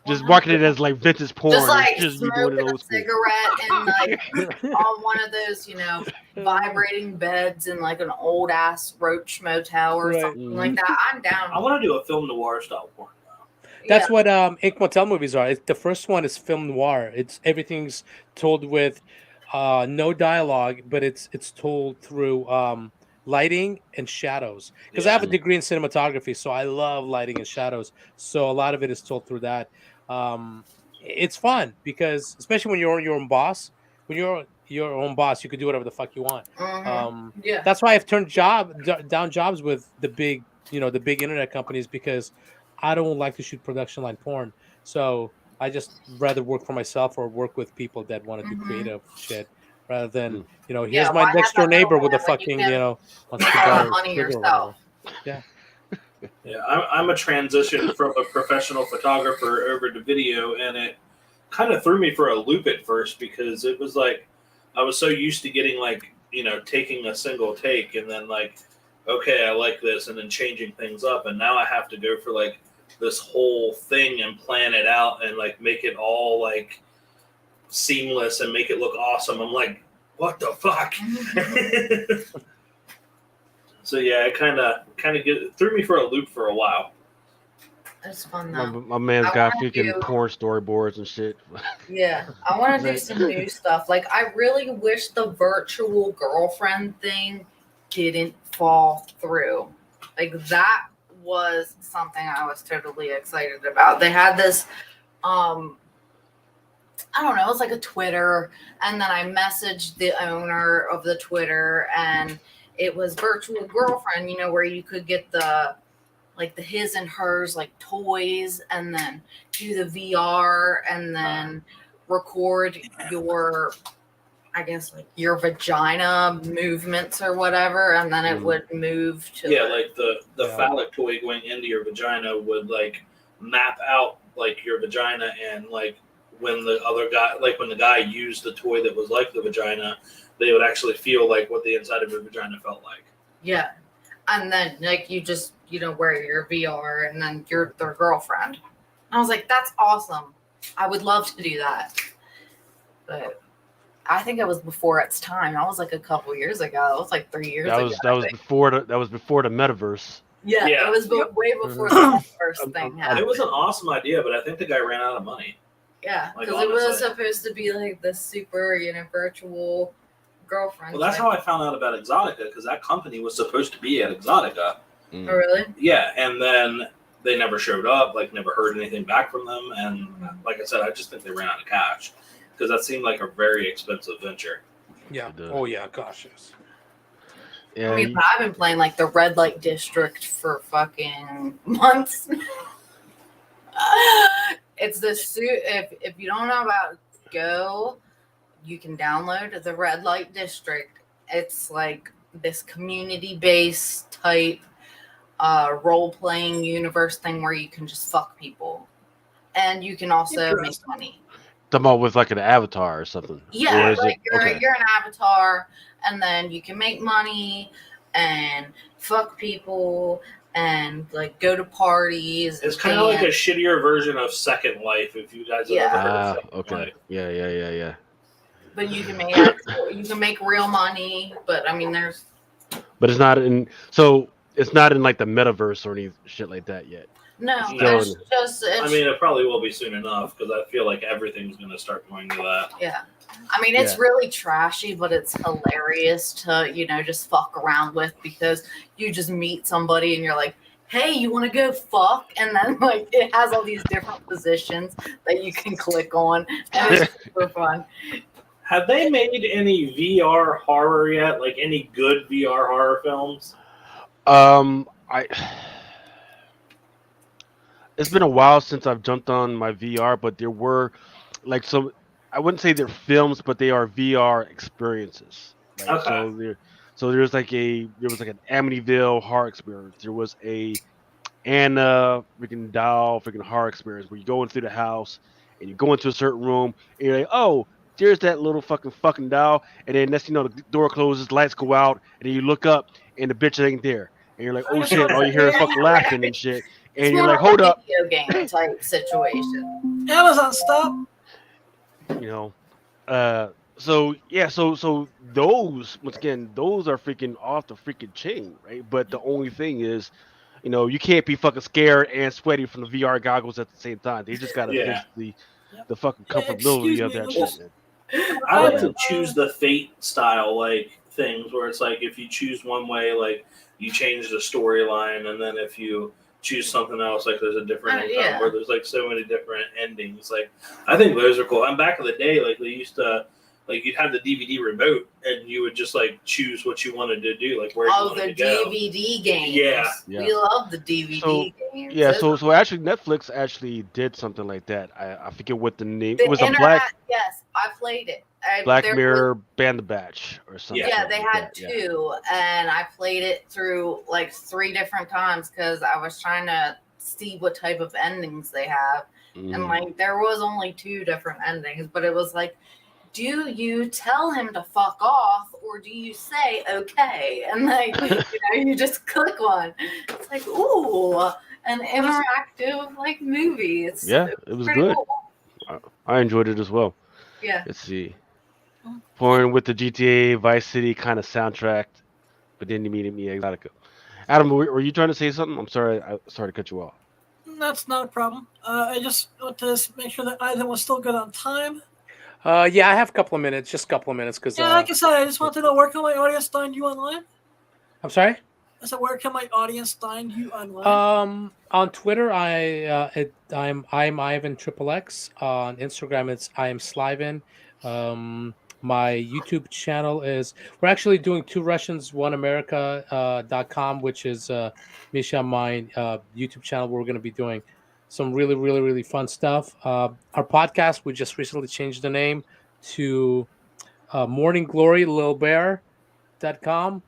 Just market it 100%. as like vintage porn. Just like It's just you doing it smoking a old school. cigarette and like on one of those, vibrating beds in like an old ass roach motel or Right. something like that. I'm down. I want to do a film noir style porn. That's what Ink Motel movies are. The first one is film noir. Everything's told with no dialogue, but it's told through lighting and shadows. Because I have a degree in cinematography, so I love lighting and shadows. So a lot of it is told through that. It's fun because, especially when you're your own boss, when you're your own boss, you could do whatever the fuck you want. Yeah. That's why I've turned down jobs with the big internet companies, because I don't like to shoot production line porn. So I just rather work for myself or work with people that want to do creative shit rather than, here's my why next have door that neighbor with a middleman when you fucking, can wants make to all buy the a money sugar or yourself. whatever. Yeah, I'm a transition from a professional photographer over to video, and it kind of threw me for a loop at first because it was like I was so used to getting like taking a single take and then like, okay, I like this, and then changing things up, and now I have to go for like this whole thing and plan it out and like make it all like seamless and make it look awesome. I'm like, what the fuck? So yeah, it kind of threw me for a loop for a while. It's fun My, though. my man's I got wanna freaking do- porn storyboards and shit. Yeah, I want to do Right. some new stuff. Like, I really wish the virtual girlfriend thing didn't fall through. Like, that was something I was totally excited about. They had this, I don't know, it was like a Twitter, and then I messaged the owner of the Twitter, and it was virtual girlfriend, where you could get the his and hers like toys, and then do the VR, and then record your, I guess, like your vagina movements or whatever, and then it would move to like the phallic toy going into your vagina would like map out like your vagina, and like when the guy used the toy that was like the vagina, they would actually feel like what the inside of your vagina felt like. Yeah. And then like you just, wear your VR and then you're their girlfriend. And I was like, that's awesome. I would love to do that. But I think it was before its time. That was like a couple years ago. It was like 3 years ago. That was before the metaverse. Yeah, Yeah. it was way before the first thing It happened. was an awesome idea, but I think the guy ran out of money. Yeah, Like, because it was honestly. supposed to be like the super, virtual girlfriend. Well, that's thing. how I found out about Exotica, because that company was supposed to be at Exotica. Oh, really? Yeah, and then they never showed up, like never heard anything back from them, and like I said, I just think they ran out of cash because that seemed like a very expensive venture. Yeah. It does. Oh yeah, gosh, yes. Yeah, I mean, but I've been playing like the red light district for fucking months. It's the suit. If you don't know about Go, you can download the red light district. It's like this community-based type role-playing universe thing where you can just fuck people, and you can also make money. talking about with like an avatar or something. Yeah, Or is like it- okay. you're an avatar, and then you can make money and fuck people and like go to parties. It's and kind of like a dance. shittier version of Second Life, if you guys have Yeah. ever heard of Second Okay. Life. Yeah. But you can make real money. But I mean, there's But it's not in. So it's not in like the metaverse or any shit like that yet. no. No. It's just. I mean, it probably will be soon enough because I feel like everything's going to start going to that. yeah. I mean, it's Yeah. really trashy, but it's hilarious to just fuck around with because you just meet somebody and you're like, hey, you want to go fuck? And then like it has all these different positions that you can click on, and it's super fun. Have they made any VR horror yet? Like any good VR horror films? It's been a while since I've jumped on my VR, but there were like some. I wouldn't say they're films, but they are VR experiences. Right? Okay. So there was like an Amityville horror experience. There was a Anna freaking doll freaking horror experience where you go in through the house and you go into a certain room and you're like, oh, there's that little fucking doll, and then next thing you know, the door closes, lights go out, and then you look up and the bitch ain't there, and you're like, oh shit, and all you hear is fucking laughing and shit, It's and you're more like, of a hold up, video game type situation. Amazon, stop. you know. So yeah, so those once again, those are freaking off the freaking chain, right? But the only thing is, you can't be fucking scared and sweaty from the VR goggles at the same time. They just gotta Yeah. fix the fucking comfortability Excuse of me, that let's shit, just- man. I like Yeah. to choose the fate style like things where it's like if you choose one way, like you change the storyline, and then if you choose something else, like there's a different outcome, Yeah. where there's like so many different endings. Like I think those are cool. And back in the day, like they used to, like you'd have the DVD remote, and you would just like choose what you wanted to do, like where you Oh, wanted the to go. DVD games. Yeah. We love the DVD So, games. Yeah, Those so actually Netflix actually did something like that. I forget what the name. The It was a internet, yes, I played it. Black there Mirror Banderbach or something. Yeah, they like had that, yeah. two, and I played it through like 3 different times because I was trying to see what type of endings they have. And Mhm. like there was only 2 different endings, but it was like, do you tell him to fuck off or do you say okay? And like you just click one. It's like, ooh, an interactive like movie. It's Yeah, it was pretty good. cool. I enjoyed it as well. Yeah. Let's see. Pouring with the GTA Vice City kind of soundtrack, but then immediately Exotica. Adam, were you trying to say something? I'm sorry, sorry to cut you off. That's not a problem. I just want to make sure that Ivan was still good on time. Yeah, I have a couple of minutes, just a couple of minutes, because Yeah, like I said, I just want to know where can my audience find you online? I'm sorry. I said, where can my audience find you online? On Twitter, I'm Ivan XXX. On Instagram, it's I am Sliven. My YouTube channel is we're actually doing 2 Russians, 1 America.com, which is Misha mine YouTube channel. Where we're going to be doing some really, really, really fun stuff. Our podcast, we just recently changed the name to Morning Glory Lil Bear.com.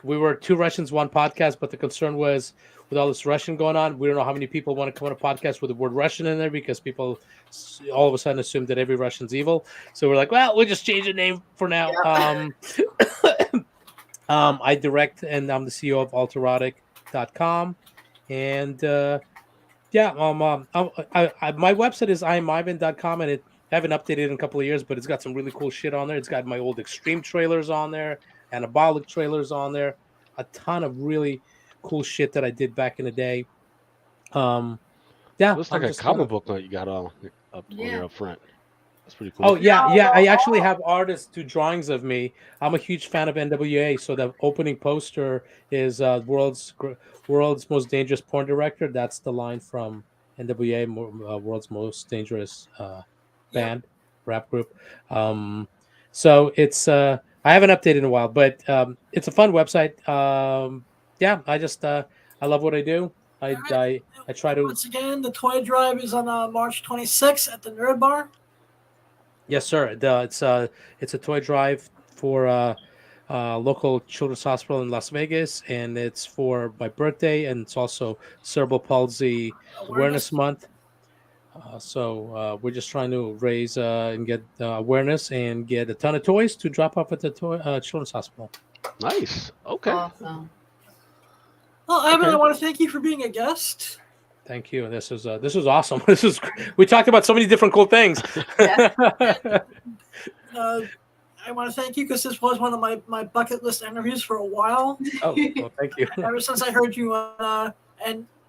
We were 2 Russians, 1 podcast, but the concern was with all this Russian going on, we don't know how many people want to come on a podcast with the word Russian in there because people all of a sudden assume that every Russian's evil. So we're like, well, we'll just change the name for now. I direct and I'm the CEO of alterotic.com. And my website is imivan.com, and I haven't updated it in a couple of years, but it's got some really cool shit on there. It's got my old extreme trailers on there, anabolic trailers on there, a ton of really cool shit that I did back in the day. Looks like a comic book that you got on there up front. That's pretty cool. Oh yeah. I actually have artists do drawings of me. I'm a huge fan of NWA, so the opening poster is world's most dangerous porn director. That's the line from NWA, world's most dangerous band, rap group. So it's I haven't updated in a while, but it's a fun website. I just I love what I do. I try to. Once again, the toy drive is on March 26th at the Nerd Bar. Yes, sir. It's a toy drive for local children's hospital in Las Vegas, and it's for my birthday, and it's also Cerebral Palsy Awareness Month. So we're just trying to raise and get awareness and get a ton of toys to drop off at the children's hospital. Nice. Okay. Awesome. Well, Ivan, I want to thank you for being a guest. Thank you. This was awesome. We talked about so many different cool things. I want to thank you because this was one of my bucket list interviews for a while. Oh, well, thank you. Ever since I heard you on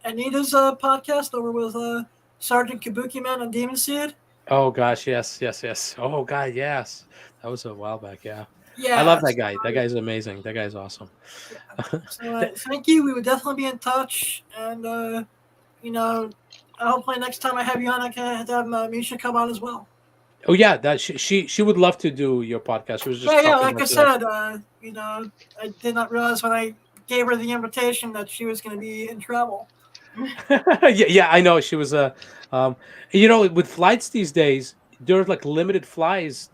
Anita's podcast over with Sergeant Kabuki Man and Demon Seed. Oh gosh, yes. Oh God, yes. That was a while back. Yeah. Yeah, I love that guy. That guy's amazing. That guy's awesome. So thank you. We would definitely be in touch, and hopefully next time I have you on, I can have Misha come on as well. Oh yeah, that she would love to do your podcast. She was just like I said, I did not realize when I gave her the invitation that she was going to be in trouble. yeah, I know. She was with flights these days. there's like limited flights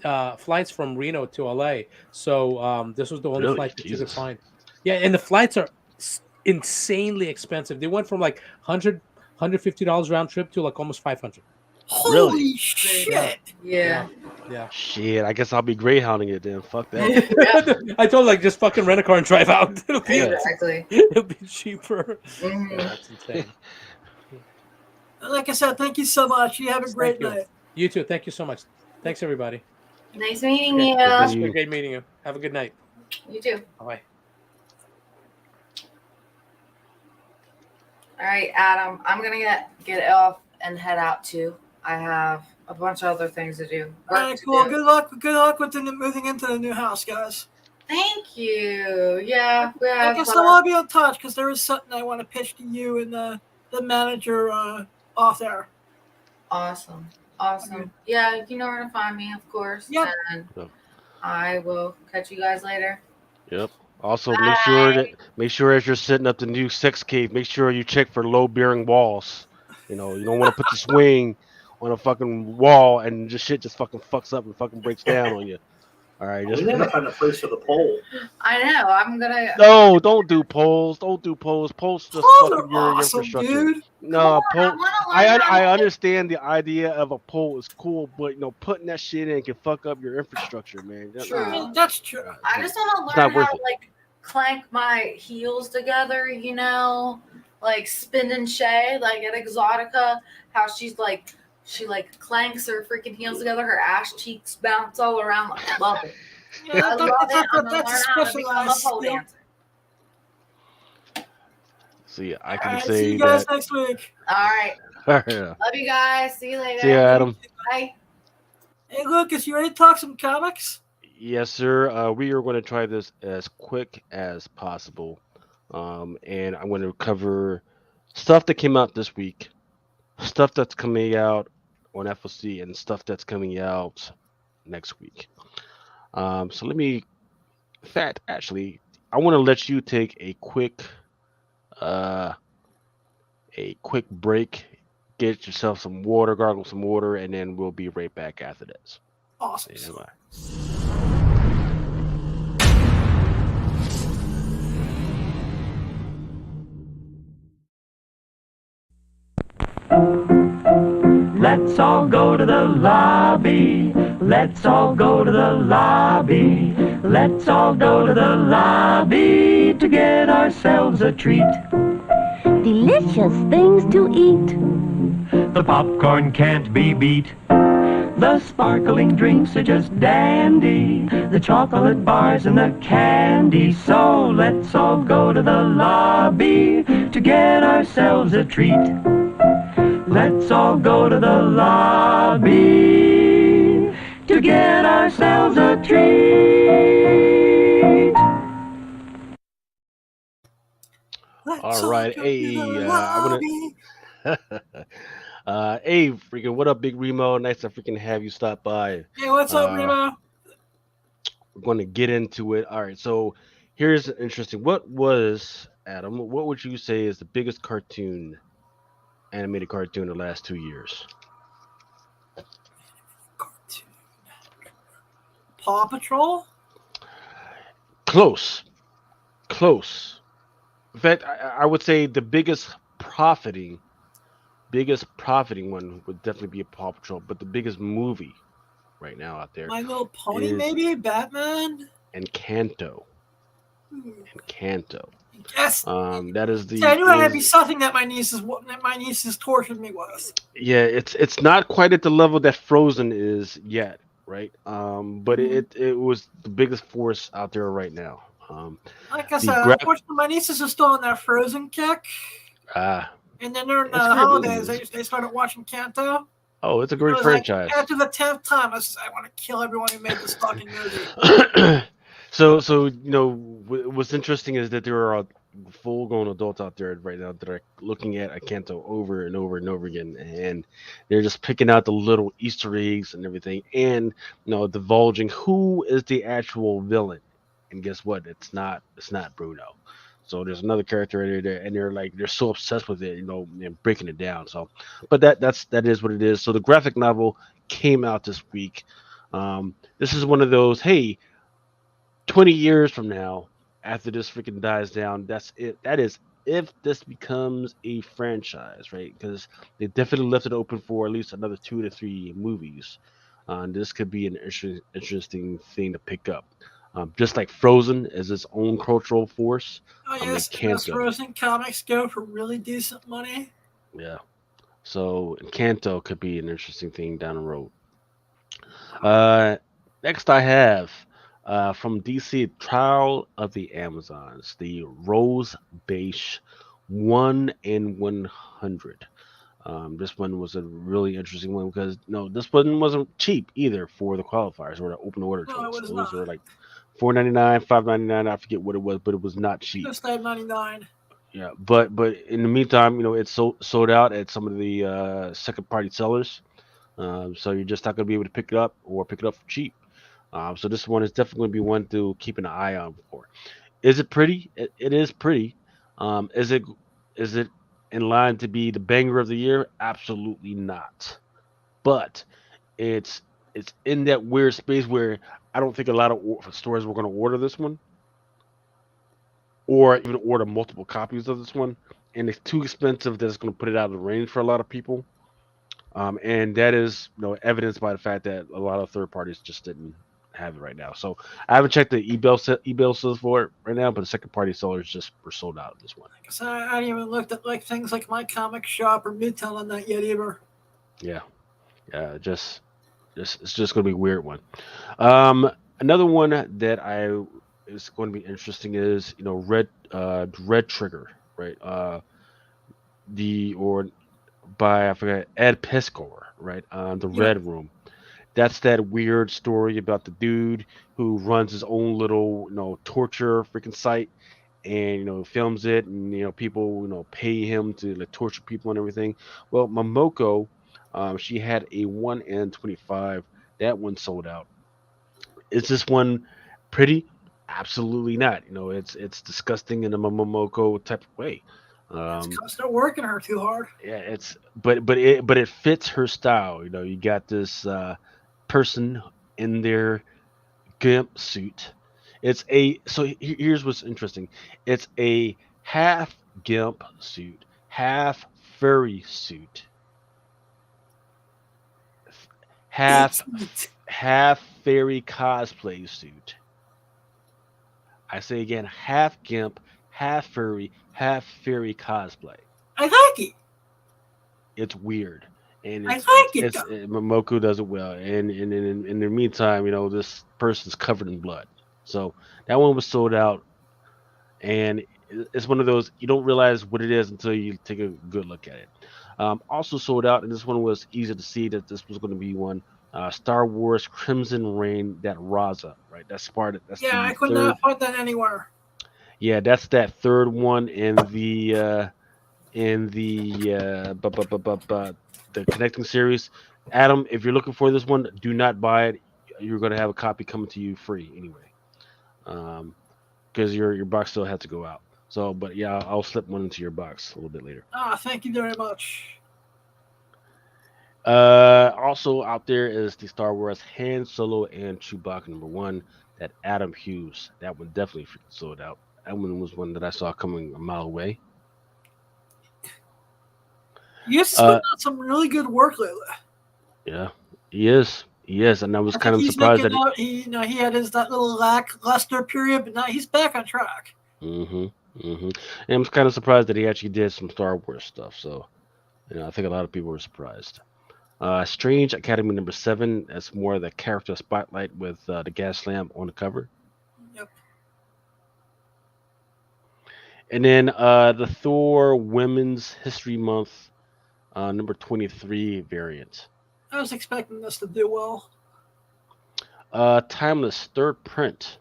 from Reno to LA. So this was the only Really? flight that you could Jesus. find. Yeah, and the flights are insanely expensive. They went from like $150 round trip to like almost 500. Holy Really? shit! Yeah. Yeah. Shit, I guess I'll be greyhounding it then. Fuck that. I told like just fucking rent a car and drive out. It'll be, Yeah. Exactly. it'll be cheaper. Mhm. Yeah, that's insane. Like I said, thank you so much. You have a great Thank you. night. You too. Thank you so much. Thanks everybody. Nice meeting Okay. you. Nice It's meeting been great meeting you. Have a good night. You too. Bye. All right, Adam. I'm gonna get off and head out too. I have a bunch of other things to do. All Work right, to cool. do. Good luck. Good luck with moving into the new house, guys. Thank you. Yeah, we I have. guess I want to be in touch because there is something I want to pitch to you and the manager off there. Awesome. Awesome. Yeah, you know where to find me, of course. Yep. And Yep. I will catch you guys later. Yep. Also, make sure as you're setting up the new sex cave, make sure you check for low bearing walls. You know, you don't want to put the swing on a fucking wall and just shit just fucking fucks up and fucking breaks down on you. All right, We just need to find a place for the pole. I know. I'm gonna. no, don't do poles. Don't do poles. Poles just Poles fucking are your awesome, infrastructure. dude. No, I pole. want to learn how I to- understand the idea of a pole is cool, but putting that shit in can fuck up your infrastructure, man. True. I mean, that's true. I just want It's to not learn how worth to it. like clank my heels together. You know, like spin and shay, like at Exotica, how she clanks her freaking heels together. Her ass cheeks bounce all around. I love it. Yeah, I love it. I'm gonna that's learn a how to become a specialized pole skill. dancer. See, I All can right, see say you guys that. next week. All right. Yeah. Love you guys. See you later. See ya, Adam. Bye. Hey, Lucas, you ready to talk some comics? Yes, sir. We are going to try this as quick as possible, and I'm going to cover stuff that came out this week, stuff that's coming out on FOC, and stuff that's coming out next week. So let me. In fact, actually, I want to let you take a quick break, get yourself some water, gargle some water, and then we'll be right back after this. Awesome. Stand by. Let's all go to the lobby. Let's all go to the lobby. Let's all go to the lobby to get ourselves a treat. Delicious things to eat. The popcorn can't be beat. The sparkling drinks are just dandy. The chocolate bars and the candy. So let's all go to the lobby to get ourselves a treat. Let's all go to the lobby to get ourselves a treat. Let's All right, go to the hey, lobby. hey, freaking, what up, Big Remo? Nice to freaking have you stop by. Hey, what's up, Uh, Remo? We're going to get into it. All right, so here's interesting. What would you say is the biggest animated cartoon in the last 2 years? Cartoon. Paw Patrol? Close. In fact, I would say the biggest profiting one would definitely be a Paw Patrol, but the biggest movie right now out there, My Little Pony, is- maybe? Batman? Encanto. Yes. That is the. See, I knew it had to is- be something that my nieces tortured me with. Yeah, it's not quite at the level that Frozen is yet, right? But it was the biggest force out there right now. Like I The said, gra- unfortunately, my nieces are still on that Frozen kick. And then during the It's great holidays, movies. they started watching Kanto. Oh, it's a It great was like, franchise. after the 10th time, I said, I want to kill everyone who made this fucking movie. so what's interesting is that there are full-grown adults out there right now that are looking at Akanto over and over and over again, and they're just picking out the little Easter eggs and everything, and divulging who is the actual villain. And guess what? It's not Bruno. So there's another character there, and they're so obsessed with it, and breaking it down. So, but that is what it is. So the graphic novel came out this week. This is one of those, hey, 20 years from now, after this freaking dies down, that's it. That is if this becomes a franchise, right? Because they definitely left it open for at least another 2 to 3 movies. This could be an interesting thing to pick up. Just like Frozen is its own cultural force. Oh Like yes, those Kanto. Frozen comics go for really decent money. Yeah. So Kanto could be an interesting thing down the road. Next I have from DC Trial of the Amazons, the Rose Beige 1 in 100. This one was a really interesting one because this one wasn't cheap either for the qualifiers or the open order No, it choice. was Those not. were like $4.99, $5.99. I forget what it was, but it was not cheap. Just $5.99. Yeah, but in the meantime, it's sold out at some of the second party sellers. So you're just not going to be able to pick it up or pick it up for cheap. So this one is definitely going to be one to keep an eye on for. Is it pretty? It is pretty. Is it in line to be the banger of the year? Absolutely not. But it's in that weird space where I don't think a lot of stores were going to order this one, or even order multiple copies of this one, and it's too expensive that it's going to put it out of the range for a lot of people. And that is evidenced by the fact that a lot of third parties just didn't have it right now. So I haven't checked the eBay sales for it right now, but the second party sellers just were sold out this one. So I haven't even looked at like things like My Comic Shop or Midtown on that yet either. Yeah, just it's just going to be a weird one. Another one that is going to be interesting is Red Trigger, right? By I forgot Ed Piscor, right? The Red Room. That's that weird story about the dude who runs his own little torture freaking site, and films it, and people pay him to torture people and everything. Well, Momoko, she had a 1 in 25. That one sold out. Is this one pretty? Absolutely not. It's disgusting in a Momoko type of way. It's because they're working her too hard. Yeah, but it fits her style. You got this person in their gimp suit. Here's what's interesting. It's a half gimp suit, half furry suit, half fairy cosplay suit. I say again, half gimp, half furry, half fairy cosplay. I like it. It's weird, and Momoko does it well. And in the meantime, this person's covered in blood. So that one was sold out, and it's one of those you don't realize what it is until you take a good look at it. Also sold out, and this one was easy to see that this was going to be one. Star Wars Crimson Reign, that Raza, right? That's Sparta. I could not find that anywhere. Yeah, that's that third one in the connecting series. Adam, if you're looking for this one, do not buy it. You're going to have a copy coming to you free anyway, because your box still has to go out. So, but yeah, I'll slip one into your box a little bit later. Thank you very much. Also out there is the Star Wars Han Solo and Chewbacca #1, that Adam Hughes. That one definitely sold out. That one was one that I saw coming a mile away. He's putting out some really good work lately. Yeah, he is, and I was kind of surprised that he had that little lackluster period, but now he's back on track. And I was kind of surprised that he actually did some Star Wars stuff. So, I think a lot of people were surprised. Strange Academy #7. That's more of the character spotlight with the gas lamp on the cover. Yep. And then the Thor Women's History Month #23 variant. I was expecting this to do well. Timeless third print.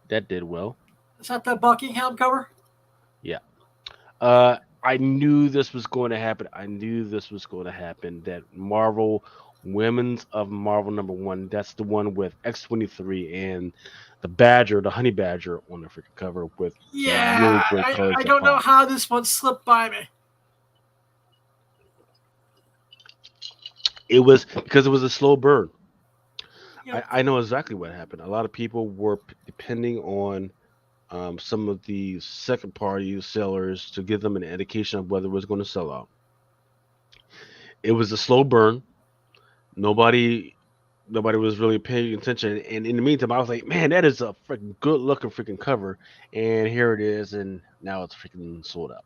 That did well. Is that the Buckingham cover? Yeah. I knew this was going to happen. That Marvel Women's of Marvel #1. That's the one with X-23 and the Badger, the Honey Badger, on the freaking cover with really great colors. I don't know how this one slipped by me. It was because it was a slow burn. Yep. I know exactly what happened. A lot of people were depending on some of the second party sellers to give them an indication of whether it was going to sell out. It was a slow burn. Nobody nobody was really paying attention. And in the meantime, I was like, man, that is a freaking good looking freaking cover. And here it is, and now it's freaking sold out.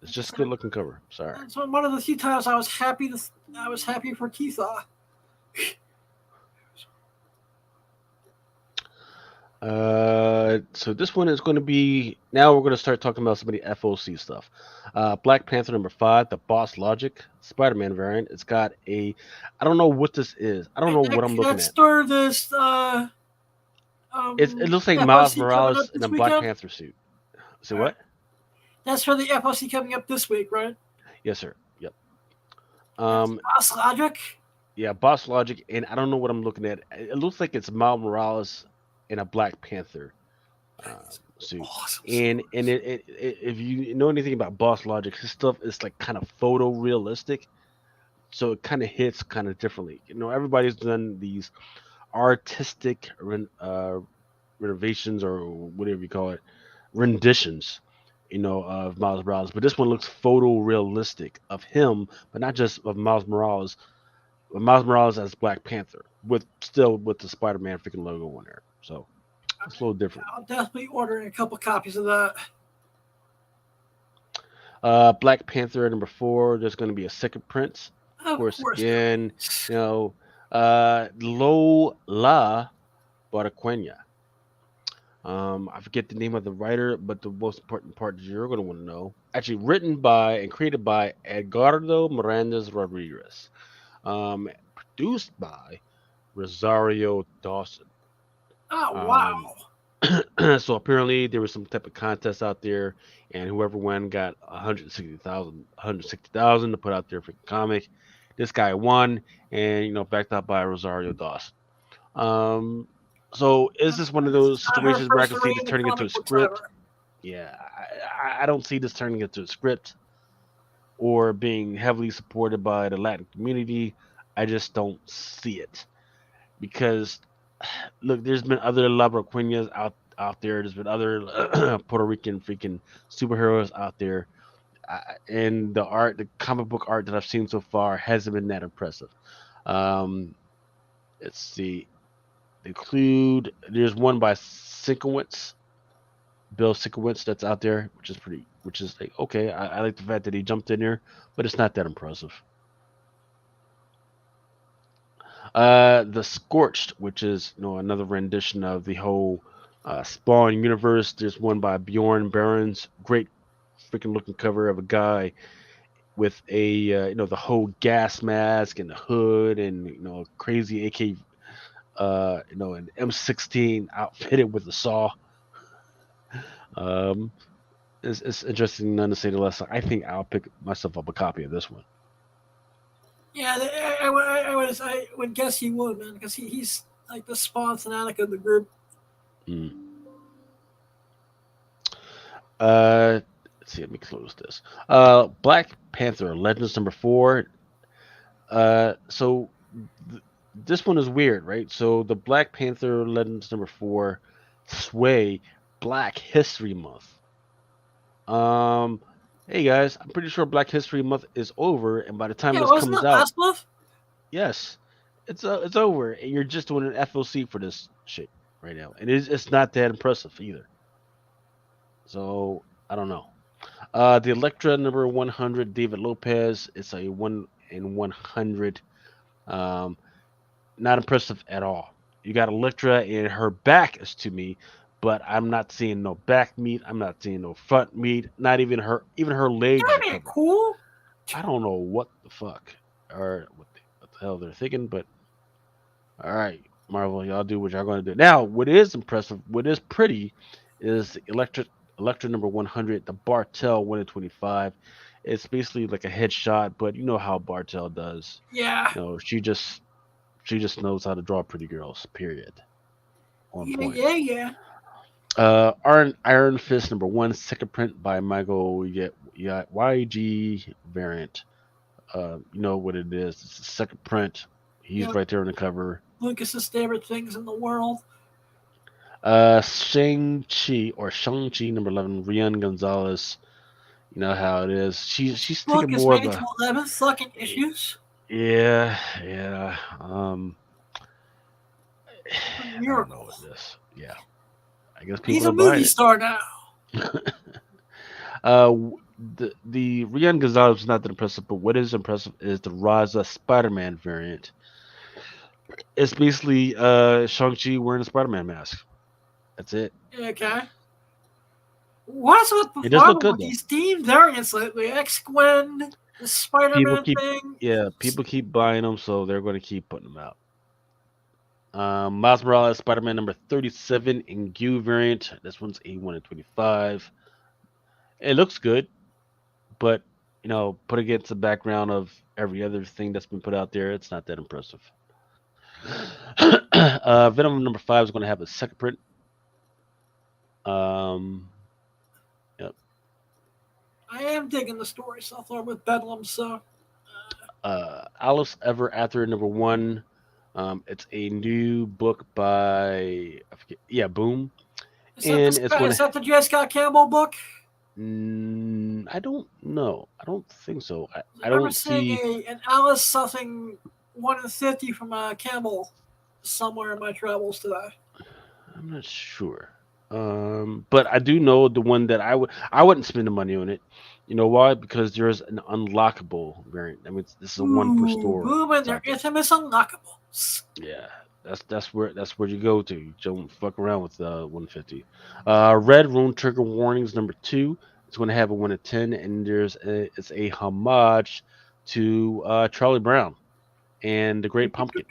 It's just a good looking cover. Sorry. That's one of the few times I was happy. I was happy for Keith. So this one is going to be now. We're going to start talking about some of the FOC stuff. Black Panther #5, the Boss Logic Spider-Man variant. It's got a, I don't know what this is. I don't know what I'm looking at. That's for this. It looks like FOC Miles coming Morales up in this a Black weekend? Panther suit. Say what? That's for the FOC coming up this week, right? Yes, sir. Yep. Boss Logic. Yeah, Boss Logic, and I don't know what I'm looking at. It looks like it's Miles Morales in a Black Panther suit. Awesome. And if you know anything about Boss Logic, his stuff is like kind of photorealistic, so it kind of hits kind of differently. You know, everybody's done these artistic renovations or whatever you call it, renditions, you know, of Miles Morales, but this one looks photorealistic of him, but not just of Miles Morales. But Miles Morales as Black Panther, with the Spider-Man freaking logo on there, so it's a little different. I'll definitely order a couple copies of that. Black Panther #4. There's going to be a second print, of course. Again, you know, Lola Barquena. I forget the name of the writer, but the most important part that you're going to want to know. Actually, written by and created by Edgardo Mirandas Rodriguez. Produced by Rosario Dawson. Oh, wow. So apparently there was some type of contest out there, and whoever won got 160,000 to put out their freaking comic. This guy won, and you know, backed up by Rosario Dawson. So is this one of those situations where I can see this turning into a script? Yeah, I don't see this turning into a script or being heavily supported by the Latin community. I just don't see it because, look, there's been other La Barquenas out there. There's been other Puerto Rican freaking superheroes out there, and the comic book art that I've seen so far hasn't been that impressive. Let's see. There's one by Bill Sienkiewicz that's out there, which is like, okay, I like the fact that he jumped in there, but it's not that impressive. The Scorched, which is, you know, another rendition of the whole Spawn universe. There's one by Bjorn Barons, great freaking looking cover of a guy with a you know, the whole gas mask and the hood and, you know, crazy AK, you know, an M16 outfitted with a saw. It's interesting, none to say the less. I think I'll pick myself up a copy of this one. Yeah, I would guess he would, man, because he's like the Spawn fanatic of the group. Let's see, let me close this. Black Panther Legends #4. So this one is weird, right? So the Black Panther Legends #4 sway Black History Month. Hey guys, I'm pretty sure Black History Month is over, and by the time this comes out, last month? Yes, it's over, and you're just doing an FOC for this shit right now, and it's not that impressive either. So I don't know. The Elektra #100, David Lopez. It's a 1 in 100. Not impressive at all. You got Elektra, and her back is to me, but I'm not seeing no back meat. I'm not seeing no front meat. Not even her legs. That'd be cool. I don't know what the fuck or what the hell they're thinking, but all right, Marvel, y'all do what y'all going to do. Now, what is impressive, what is pretty, is Elektra #100, the Bartel 1 in 25. It's basically like a headshot, but you know how Bartel does. Yeah. You know, she just knows how to draw pretty girls. Period. On point. Yeah. Iron Fist #1, second print by Michael YG variant. You know what it is. It's the second print. He's Yep. right there on the cover. Lucas's favorite things in the world. Shang-Chi number 11, Rian Gonzalez. You know how it is. She's taking Book is more of made a to 11 fucking issues. yeah. A I don't miracle. know what it is. Yeah, I guess He's people a are buying movie it. star now. The Rian Gonzalez is not that impressive, but what is impressive is the Raza Spider-Man variant. It's basically Shang-Chi wearing a Spider-Man mask. That's it. Okay. What's with the It does look problem good with though. these Steam variants lately? X-Gwen, the People Spider-Man keep thing. people keep buying them, so they're going to keep putting them out. Miles Morales Spider-Man number 37 in Q variant. This one's A1 and 25. It looks good, but put against the background of every other thing that's been put out there, it's not that impressive. Venom number 5 is going to have a second print. Um, yep. I am digging the story so far with Bedlam, so Alice Ever After number 1. It's a new book by I forget, Boom, and it's going is to. that the J. Scott Campbell book? I don't know. I don't think so. I I remember don't seeing see. an Alice something 1 in 50 from Campbell somewhere in my travels today. I'm not sure. But I do know the one that I wouldn't spend the money on it. You know why? Because there's an unlockable variant. I mean, this is a one per Ooh, store. Boom and It's their out there. infamous unlockables. Yeah, that's where you go to. You don't fuck around with 150. Red Rune Trigger Warnings number 2. It's going to have a 1 in 10, and it's a homage to Charlie Brown and the Great Pumpkin.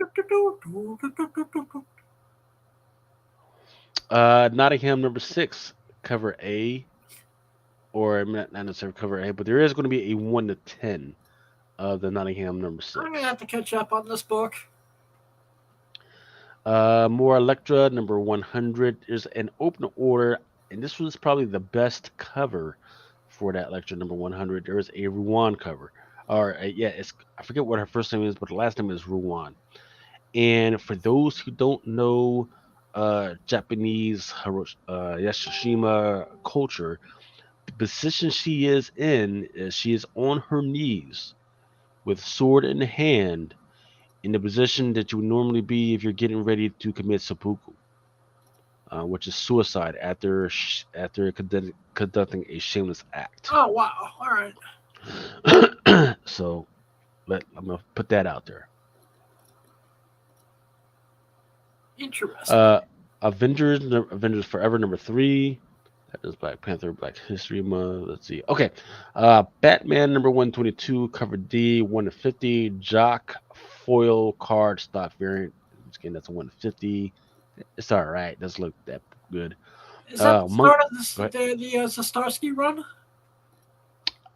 Nottingham number 6, cover A, or not necessarily cover A, but there is going to be a 1 to 10 of the Nottingham number I'm gonna 6. have to catch up on this book. More Electra number 100. There's an open order, and this was probably the best cover for that Electra number 100. There is a Ruan cover, or it's I forget what her first name is, but the last name is Ruan. And for those who don't know Japanese Yashishima culture, the position she is in is she is on her knees with sword in hand in the position that you would normally be if you're getting ready to commit seppuku, which is suicide after conducting a shameless act. Oh wow! All right. So I'm gonna put that out there. Interesting. Avengers Forever number 3. That is Black Panther, Black History Month. Let's see. Okay. Batman number 122, cover D, 1 to 50. Jock foil card stock variant. Again, that's a 1 to 50. It's all right. Doesn't look that good. Is that the Monk. start of this, Go ahead. the Zastarsky run?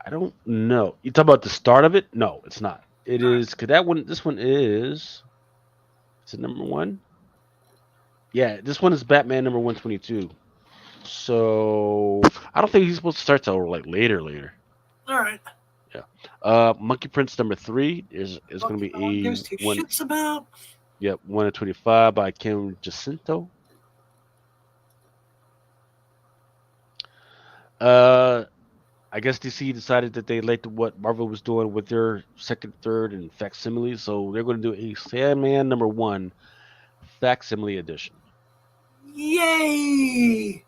I don't know. You talk about the start of it? No, it's not. It All right. is because that one. This one is. Is it number 1? Yeah, this one is Batman number 122. So I don't think he's supposed to start till like later. All right. Yeah. Monkey Prince number 3 is going to be No one a gives two one. shits about. Yep, 1 to 25 by Kim Jacinto. I guess DC decided that they liked what Marvel was doing with their second, third, and facsimile, so they're going to do a Sandman number 1 facsimile edition. Yay!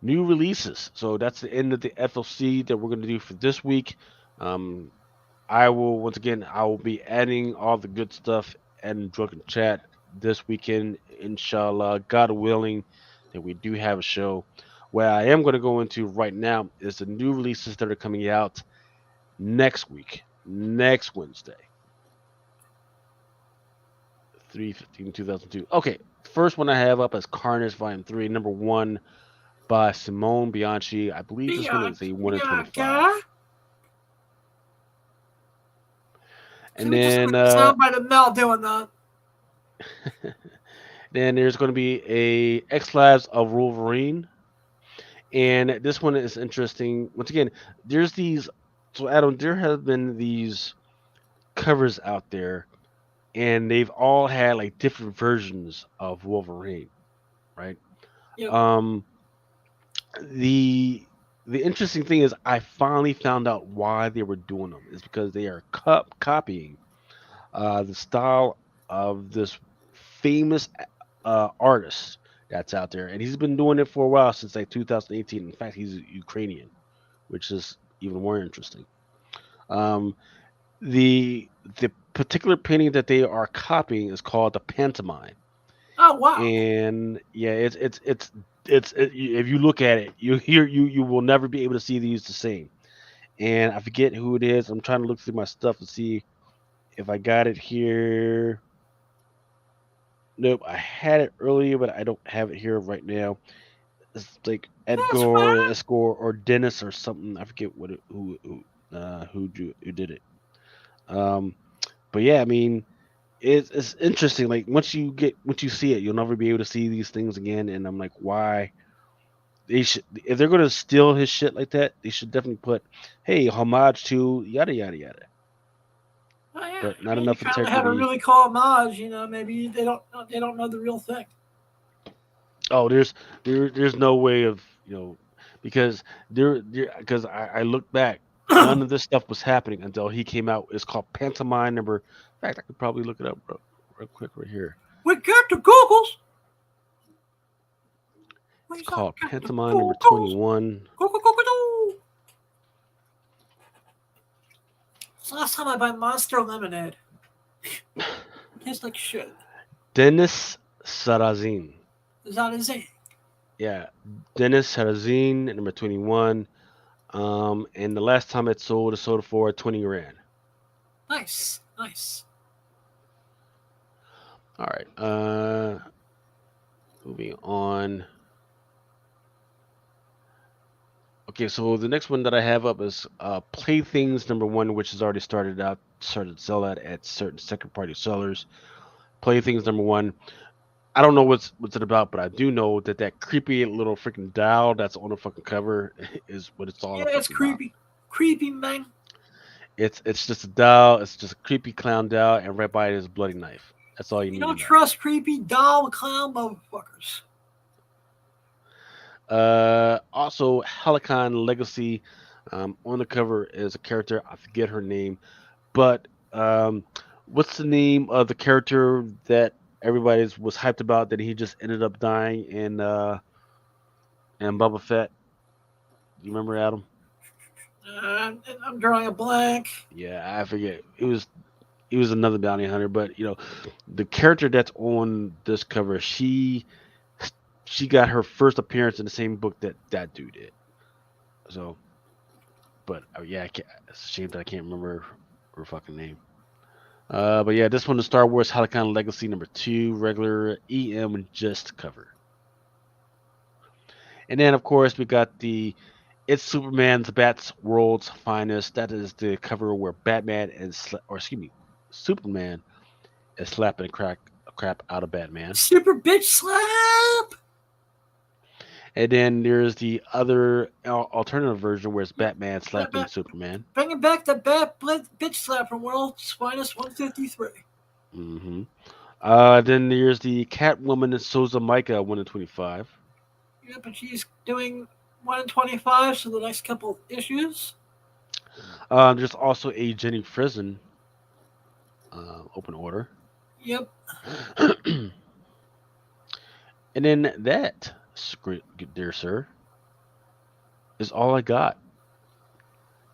New releases. So that's the end of the FLC that we're going to do for this week. I will be adding all the good stuff and drunken chat this weekend, inshallah, God willing, that we do have a show. What I am going to go into right now is the new releases that are coming out next week, next Wednesday, 3/15/2002. Okay, first one I have up is Carnage Volume 3, number 1 by Simone Bianchi. I believe this one is a 1 in 25. Can And we just then sound by the Mel doing that? then there's going to be a X Labs of Wolverine. And this one is interesting. Once again, there's these So Adam, there have been these covers out there, and they've all had like different versions of Wolverine, right? Yep. Um, the the interesting thing is, I finally found out why they were doing them. Is because they are copying the style of this famous artist that's out there, and he's been doing it for a while since like 2018. In fact, he's Ukrainian, which is even more interesting. Um, the the particular painting that they are copying is called the pantomime, Oh wow. and yeah, if you look at it, you will never be able to see these the same. And I forget who it is. I'm trying to look through my stuff to see if I got it here. Nope, I had it earlier, but I don't have it here right now. It's like That's Edgar, fine. Escor, or Dennis or something. I forget who did it. Um, but yeah, I mean, it's interesting. Like once you see it, you'll never be able to see these things again. And I'm like, why? They should, if they're gonna steal his shit like that, they should definitely put, hey, homage to yada yada yada. Oh yeah. But I not mean, you enough kind of have a integrity. really cool homage. Maybe they don't know the real thing. Oh, there's no way of because because I look back, none of this stuff was happening until he came out. It's called Pantomime number. In fact, I could probably look it up real quick right here. We got the Googles. It's We called got the Pantomime number Googles. 21. Go. It's the last time I buy Monster Lemonade. Tastes like shit. Dennis Sarazin. Is that insane? Yeah, Dennis Sarazin number 21. And the last time it sold for 20 grand. Nice. All right. Moving on. Okay, so the next one that I have up is Playthings number 1, which has already started to sell at certain second party sellers. Playthings number 1. I don't know what's it about, but I do know that creepy little freaking doll that's on the fucking cover is what it's all Yeah, fucking it's about. creepy, man. It's just a doll. It's just a creepy clown doll, and right by it is a bloody knife. That's all you need You don't to know. trust creepy doll clown motherfuckers. Also, Helicon Legacy. On the cover is a character. I forget her name, but what's the name of the character that everybody was hyped about that he just ended up dying in Boba Fett? Do you remember, Adam? I'm drawing a blank. Yeah, I forget. He was another bounty hunter, but the character that's on this cover, she got her first appearance in the same book that dude did. So, but yeah, it's a shame that I can't remember her fucking name. But yeah, this one is Star Wars Helicon Legacy number 2, regular EM just cover. And then of course we got the It's Superman's Bat's World's Finest. That is the cover where Batman Superman is slapping crap out of Batman. Super bitch slap. And then there's the other alternative version where it's Batman slapping Superman. Bringing back the bitch slap from World's Finest 153. Mm-hmm. Then there's the Catwoman and Souza Micah 1 in 25. Yeah, but she's doing 1 in 25, so the next couple issues. There's also a Jenny Frison open order. Yep. And then that, dear sir, is all I got.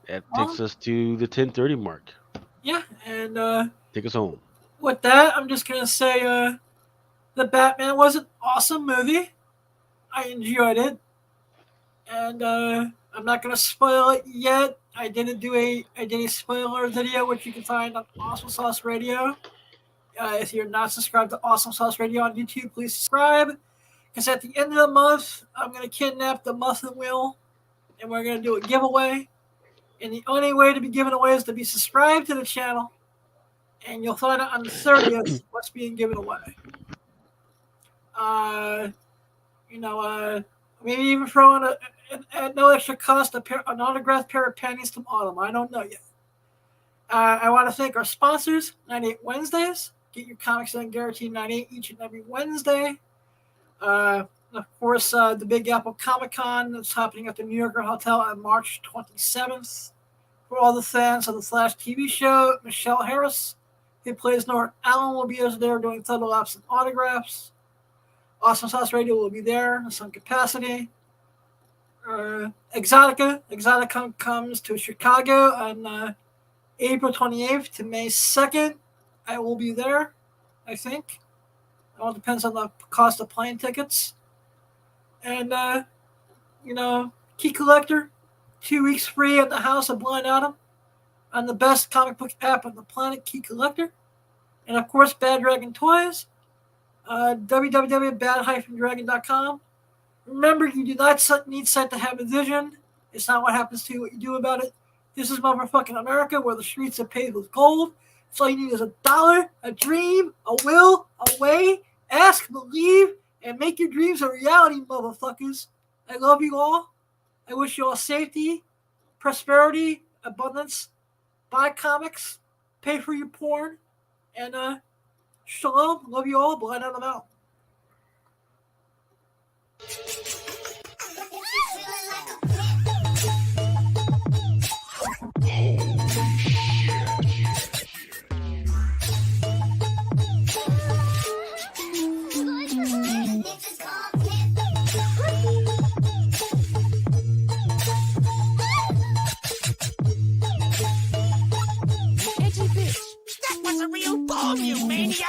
That takes us to the 10:30 mark. Yeah, and take us home. With that, I'm just gonna say the Batman was an awesome movie. I enjoyed it, and I'm not gonna spoil it yet. I did a spoiler video which you can find on Awesome Sauce Radio. If you're not subscribed to Awesome Sauce Radio on YouTube, please subscribe. Because at the end of the month, I'm going to kidnap the Muffin Wheel, and we're going to do a giveaway. And the only way to be given away is to be subscribed to the channel, and you'll find out on the 30th what's being given away. Maybe even throw in at no extra cost, an autographed pair of panties from Autumn. I don't know yet. I want to thank our sponsors, 98 Wednesdays. Get your comics done guaranteed 98 each and every Wednesday. Of course, the Big Apple Comic Con that's happening at the New Yorker Hotel on March 27th. For all the fans of the Flash TV show, Michelle Harris, who plays Norton Allen, will be there doing photo ops and autographs. Autumnsouth Radio will be there in some capacity. Exotica comes to Chicago on April 28th to May 2nd. I will be there, I think. It all depends on the cost of plane tickets. And, Key Collector, 2 weeks free at the House of Blind Adam on the best comic book app on the planet, Key Collector. And, of course, Bad Dragon Toys, www.bad-dragon.com. Remember, you do not need sight to have a vision. It's not what happens to you, what you do about it. This is motherfucking America, where the streets are paved with gold. So all you need is $1, a dream, a will, a way. Ask, believe, and make your dreams a reality, motherfuckers. I love you all. I wish you all safety, prosperity, abundance. Buy comics, pay for your porn, and shalom. Love you all. Blind out.